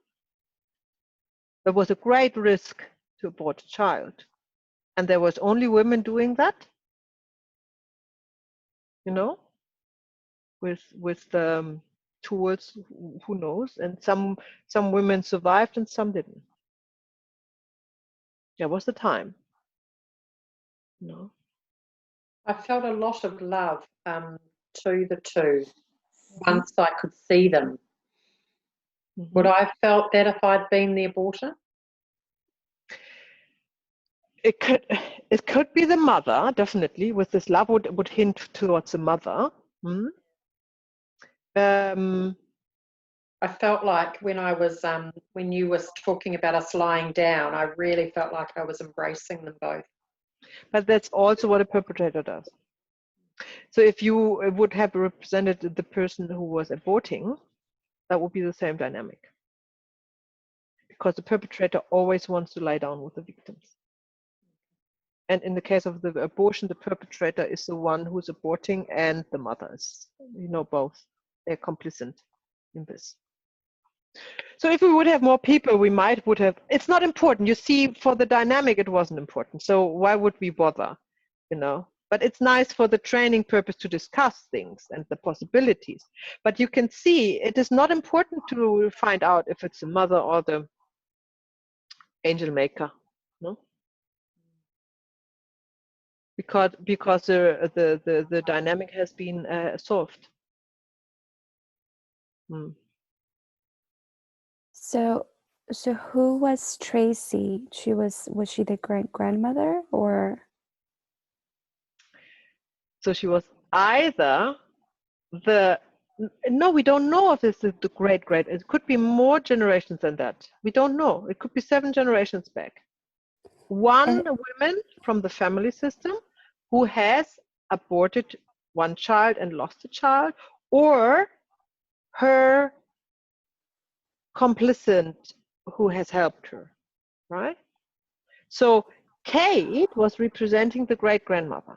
S1: There was a great risk to abort a child. And there was only women doing that, you know, with tools, who knows, and some women survived and some didn't. There was the time, you know.
S6: I felt a lot of love to the two once I could see them.
S1: Mm-hmm.
S6: Would I have felt that if I'd been the aborter?
S1: It could be the mother, definitely, with this love would hint towards the mother. Hmm?
S6: I felt like when I was when you were talking about us lying down, I really felt like I was embracing them both.
S1: But that's also what a perpetrator does. So if you would have represented the person who was aborting, that would be the same dynamic. Because the perpetrator always wants to lie down with the victims. And in the case of the abortion, the perpetrator is the one who's aborting and the mother is, you know, both. They're complicit in this. So if we would have more people, we would have, it's not important. You see, for the dynamic, it wasn't important. So why would we bother, you know? But it's nice for the training purpose to discuss things and the possibilities. But you can see it is not important to find out if it's the mother or the angel maker, no? Because the dynamic has been solved. Hmm.
S5: So who was Tracy? Was she the grandmother or?
S1: So she was either no, we don't know if this is the great. It could be more generations than that. We don't know. It could be 7 generations back. one woman from the family system who has aborted one child and lost a child, or her complicit who has helped her, right? So Kate was representing the great-grandmother,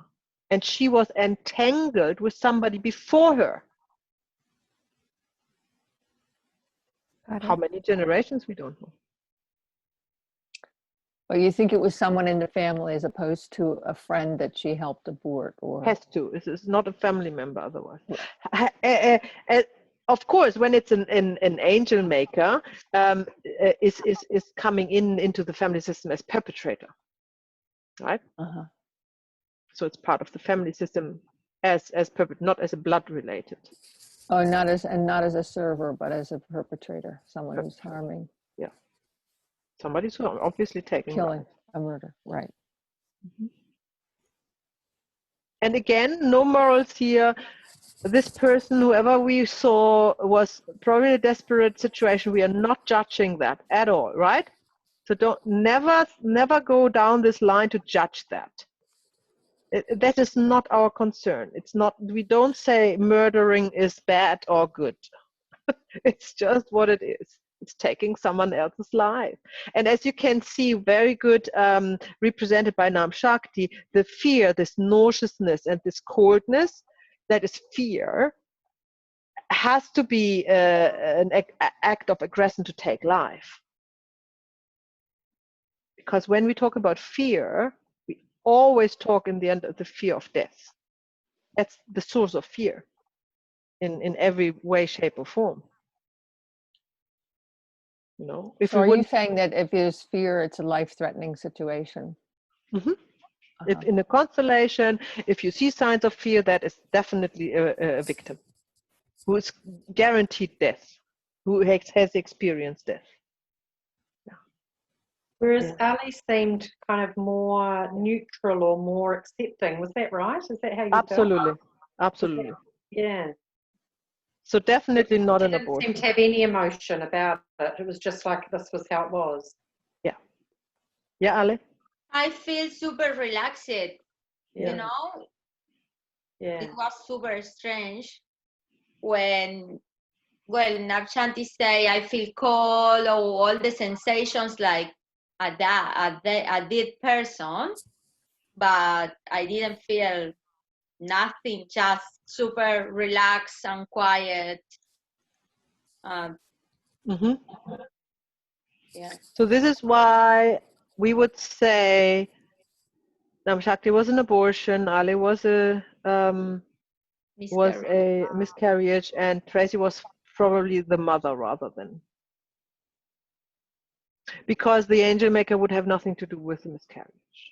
S1: and she was entangled with somebody before her.
S5: Got
S1: How
S5: it.
S1: many generations, we don't know.
S4: Or you think it was someone in the family as opposed to a friend that she helped abort, or
S1: Has to. It's not a family member otherwise. Of course, when it's an angel maker, is coming into the family system as perpetrator, right?
S4: uh-huh.
S1: So it's part of the family system as not as a blood related.
S4: Oh, not as a server, but as a perpetrator, someone who's harming,
S1: Yeah, somebody's who obviously taking
S4: killing,
S1: life.
S4: a murder, right?
S1: And again, no morals here. This person, whoever we saw, was probably in a desperate situation. We are not judging that at all, right? So don't never go down this line to judge that. That is not our concern. It's not. We don't say murdering is bad or good. It's just what it is. It's taking someone else's life. And as you can see, very good represented by Nam Shakti, the fear, this nauseousness and this coldness, that is fear, has to be an act of aggression to take life. Because when we talk about fear, we always talk in the end of the fear of death. That's the source of fear in every way, shape, or form. You know, if
S4: So
S1: we
S4: are you
S1: wouldn't,
S4: saying that if there's fear, it's a life-threatening situation?
S1: Mhm. If
S4: Uh-huh.
S1: in a constellation, if you see signs of fear, that is definitely a victim who is guaranteed death, who has experienced death.
S6: Whereas
S1: Yeah.
S6: Ali seemed kind of more neutral or more accepting. Was that right? Is that how you
S1: Absolutely,
S6: felt?
S1: absolutely.
S6: Yeah.
S1: So definitely not an
S6: She didn't seem
S1: abortion.
S6: to have any emotion about it. It was just like this was how it was.
S1: Yeah, Ali?
S2: I feel super relaxed.
S6: Yeah.
S2: You know,
S6: Yeah.
S2: it was super strange when, well, Navshanti say I feel cold, or all the sensations like a dead person, but I didn't feel nothing, just super relaxed and quiet.
S1: Mm-hmm.
S2: Yeah.
S1: So this is why we would say Namshakti was an abortion, Ali was a miscarriage, and Tracy was probably the mother rather than, because the angel maker would have nothing to do with the miscarriage.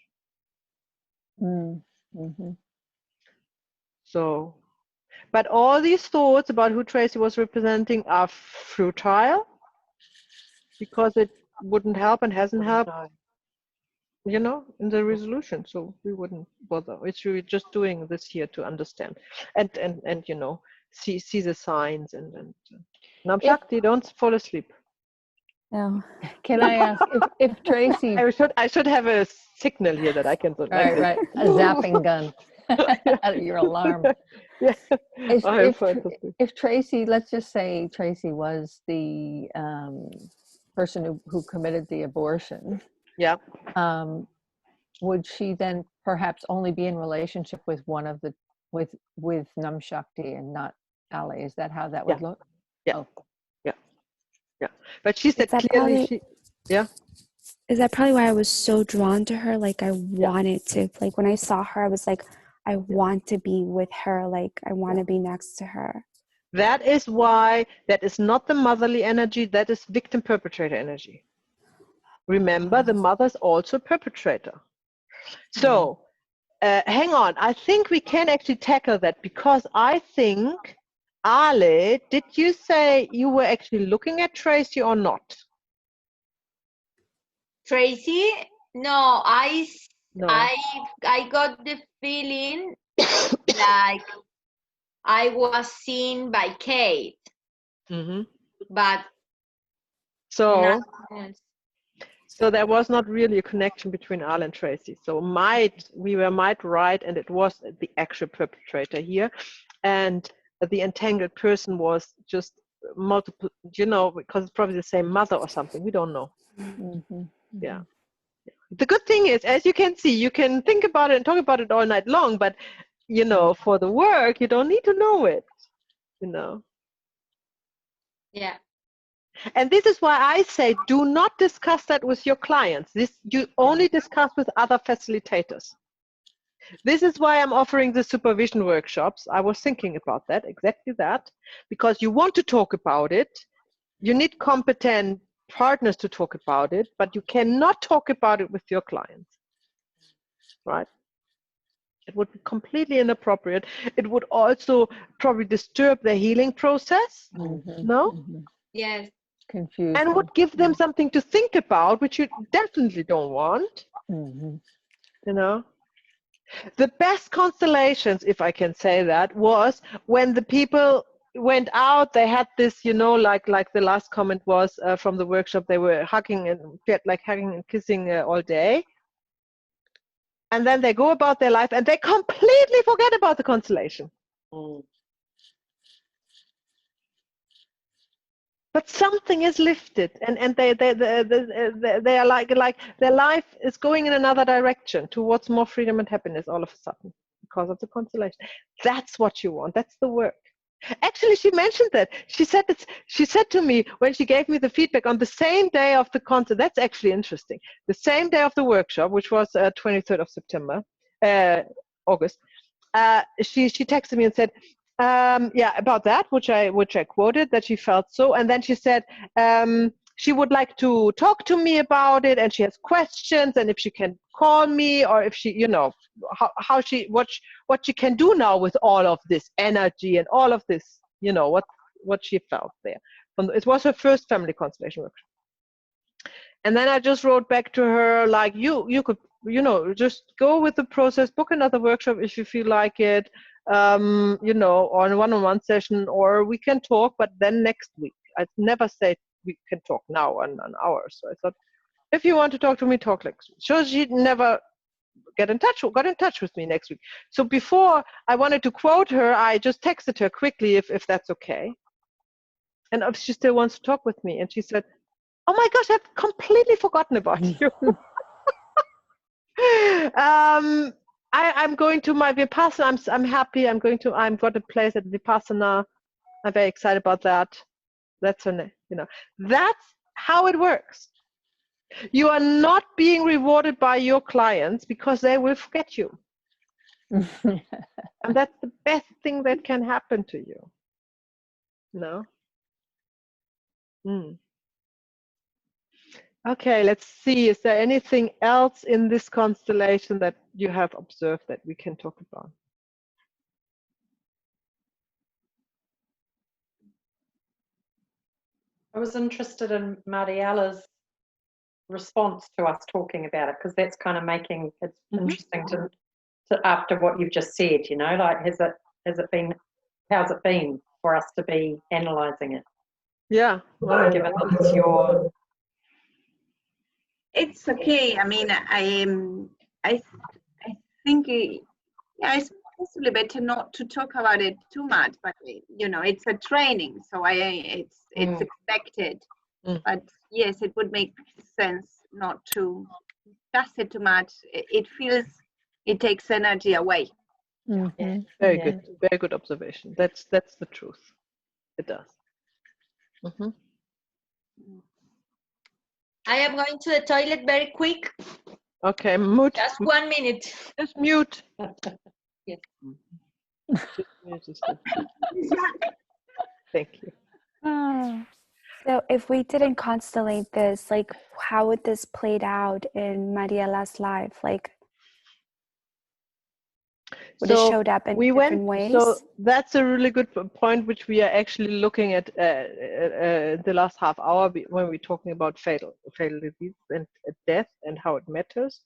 S4: Mm-hmm.
S1: So, but all these thoughts about who Tracy was representing are futile because it wouldn't help and hasn't helped,
S6: No.
S1: you know, in the resolution. So we wouldn't bother. It's really just doing this here to understand and you know, see the signs and Namshakti, don't fall asleep.
S5: No.
S4: Can I ask if Tracy,
S1: I should have a signal here that I can sort like
S4: right,
S1: this.
S4: a zapping gun, your alarm.
S1: Yeah.
S4: If Tracy, let's just say Tracy was the person who committed the abortion,
S1: Yeah.
S4: would she then perhaps only be in relationship with one of the with Namshakti and not Ali? Is that how that would look?
S1: Yeah.
S4: Oh.
S1: Yeah. But she said clearly
S5: Is that probably why I was so drawn to her? Like I wanted to, like when I saw her, I was like, I want to be with her. Like I want to be next to her.
S1: That is why that is not the motherly energy, that is victim perpetrator energy. Remember, the mother's also a perpetrator. So hang on, I think we can actually tackle that, because I think, Ale, did you say you were actually looking at Tracy or not?
S2: Tracy? No,
S1: No.
S2: I got the feeling like I was seen by Kate,
S1: Mm-hmm.
S2: but
S1: So So there was not really a connection between Al and Tracy. So we were right, and it was the actual perpetrator here, and the entangled person was just multiple, because it's probably the same mother or something. We don't know. Yeah. The good thing is, as you can see, you can think about it and talk about it all night long, but for the work, you don't need to know it.
S2: Yeah.
S1: And this is why I say, do not discuss that with your clients. This you only discuss with other facilitators. This is why I'm offering the supervision workshops. I was thinking about that, exactly that, because you want to talk about it. You need competent partners to talk about it, but you cannot talk about it with your clients, right? It would be completely inappropriate. It would also probably disturb the healing process, no?
S2: Yes.
S4: Confused.
S1: And would give them something to think about, which you definitely don't want. The best constellations, if I can say that, was when the people went out. They had this, like the last comment was from the workshop. They were hugging and kissing all day, and then they go about their life and they completely forget about the constellation. But something is lifted, and they are like their life is going in another direction towards more freedom and happiness all of a sudden because of the constellation. That's what you want. That's the work. Actually, she mentioned that. She said to me when she gave me the feedback on the same day of the concert. That's actually interesting. The same day of the workshop, which was 23rd of September, August. She texted me and said, about that, which I quoted, that she felt so, and then she said she would like to talk to me about it, and she has questions, and if she can call me, or if she, what she can do now with all of this energy and all of this, what she felt there. It was her first family constellation workshop. And then I just wrote back to her, like, you could, just go with the process, book another workshop if you feel like it, or a one-on-one session, or we can talk, but then next week. I'd never say we can talk now an hour. So I thought, if you want to talk to me, talk next week. So she never got in touch with me next week. So before I wanted to quote her, I just texted her quickly if that's okay. And if she still wants to talk with me. And she said, oh my gosh, I've completely forgotten about you. I'm going to my Vipassana. I'm happy. I've got a place at Vipassana. I'm very excited about that. That's that's how it works. You are not being rewarded by your clients because they will forget you. And that's the best thing that can happen to you. Okay, let's see. Is there anything else in this constellation that you have observed that we can talk about?
S6: I was interested in Mariela's response to us talking about it, because that's kind of making it interesting to after what you've just said, like how's it been for us to be analysing it?
S1: Yeah.
S6: Given that it's your...
S3: It's okay. I mean, I think it's possibly better not to talk about it too much, but it's a training, so it's expected. But yes, it would make sense not to discuss it too much. It takes energy away.
S1: Very good observation. That's the truth. It does.
S2: I am going to the toilet very quick.
S1: Okay, mute.
S2: Just 1 minute.
S1: Just mute.
S2: Yes.
S1: Thank you.
S5: So if we didn't constellate this, like, how would this played out in Mariela's life? Like, would it showed up in different ways?
S1: So that's a really good point, which we are actually looking at the last half hour when we're talking about fatal disease and death and how it matters.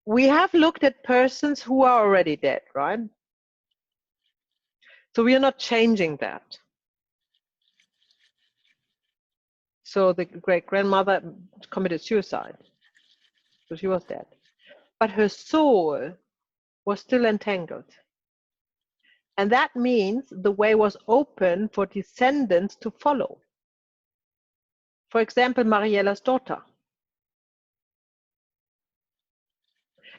S1: We have looked at persons who are already dead, right? So we are not changing that. So the great-grandmother committed suicide. So she was dead. But her soul was still entangled. And that means the way was open for descendants to follow. For example, Mariella's daughter.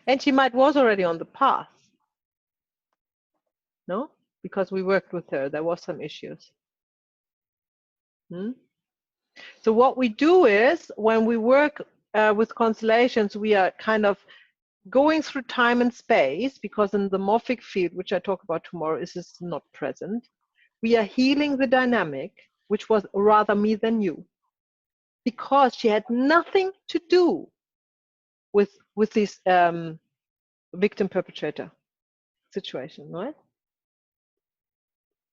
S1: And she was already on the path. No? Because we worked with her, there was some issues. So what we do is, when we work with constellations, we are kind of going through time and space, because in the morphic field, which I talk about tomorrow, is not present. We are healing the dynamic, which was rather me than you, because she had nothing to do with this victim-perpetrator situation, right?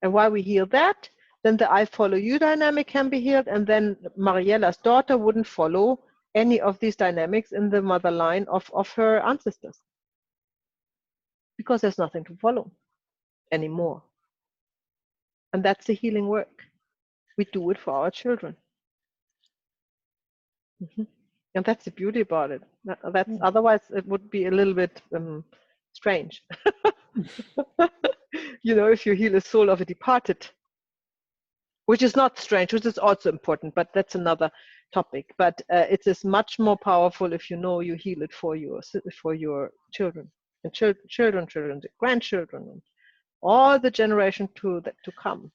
S1: And while we heal that, then the I follow you dynamic can be healed, and then Mariella's daughter wouldn't follow any of these dynamics in the mother line of her ancestors, because there's nothing to follow anymore. And that's the healing work. We do it for our children. And that's the beauty about it. Otherwise it would be a little bit strange. You know, if you heal a soul of a departed, which is not strange, which is also important, but that's another topic. But it is much more powerful if you know you heal it for your children, and children, grandchildren, and all the generation to come.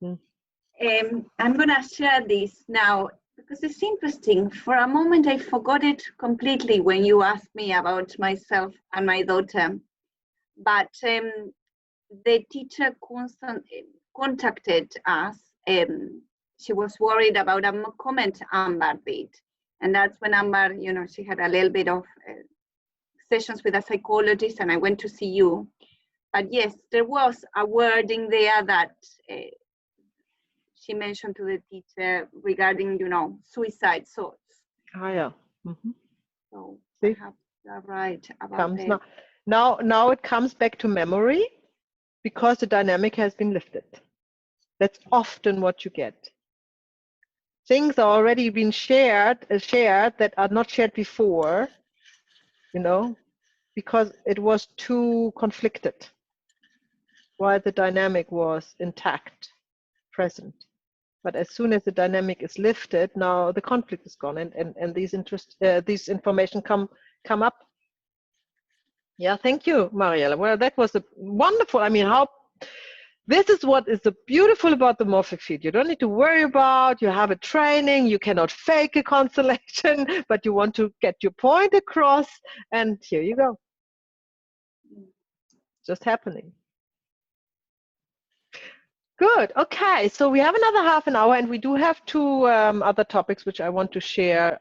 S3: I'm going to share this now, because it's interesting. For a moment, I forgot it completely when you asked me about myself and my daughter. But the teacher contacted us. She was worried about a comment Amber did. And that's when Amber, you know, she had a little bit of sessions with a psychologist, and I went to see you. But yes, there was a wording there that she mentioned to the teacher regarding, you know, suicide thoughts.
S1: Ah, yeah.
S3: So
S1: See?
S3: perhaps you're right about that.
S1: Now it comes back to memory, because the dynamic has been lifted. That's often what you get. Things are already been shared that are not shared before, you know, because it was too conflicted, while the dynamic was intact, present. But as soon as the dynamic is lifted, now the conflict is gone, and these information come up. Yeah, thank you, Mariella. Well, that was a wonderful. I mean, this is what is the beautiful about the morphic field. You don't need to worry about. You have a training. You cannot fake a constellation, but you want to get your point across, and here you go. Just happening. Good. Okay, so we have another half an hour, and we do have two other topics which I want to share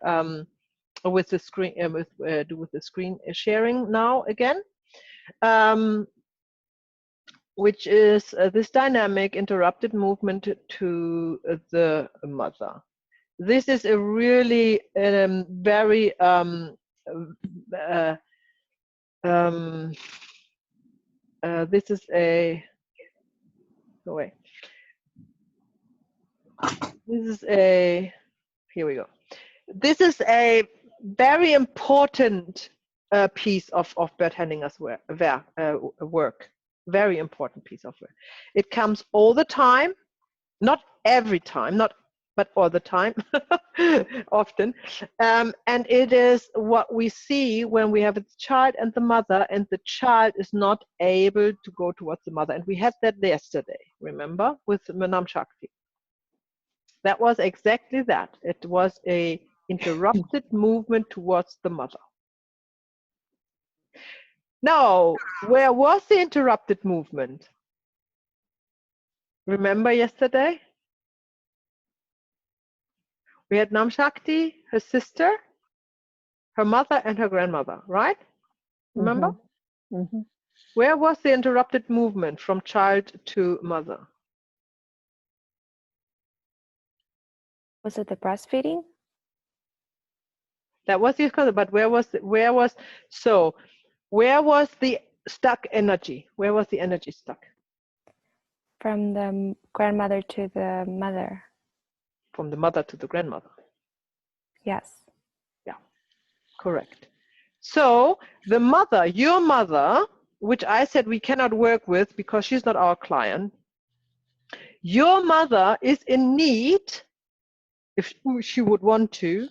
S1: with the screen with the screen sharing now again, which is this dynamic interrupted movement to the mother. This is a really very this is a here we go. This is a very important piece of Bert Hellinger's work. Very important piece of work. It comes all the time, not every time, but all the time, often. And it is what we see when we have a child and the mother, and the child is not able to go towards the mother. And we had that yesterday, remember, with Manam Shakti. That was exactly that. It was a interrupted movement towards the mother. Now, where was the interrupted movement? Remember yesterday? We had Nam Shakti, her sister, her mother, and her grandmother, right? Remember? Where was the interrupted movement from child to mother?
S5: Was it the breastfeeding?
S1: That was the other, but where was the stuck energy? Where was the energy stuck?
S5: From the grandmother to the mother.
S1: from the mother to the grandmother.
S5: Yes.
S1: Yeah, correct. So the mother, your mother, which I said we cannot work with because she's not our client, your mother is in need, if she would want to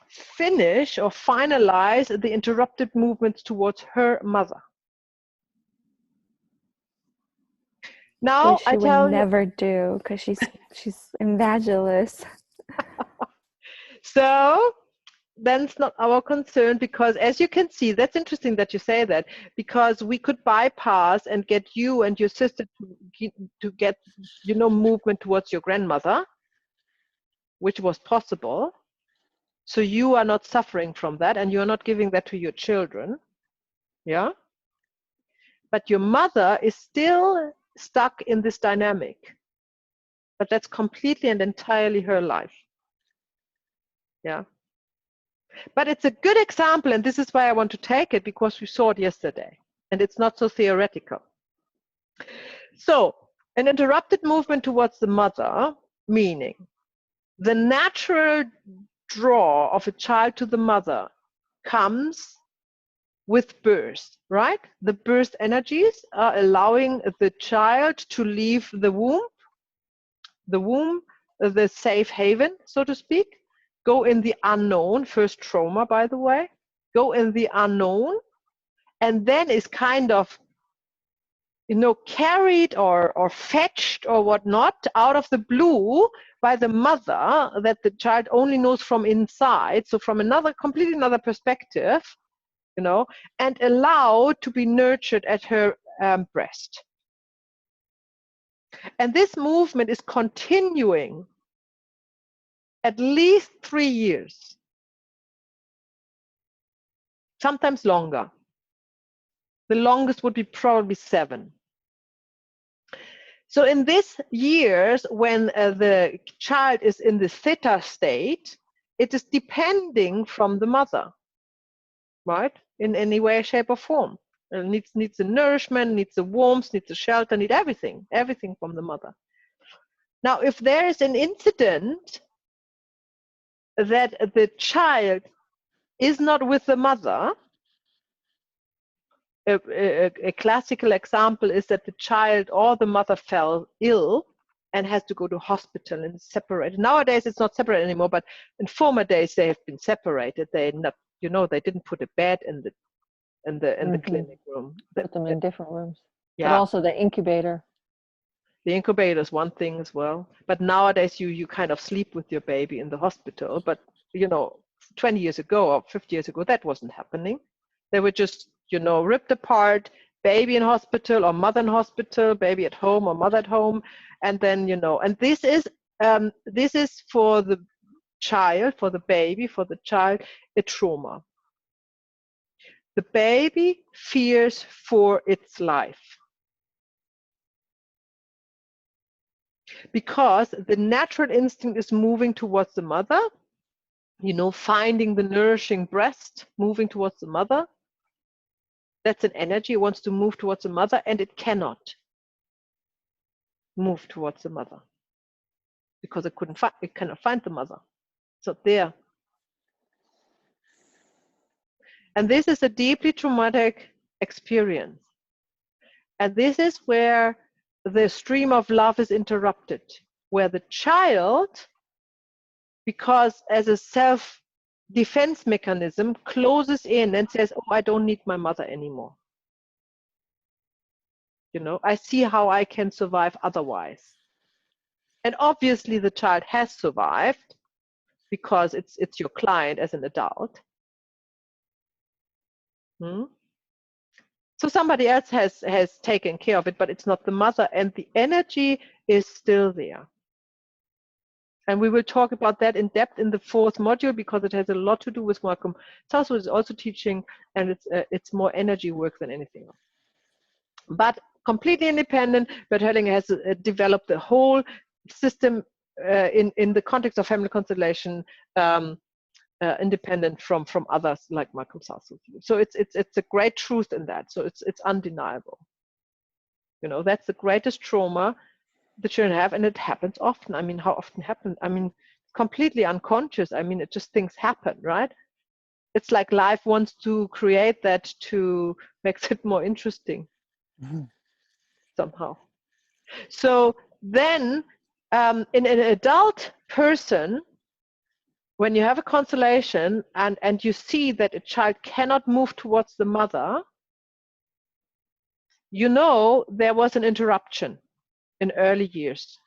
S1: finish or finalize the interrupted movements towards her mother. Now
S5: Which she
S1: I
S5: would
S1: tell you,
S5: never do because she's evangelist.
S1: so then it's not our concern, because as you can see, that's interesting that you say that, because we could bypass and get you and your sister to get, you know, movement towards your grandmother, which was possible. So you are not suffering from that, and you're not giving that to your children. Yeah. But your mother is still stuck in this dynamic. But that's completely and entirely her life. Yeah. But it's a good example, and this is why I want to take it, because we saw it yesterday, and it's not so theoretical. So, an interrupted movement towards the mother, meaning the natural draw of a child to the mother comes with birth, right? The birth energies are allowing the child to leave the womb, the safe haven, so to speak, go in the unknown, first trauma, by the way, go in the unknown, and then is kind of, you know, carried or fetched or whatnot out of the blue by the mother that the child only knows from inside, so from another, completely another perspective, you know, and allowed to be nurtured at her breast. And this movement is continuing at least 3 years, sometimes longer. The longest would be probably 7. So in these years, when the child is in the theta state, it is depending from the mother, right? In any way, shape, or form. It needs the nourishment, needs the warmth, needs the shelter, needs everything from the mother. Now, if there is an incident that the child is not with the mother, a classical example is that the child or the mother fell ill and has to go to hospital and separated. Nowadays it's not separated anymore, but in former days they have been separated. They not, you know, they didn't put a bed in the clinic room.
S4: Put them in different rooms.
S1: Yeah.
S4: But also the incubator.
S1: The incubator is one thing as well. But nowadays you kind of sleep with your baby in the hospital. But you know, 20 years ago or 50 years ago, that wasn't happening. They were just, you know, ripped apart, baby in hospital or mother in hospital, baby at home or mother at home. And then, you know, and this is for the child, for the baby, for the child, a trauma. The baby fears for its life. Because the natural instinct is moving towards the mother, you know, finding the nourishing breast, moving towards the mother. That's an energy. It wants to move towards the mother, and it cannot move towards the mother because it cannot find the mother. It's not there. And this is a deeply traumatic experience. And this is where the stream of love is interrupted, where the child, because as a self-defense mechanism, closes in and says, oh, I don't need my mother anymore. You know, I see how I can survive otherwise. And obviously the child has survived because it's your client as an adult. So somebody else has taken care of it, but it's not the mother, and the energy is still there. And we will talk about that in depth in the 4th module, because it has a lot to do with Malcolm Southwood is also teaching, and it's more energy work than anything else. But completely independent, Bert Hellinger has developed the whole system in the context of family constellation, independent from others like Malcolm Southwood. So it's a great truth in that. So it's undeniable. You know, that's the greatest trauma the children have, and it happens often. I mean, how often happens? I mean, completely unconscious. I mean, it just things happen, right? It's like life wants to create that to makes it more interesting somehow. So then, in an adult person, when you have a constellation and you see that a child cannot move towards the mother, you know there was an interruption in early years.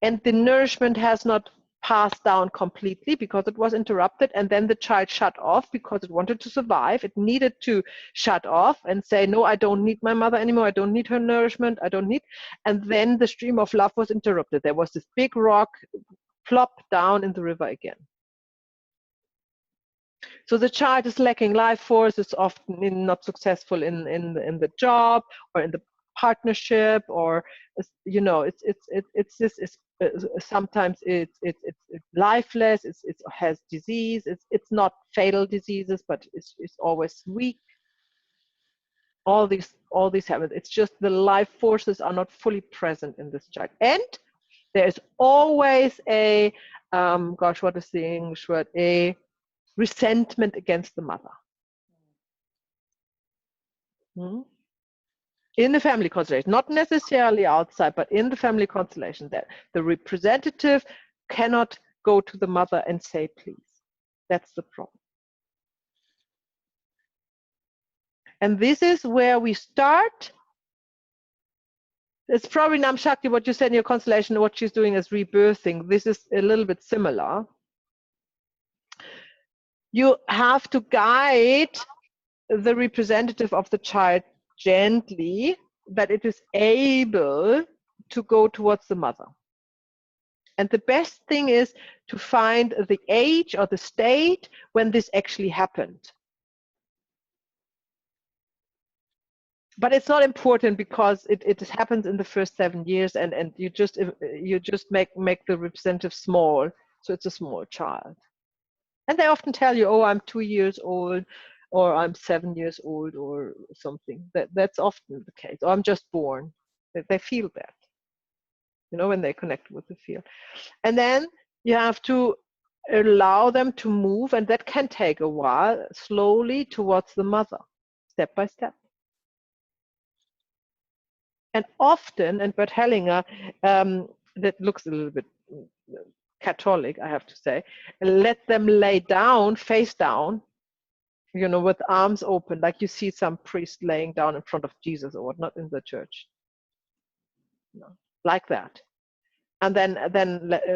S1: And the nourishment has not passed down completely because it was interrupted, and then the child shut off because it wanted to survive. It needed to shut off and say, no, I don't need my mother anymore. I don't need her nourishment. I don't need. And then the stream of love was interrupted. There was this big rock plop down in the river again. So the child is lacking life force, is often not successful in the job or in the partnership, or you know, it's sometimes it's lifeless. It has disease. It's not fatal diseases, but it's always weak. All these happen. It's just the life forces are not fully present in this child, and there is always a gosh, what is the English word? A resentment against the mother. In the family constellation, not necessarily outside, but in the family constellation, that the representative cannot go to the mother and say, please. That's the problem. And this is where we start. It's probably Nam Shakti, what you said in your constellation, what she's doing is rebirthing. This is a little bit similar. You have to guide the representative of the child gently, that it is able to go towards the mother. And the best thing is to find the age or the state when this actually happened. But it's not important because it happens in the first 7 years, and you just make the representative small, so it's a small child. And they often tell you, oh, I'm 2 years old, or I'm 7 years old, or something. That's often the case. Or I'm just born. They feel that, you know, when they connect with the field. And then you have to allow them to move, and that can take a while, slowly towards the mother, step by step. And often, and Bert Hellinger, that looks a little bit Catholic, I have to say, let them lay down, face down, you know, with arms open, like you see some priest laying down in front of Jesus or whatnot in the church. No, like that. And then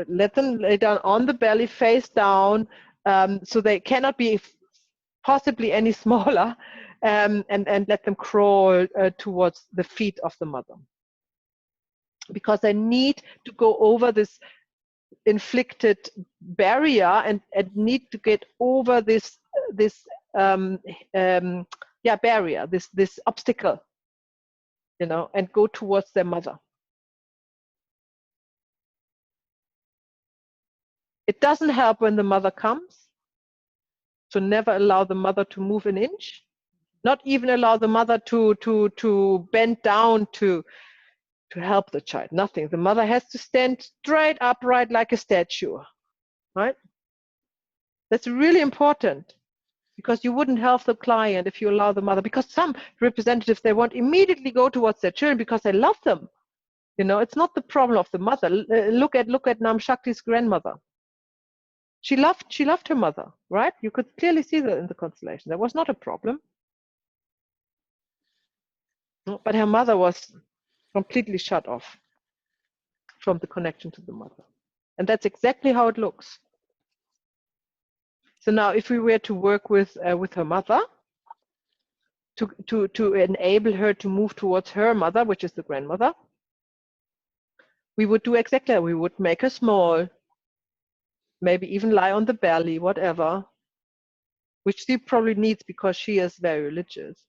S1: let them lay down on the belly, face down, so they cannot be possibly any smaller, and let them crawl towards the feet of the mother. Because they need to go over this inflicted barrier and need to get over this barrier, this obstacle, you know, and go towards their mother. It doesn't help when the mother comes, so never allow the mother to move an inch, not even allow the mother to bend down to help the child. Nothing. The mother has to stand straight upright like a statue, right? That's really important, because you wouldn't help the client if you allow the mother, because some representatives, they want immediately go towards their children because they love them. You know, it's not the problem of the mother. Look at Nam Shakti's grandmother. She loved her mother, right? You could clearly see that in the constellation. There was not a problem. But her mother was completely shut off from the connection to the mother. And that's exactly how it looks. So now if we were to work with her mother, to enable her to move towards her mother, which is the grandmother, we would do exactly that. We would make her small, maybe even lie on the belly, whatever, which she probably needs because she is very religious.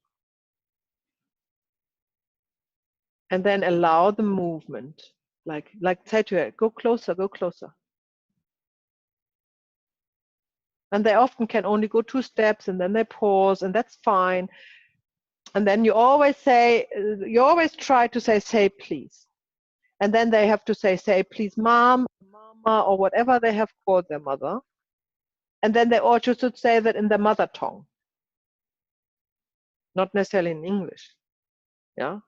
S1: And then allow the movement, like say to her, go closer, go closer. And they often can only go 2 steps, and then they pause, and that's fine. And then you always try to say please. And then they have to say, please, mom, mama, or whatever they have called their mother. And then they also should say that in their mother tongue, not necessarily in English. Yeah,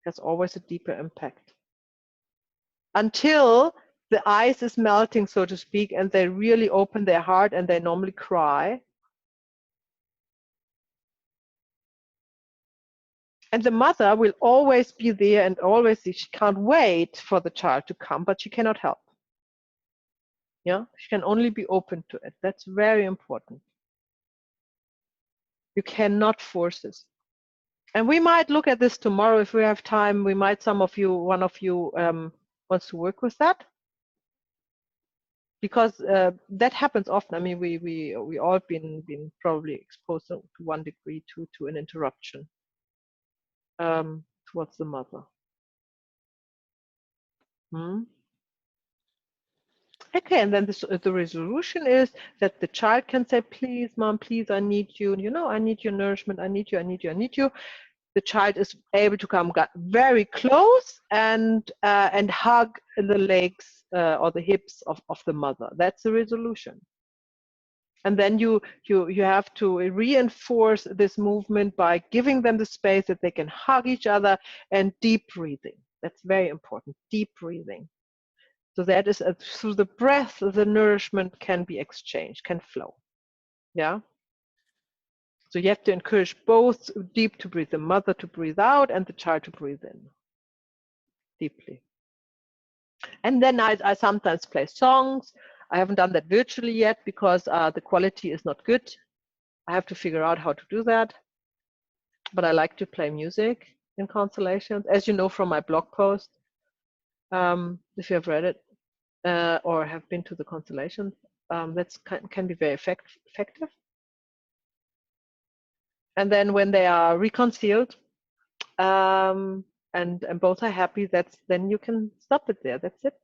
S1: has always a deeper impact. Until the ice is melting, so to speak, and they really open their heart and they normally cry. And the mother will always be there and always, she can't wait for the child to come, but she cannot help. Yeah, she can only be open to it. That's very important. You cannot force this. And we might look at this tomorrow if we have time. We might, one of you wants to work with that, because that happens often. I mean, we all been probably exposed to one degree to an interruption towards the mother. Okay, and then the resolution is that the child can say, please, mom, please, I need you. You know, I need your nourishment. I need you. I need you. I need you. The child is able to come very close and hug the legs or the hips of the mother. That's the resolution. And then you have to reinforce this movement by giving them the space that they can hug each other, and deep breathing. That's very important, deep breathing. So that is through the breath, the nourishment can be exchanged, can flow. Yeah. So you have to encourage both deep to breathe, the mother to breathe out and the child to breathe in deeply. And then I sometimes play songs. I haven't done that virtually yet because the quality is not good. I have to figure out how to do that. But I like to play music in constellations, as you know from my blog post, if you have read it or have been to the constellations. That can be very effective. And then when they are reconciled and both are happy, then you can stop it there. That's it.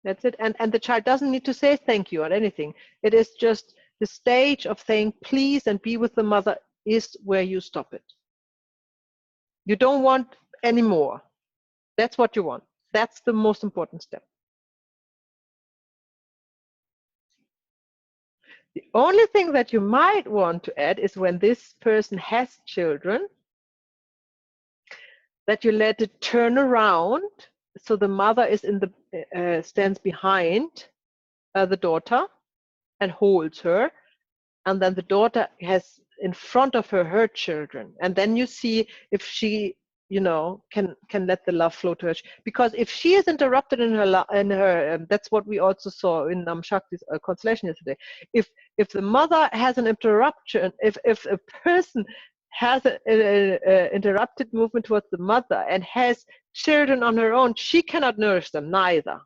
S1: That's it. And the child doesn't need to say thank you or anything. It is just the stage of saying please and be with the mother is where you stop it. You don't want any more. That's what you want. That's the most important step. The only thing that you might want to add is when this person has children, that you let it turn around so the mother is stands behind the daughter and holds her, and then the daughter has in front of her children, and then you see if she can let the love flow to her, because if she is interrupted in her that's what we also saw in Shakti's constellation yesterday. If the mother has an interruption, if a person has an interrupted movement towards the mother and has children on her own, she cannot nourish them neither.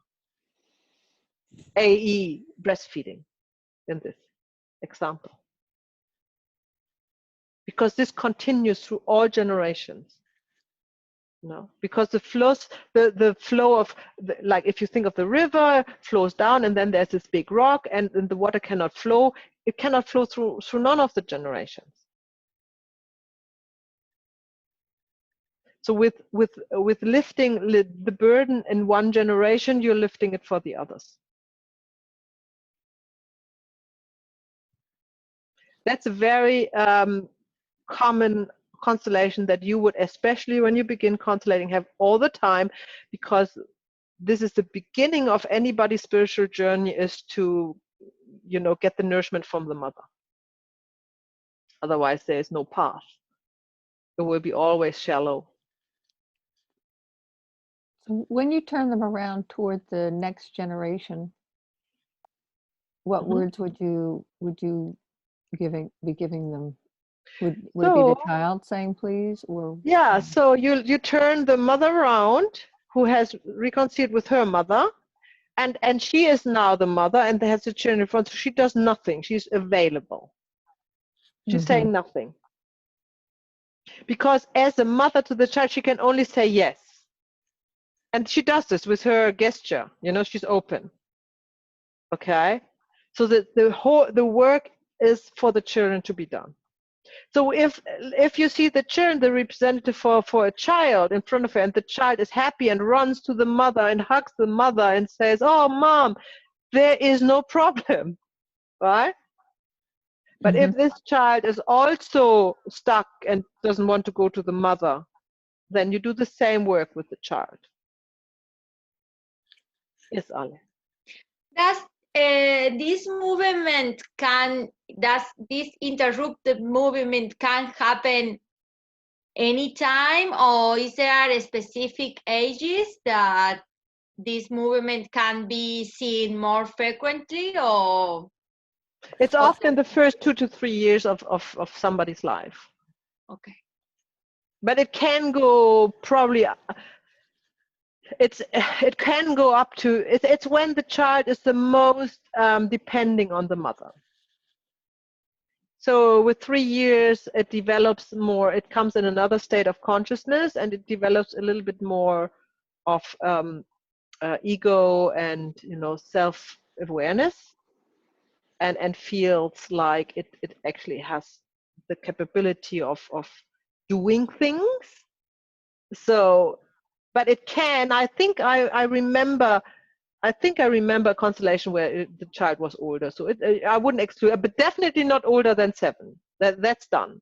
S1: i.e. breastfeeding in this example, because this continues through all generations. Because the flow of like if you think of the river flows down and then there's this big rock and the water cannot flow. It cannot flow through none of the generations. So with lifting the burden in one generation, you're lifting it for the others. That's a very common constellation that you would, especially when you begin constellating, have all the time, because this is the beginning of anybody's spiritual journey, is to get the nourishment from the mother. Otherwise there is no path. It will be always shallow.
S4: So when you turn them around toward the next generation, what words would you be giving them? Would it be the child saying please, or?
S1: Yeah, so you turn the mother around, who has reconciled with her mother, and she is now the mother and has the children in front, so she does nothing. She's available. She's saying nothing. Because as a mother to the child, she can only say yes. And she does this with her gesture, she's open. Okay? So the work is for the children to be done. So if you see the children, the representative for a child in front of her, and the child is happy and runs to the mother and hugs the mother and says, "Oh, mom, there is no problem," right? But if this child is also stuck and doesn't want to go to the mother, then you do the same work with the child. Yes, Ale.
S2: Does this movement does this interrupted movement can happen anytime, or is there specific ages that this movement can be seen more frequently, or?
S1: It's often the first 2 to 3 years of somebody's life.
S2: Okay.
S1: But it can go probably, it can go up to, it's when the child is the most depending on the mother. So with 3 years, it develops more, it comes in another state of consciousness, and it develops a little bit more of ego and, you know, self-awareness, and feels like it actually has the capability of doing things. So, but it can, I think I remember a constellation where the child was older. So I wouldn't exclude, but definitely not older than 7. That's done,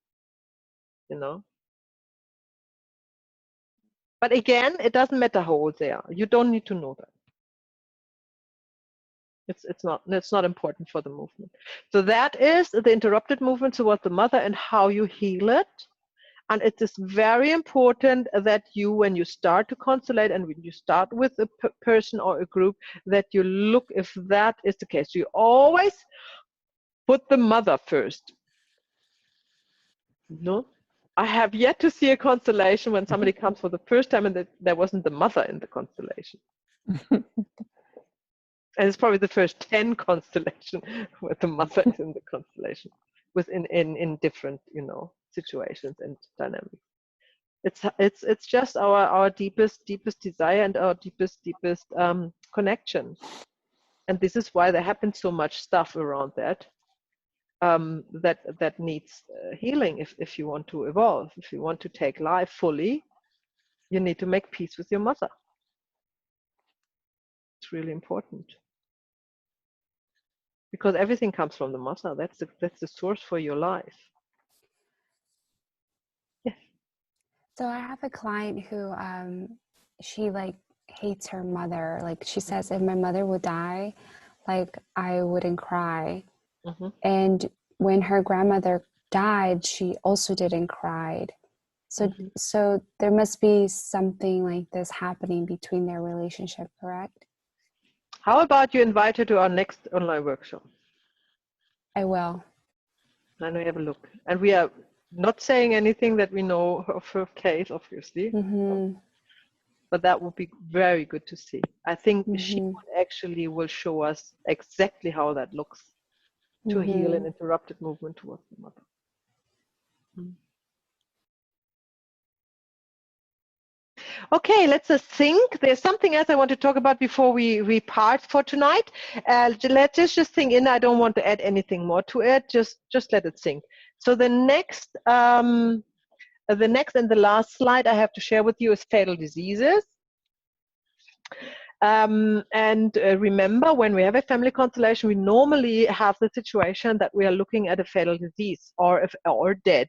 S1: you know. But again, it doesn't matter how old they are. You don't need to know that. It's not important for the movement. So that is the interrupted movement towards the mother and how you heal it. And it is very important that you, when you start to constellate and when you start with a person or a group, that you look if that is the case. You always put the mother first. No, I have yet to see a constellation when somebody comes for the first time and there wasn't the mother in the constellation. And it's probably the first 10 constellation where the mother is in the constellation, in different, you know, situations and dynamics. It's just our deepest desire and our deepest connection, and this is why there happens so much stuff around that that needs healing. If you want to evolve, if you want to take life fully, you need to make peace with your mother. It's really important, because everything comes from the mother. That's the source for your life. Yes.
S5: So I have a client who she like hates her mother. Like she says, if my mother would die, like I wouldn't cry. And when her grandmother died, she also didn't cry. So so there must be something like this happening between their relationship, correct?
S1: How about you invite her to our next online workshop?
S5: I will.
S1: And we have a look. And we are not saying anything that we know of her case, obviously. But that would be very good to see. I think she actually will show us exactly how that looks to heal an interrupted movement towards the mother. Okay, let's just think. There's something else I want to talk about before we part for tonight. Let's just think in. I don't want to add anything more to it. Just let it sink. So the next and the last slide I have to share with you is fatal diseases. Remember, when we have a family constellation, we normally have the situation that we are looking at a fatal disease or dead,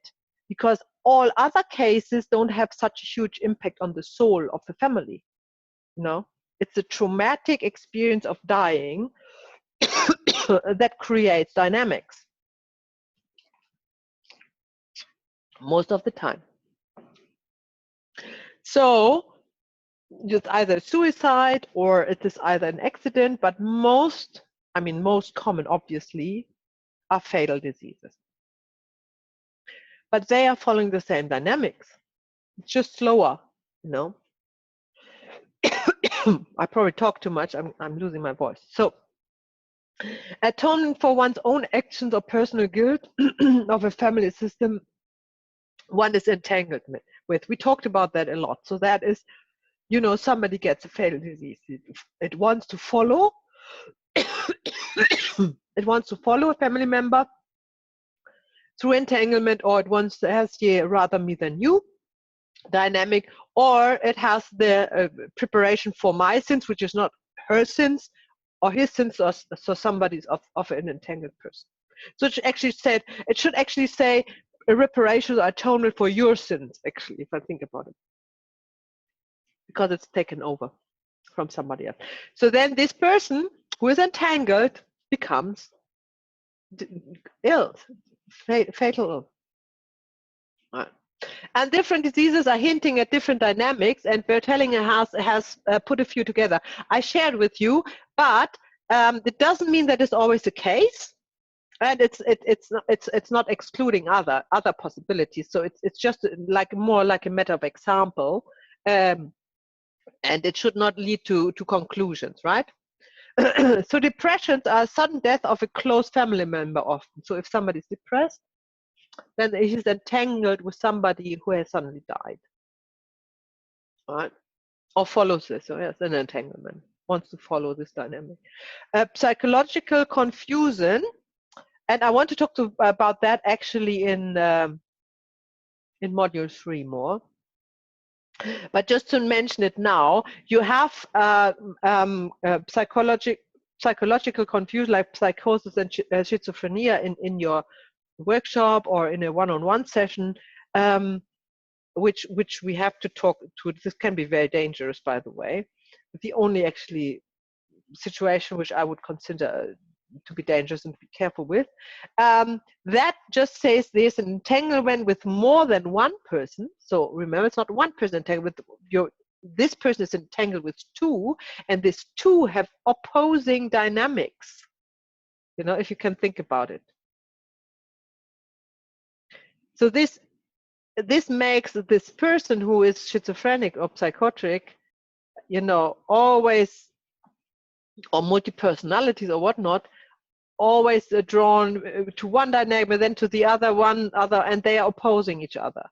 S1: because all other cases don't have such a huge impact on the soul of the family. You know, it's a traumatic experience of dying that creates dynamics most of the time. So it's either suicide or it is either an accident, but most common, obviously, are fatal diseases. But they are following the same dynamics. It's just slower, you know. I probably talk too much. I'm losing my voice. So, atonement for one's own actions or personal guilt of a family system one is entangled with. We talked about that a lot. So that is, you know, somebody gets a fatal disease. It wants to follow. It wants to follow a family member. through entanglement, or it wants to has the rather me than you dynamic, or it has the preparation for my sins, which is not her sins or his sins, or so somebody's of an entangled person. So it should actually say a reparation or atonement for your sins, actually, if I think about it, because it's taken over from somebody else. So then this person who is entangled becomes ill, fatal. Right. And different diseases are hinting at different dynamics, and Bert Hellinger has put a few together. I shared with you, but it doesn't mean that it's always the case, and it's not excluding other possibilities. So it's just like more like a matter of example, and it should not lead to conclusions, right? So depressions are sudden death of a close family member often. So if somebody's depressed, then he's entangled with somebody who has suddenly died, right? Or follows this, so yes, an entanglement, wants to follow this dynamic. Psychological confusion, and I want to talk about that actually in module 3 more. But just to mention it now, you have psychological confusion like psychosis and schizophrenia in your workshop or in a one-on-one session, which we have to talk to. This can be very dangerous, by the way. The only actually situation which I would consider to be dangerous and be careful with, that just says there's an entanglement with more than one person. So remember, it's not one person entangled with this person is entangled with two, and these two have opposing dynamics, you know, if you can think about it. So this makes this person who is schizophrenic or psychotic, you know, always, or multi-personalities or whatnot, always drawn to one dynamic, then to the other, and they are opposing each other.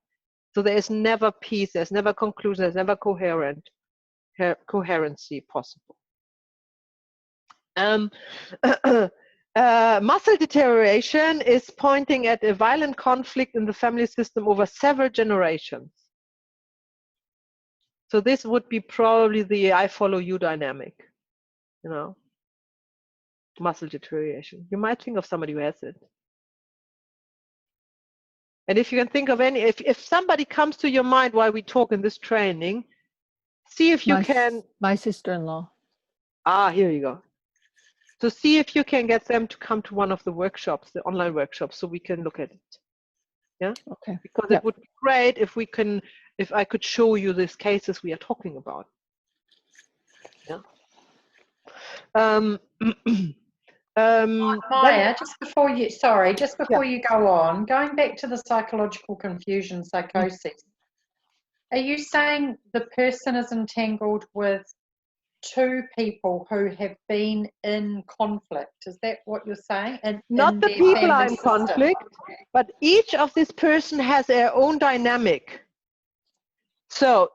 S1: So there is never peace, there's never conclusion, there's never coherency possible. Muscle deterioration is pointing at a violent conflict in the family system over several generations. So this would be probably the I follow you dynamic, you know, muscle deterioration. You might think of somebody who has it. And if you can think of any, if somebody comes to your mind while we talk in this training, see if you can.
S4: My sister-in-law.
S1: Ah, here you go. So see if you can get them to come to one of the workshops, the online workshops, so we can look at it. Yeah.
S4: Okay.
S1: Because it would be great if I could show you these cases we are talking about. Yeah.
S6: Maya, just before you go on, going back to the psychological confusion, psychosis, are you saying the person is entangled with two people who have been in conflict? Is that what you're saying?
S1: Not the people are in conflict, but each of this person has their own dynamic. So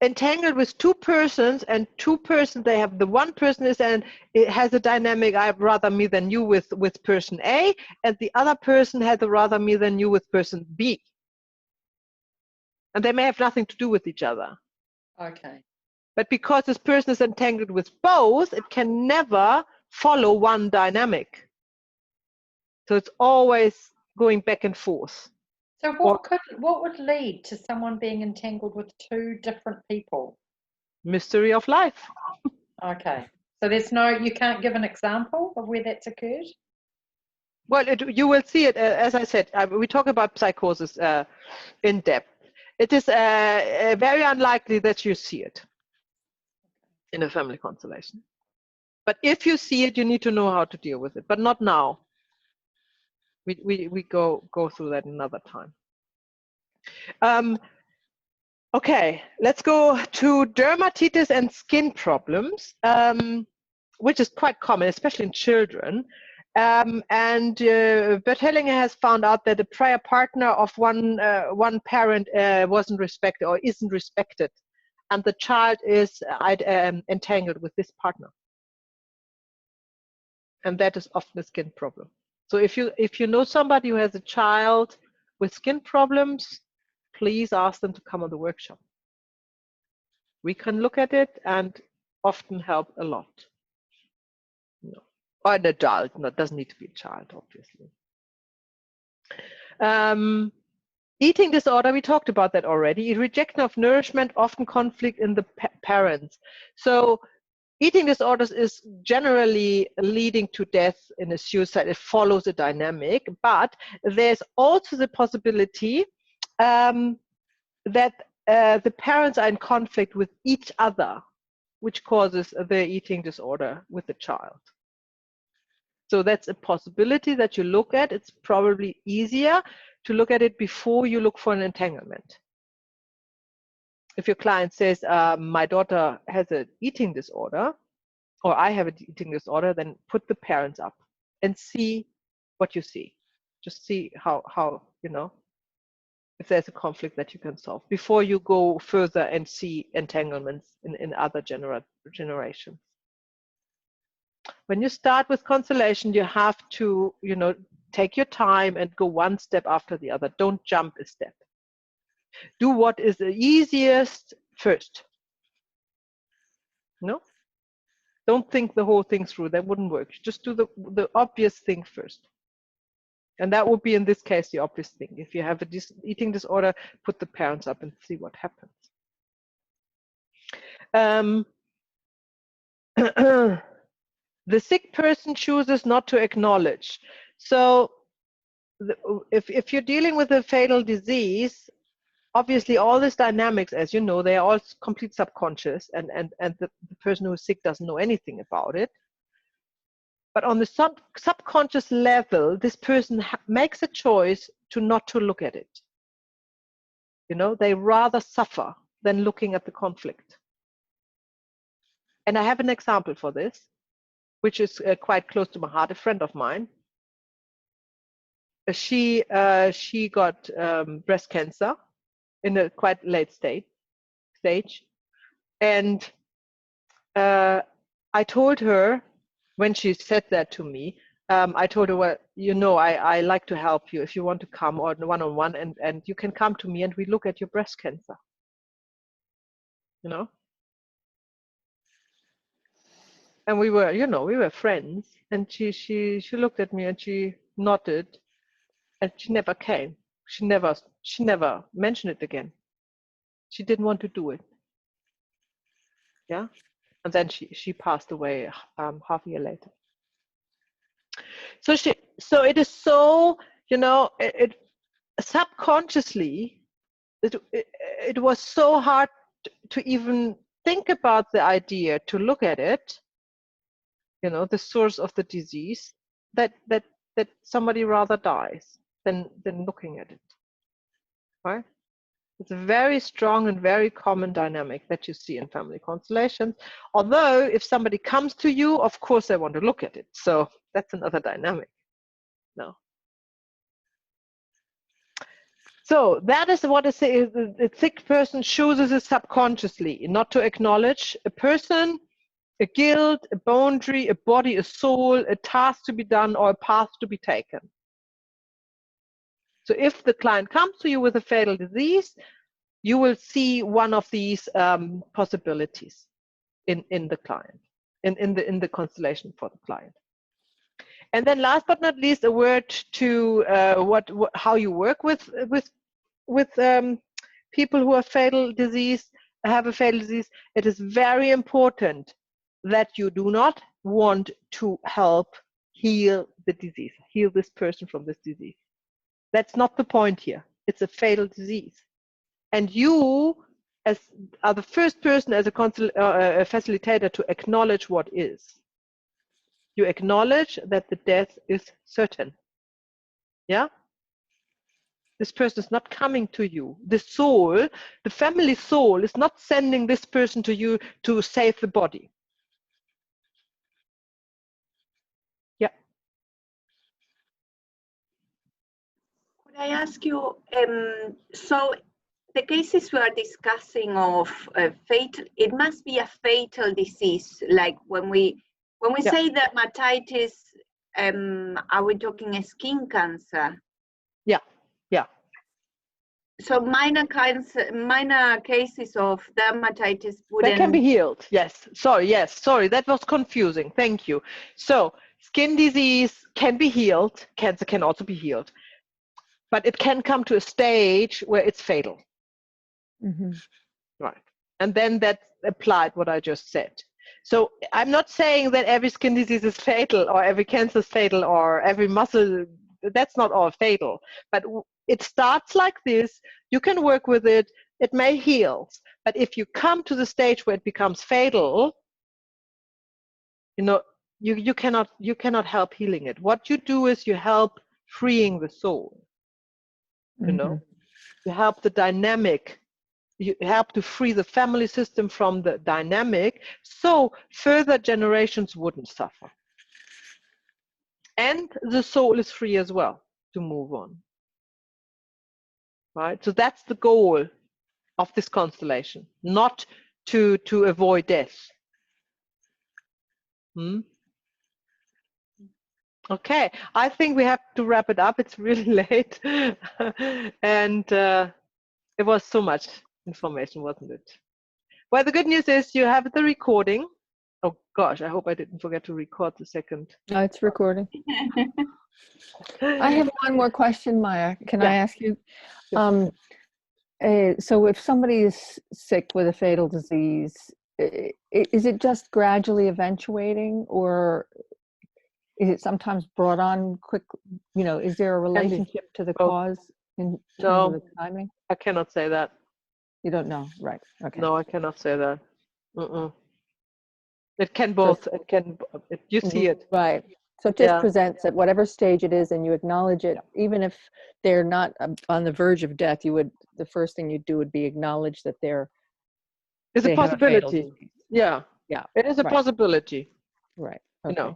S1: entangled with two persons, and they have the one person is, and it has a dynamic I have rather me than you with person A, and the other person has a rather me than you with person B. And they may have nothing to do with each other.
S6: Okay.
S1: But because this person is entangled with both, it can never follow one dynamic. So it's always going back and forth.
S6: So what would lead to someone being entangled with two different people?
S1: Mystery of life.
S6: Okay. So you can't give an example of where that's occurred?
S1: Well, you will see it, as I said, we talk about psychosis in depth. It is very unlikely that you see it in a family constellation. But if you see it, you need to know how to deal with it, but not now. We go through that another time. Okay, let's go to dermatitis and skin problems, which is quite common, especially in children. And Bert Hellinger has found out that the prior partner of one parent wasn't respected or isn't respected, and the child is entangled with this partner. And that is often a skin problem. So if you know somebody who has a child with skin problems, please ask them to come on the workshop. We can look at it and often help a lot. No. Or an adult, no, it doesn't need to be a child, obviously. Eating disorder, we talked about that already. Rejection of nourishment, often conflict in the parents. So eating disorders is generally leading to death in a suicide. It follows a dynamic, but there's also the possibility that the parents are in conflict with each other, which causes the eating disorder with the child. So that's a possibility that you look at. It's probably easier to look at it before you look for an entanglement. If your client says, my daughter has an eating disorder, or I have an eating disorder, then put the parents up and see what you see. Just see how you know, if there's a conflict that you can solve before you go further and see entanglements in other generations. When you start with constellation, you have to, you know, take your time and go one step after the other. Don't jump a step. Do what is the easiest first. No? Don't think the whole thing through. That wouldn't work. Just do the obvious thing first. And that would be, in this case, the obvious thing. If you have a eating disorder, put the parents up and see what happens. The sick person chooses not to acknowledge. So if you're dealing with a fatal disease, obviously all these dynamics, as you know, they are all complete subconscious, and the person who is sick doesn't know anything about it. But on the subconscious level, this person makes a choice not to look at it. You know, they rather suffer than looking at the conflict. And I have an example for this, which is quite close to my heart. A friend of mine, she got breast cancer in a quite late stage, and I told her, when she said that to me, I told her, well, you know, I like to help you if you want to come on one-on-one, and you can come to me and we look at your breast cancer. You know? And we were, you know, we were friends, and she looked at me and she nodded, and she never came. She never mentioned it again. She didn't want to do it. Yeah? And then she passed away half a year later. So it is so, you know, it subconsciously, it was so hard to even think about the idea to look at it, you know, the source of the disease, that somebody rather dies than looking at it, right? It's a very strong and very common dynamic that you see in family constellations. Although if somebody comes to you, of course they want to look at it. So that's another dynamic. No. So that is what is the sick person chooses it subconsciously, not to acknowledge a person, a guilt, a boundary, a body, a soul, a task to be done, or a path to be taken. So if the client comes to you with a fatal disease, you will see one of these possibilities in the client, in the constellation for the client. And then last but not least, a word to how you work with people who have have a fatal disease. It is very important that you do not want to help heal the disease, heal this person from this disease. That's not the point here. It's a fatal disease. And you are the first person as a facilitator to acknowledge what is. You acknowledge that the death is certain. Yeah? This person is not coming to you. The soul, the family soul, is not sending this person to you to save the body. Yeah.
S3: Could I ask you, so the cases we are discussing of fatal, it must be a fatal disease, like when we say dermatitis are we talking a skin cancer?
S1: Yeah, yeah.
S3: So minor cases of dermatitis
S1: That can be
S3: wouldn't.
S1: healed. Yes. Sorry. That was confusing. Thank you. So skin disease can be healed. Cancer can also be healed. But it can come to a stage where it's fatal.
S4: Mhm.
S1: Right. And then that's applied what I just said. So I'm not saying that every skin disease is fatal or every cancer is fatal or every muscle, that's not all fatal. But it starts like this. You can work with it. It may heal. But if you come to the stage where it becomes fatal, you cannot help healing it. What you do is you help freeing the soul.
S4: Mhm.
S1: You help the dynamic. You help to free the family system from the dynamic so further generations wouldn't suffer. And the soul is free as well to move on. Right? So that's the goal of this constellation, not to avoid death. Okay, I think we have to wrap it up. It's really late. And it was so much information, wasn't it? Well, the good news is you have the recording. Oh gosh, I hope I didn't forget to record the second.
S4: No, it's recording. I have one more question, Maya. Can I ask you? So if somebody is sick with a fatal disease, is it just gradually eventuating, or is it sometimes brought on quick? Is there a relationship to the cause in terms of the timing?
S1: I cannot say that.
S4: You don't know, right? Okay.
S1: No, I cannot say that. It can both. You see it.
S4: Right. So it just presents at whatever stage it is, and you acknowledge it, even if they're not on the verge of death. The first thing you'd do would be acknowledge that
S1: It's a possibility. Yeah. It is a possibility.
S4: Right. Okay.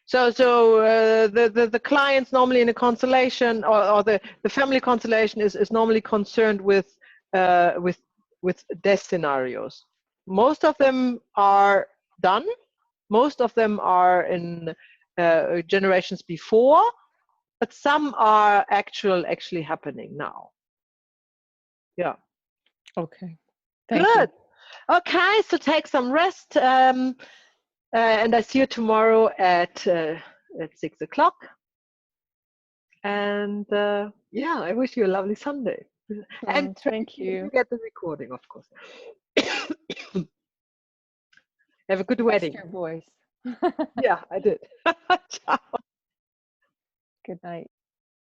S1: So the clients normally in a constellation or the family constellation is normally concerned with death scenarios. Most of them are done. Most of them are in generations before, but some are actually happening now. Yeah.
S4: Okay.
S1: Thank you. Okay, so take some rest. And I see you tomorrow at 6 o'clock. And I wish you a lovely Sunday. And
S4: thank you.
S1: You get the recording, of course. Have a good wedding.
S4: Your voice.
S1: Yeah, I did. Ciao.
S4: Good night.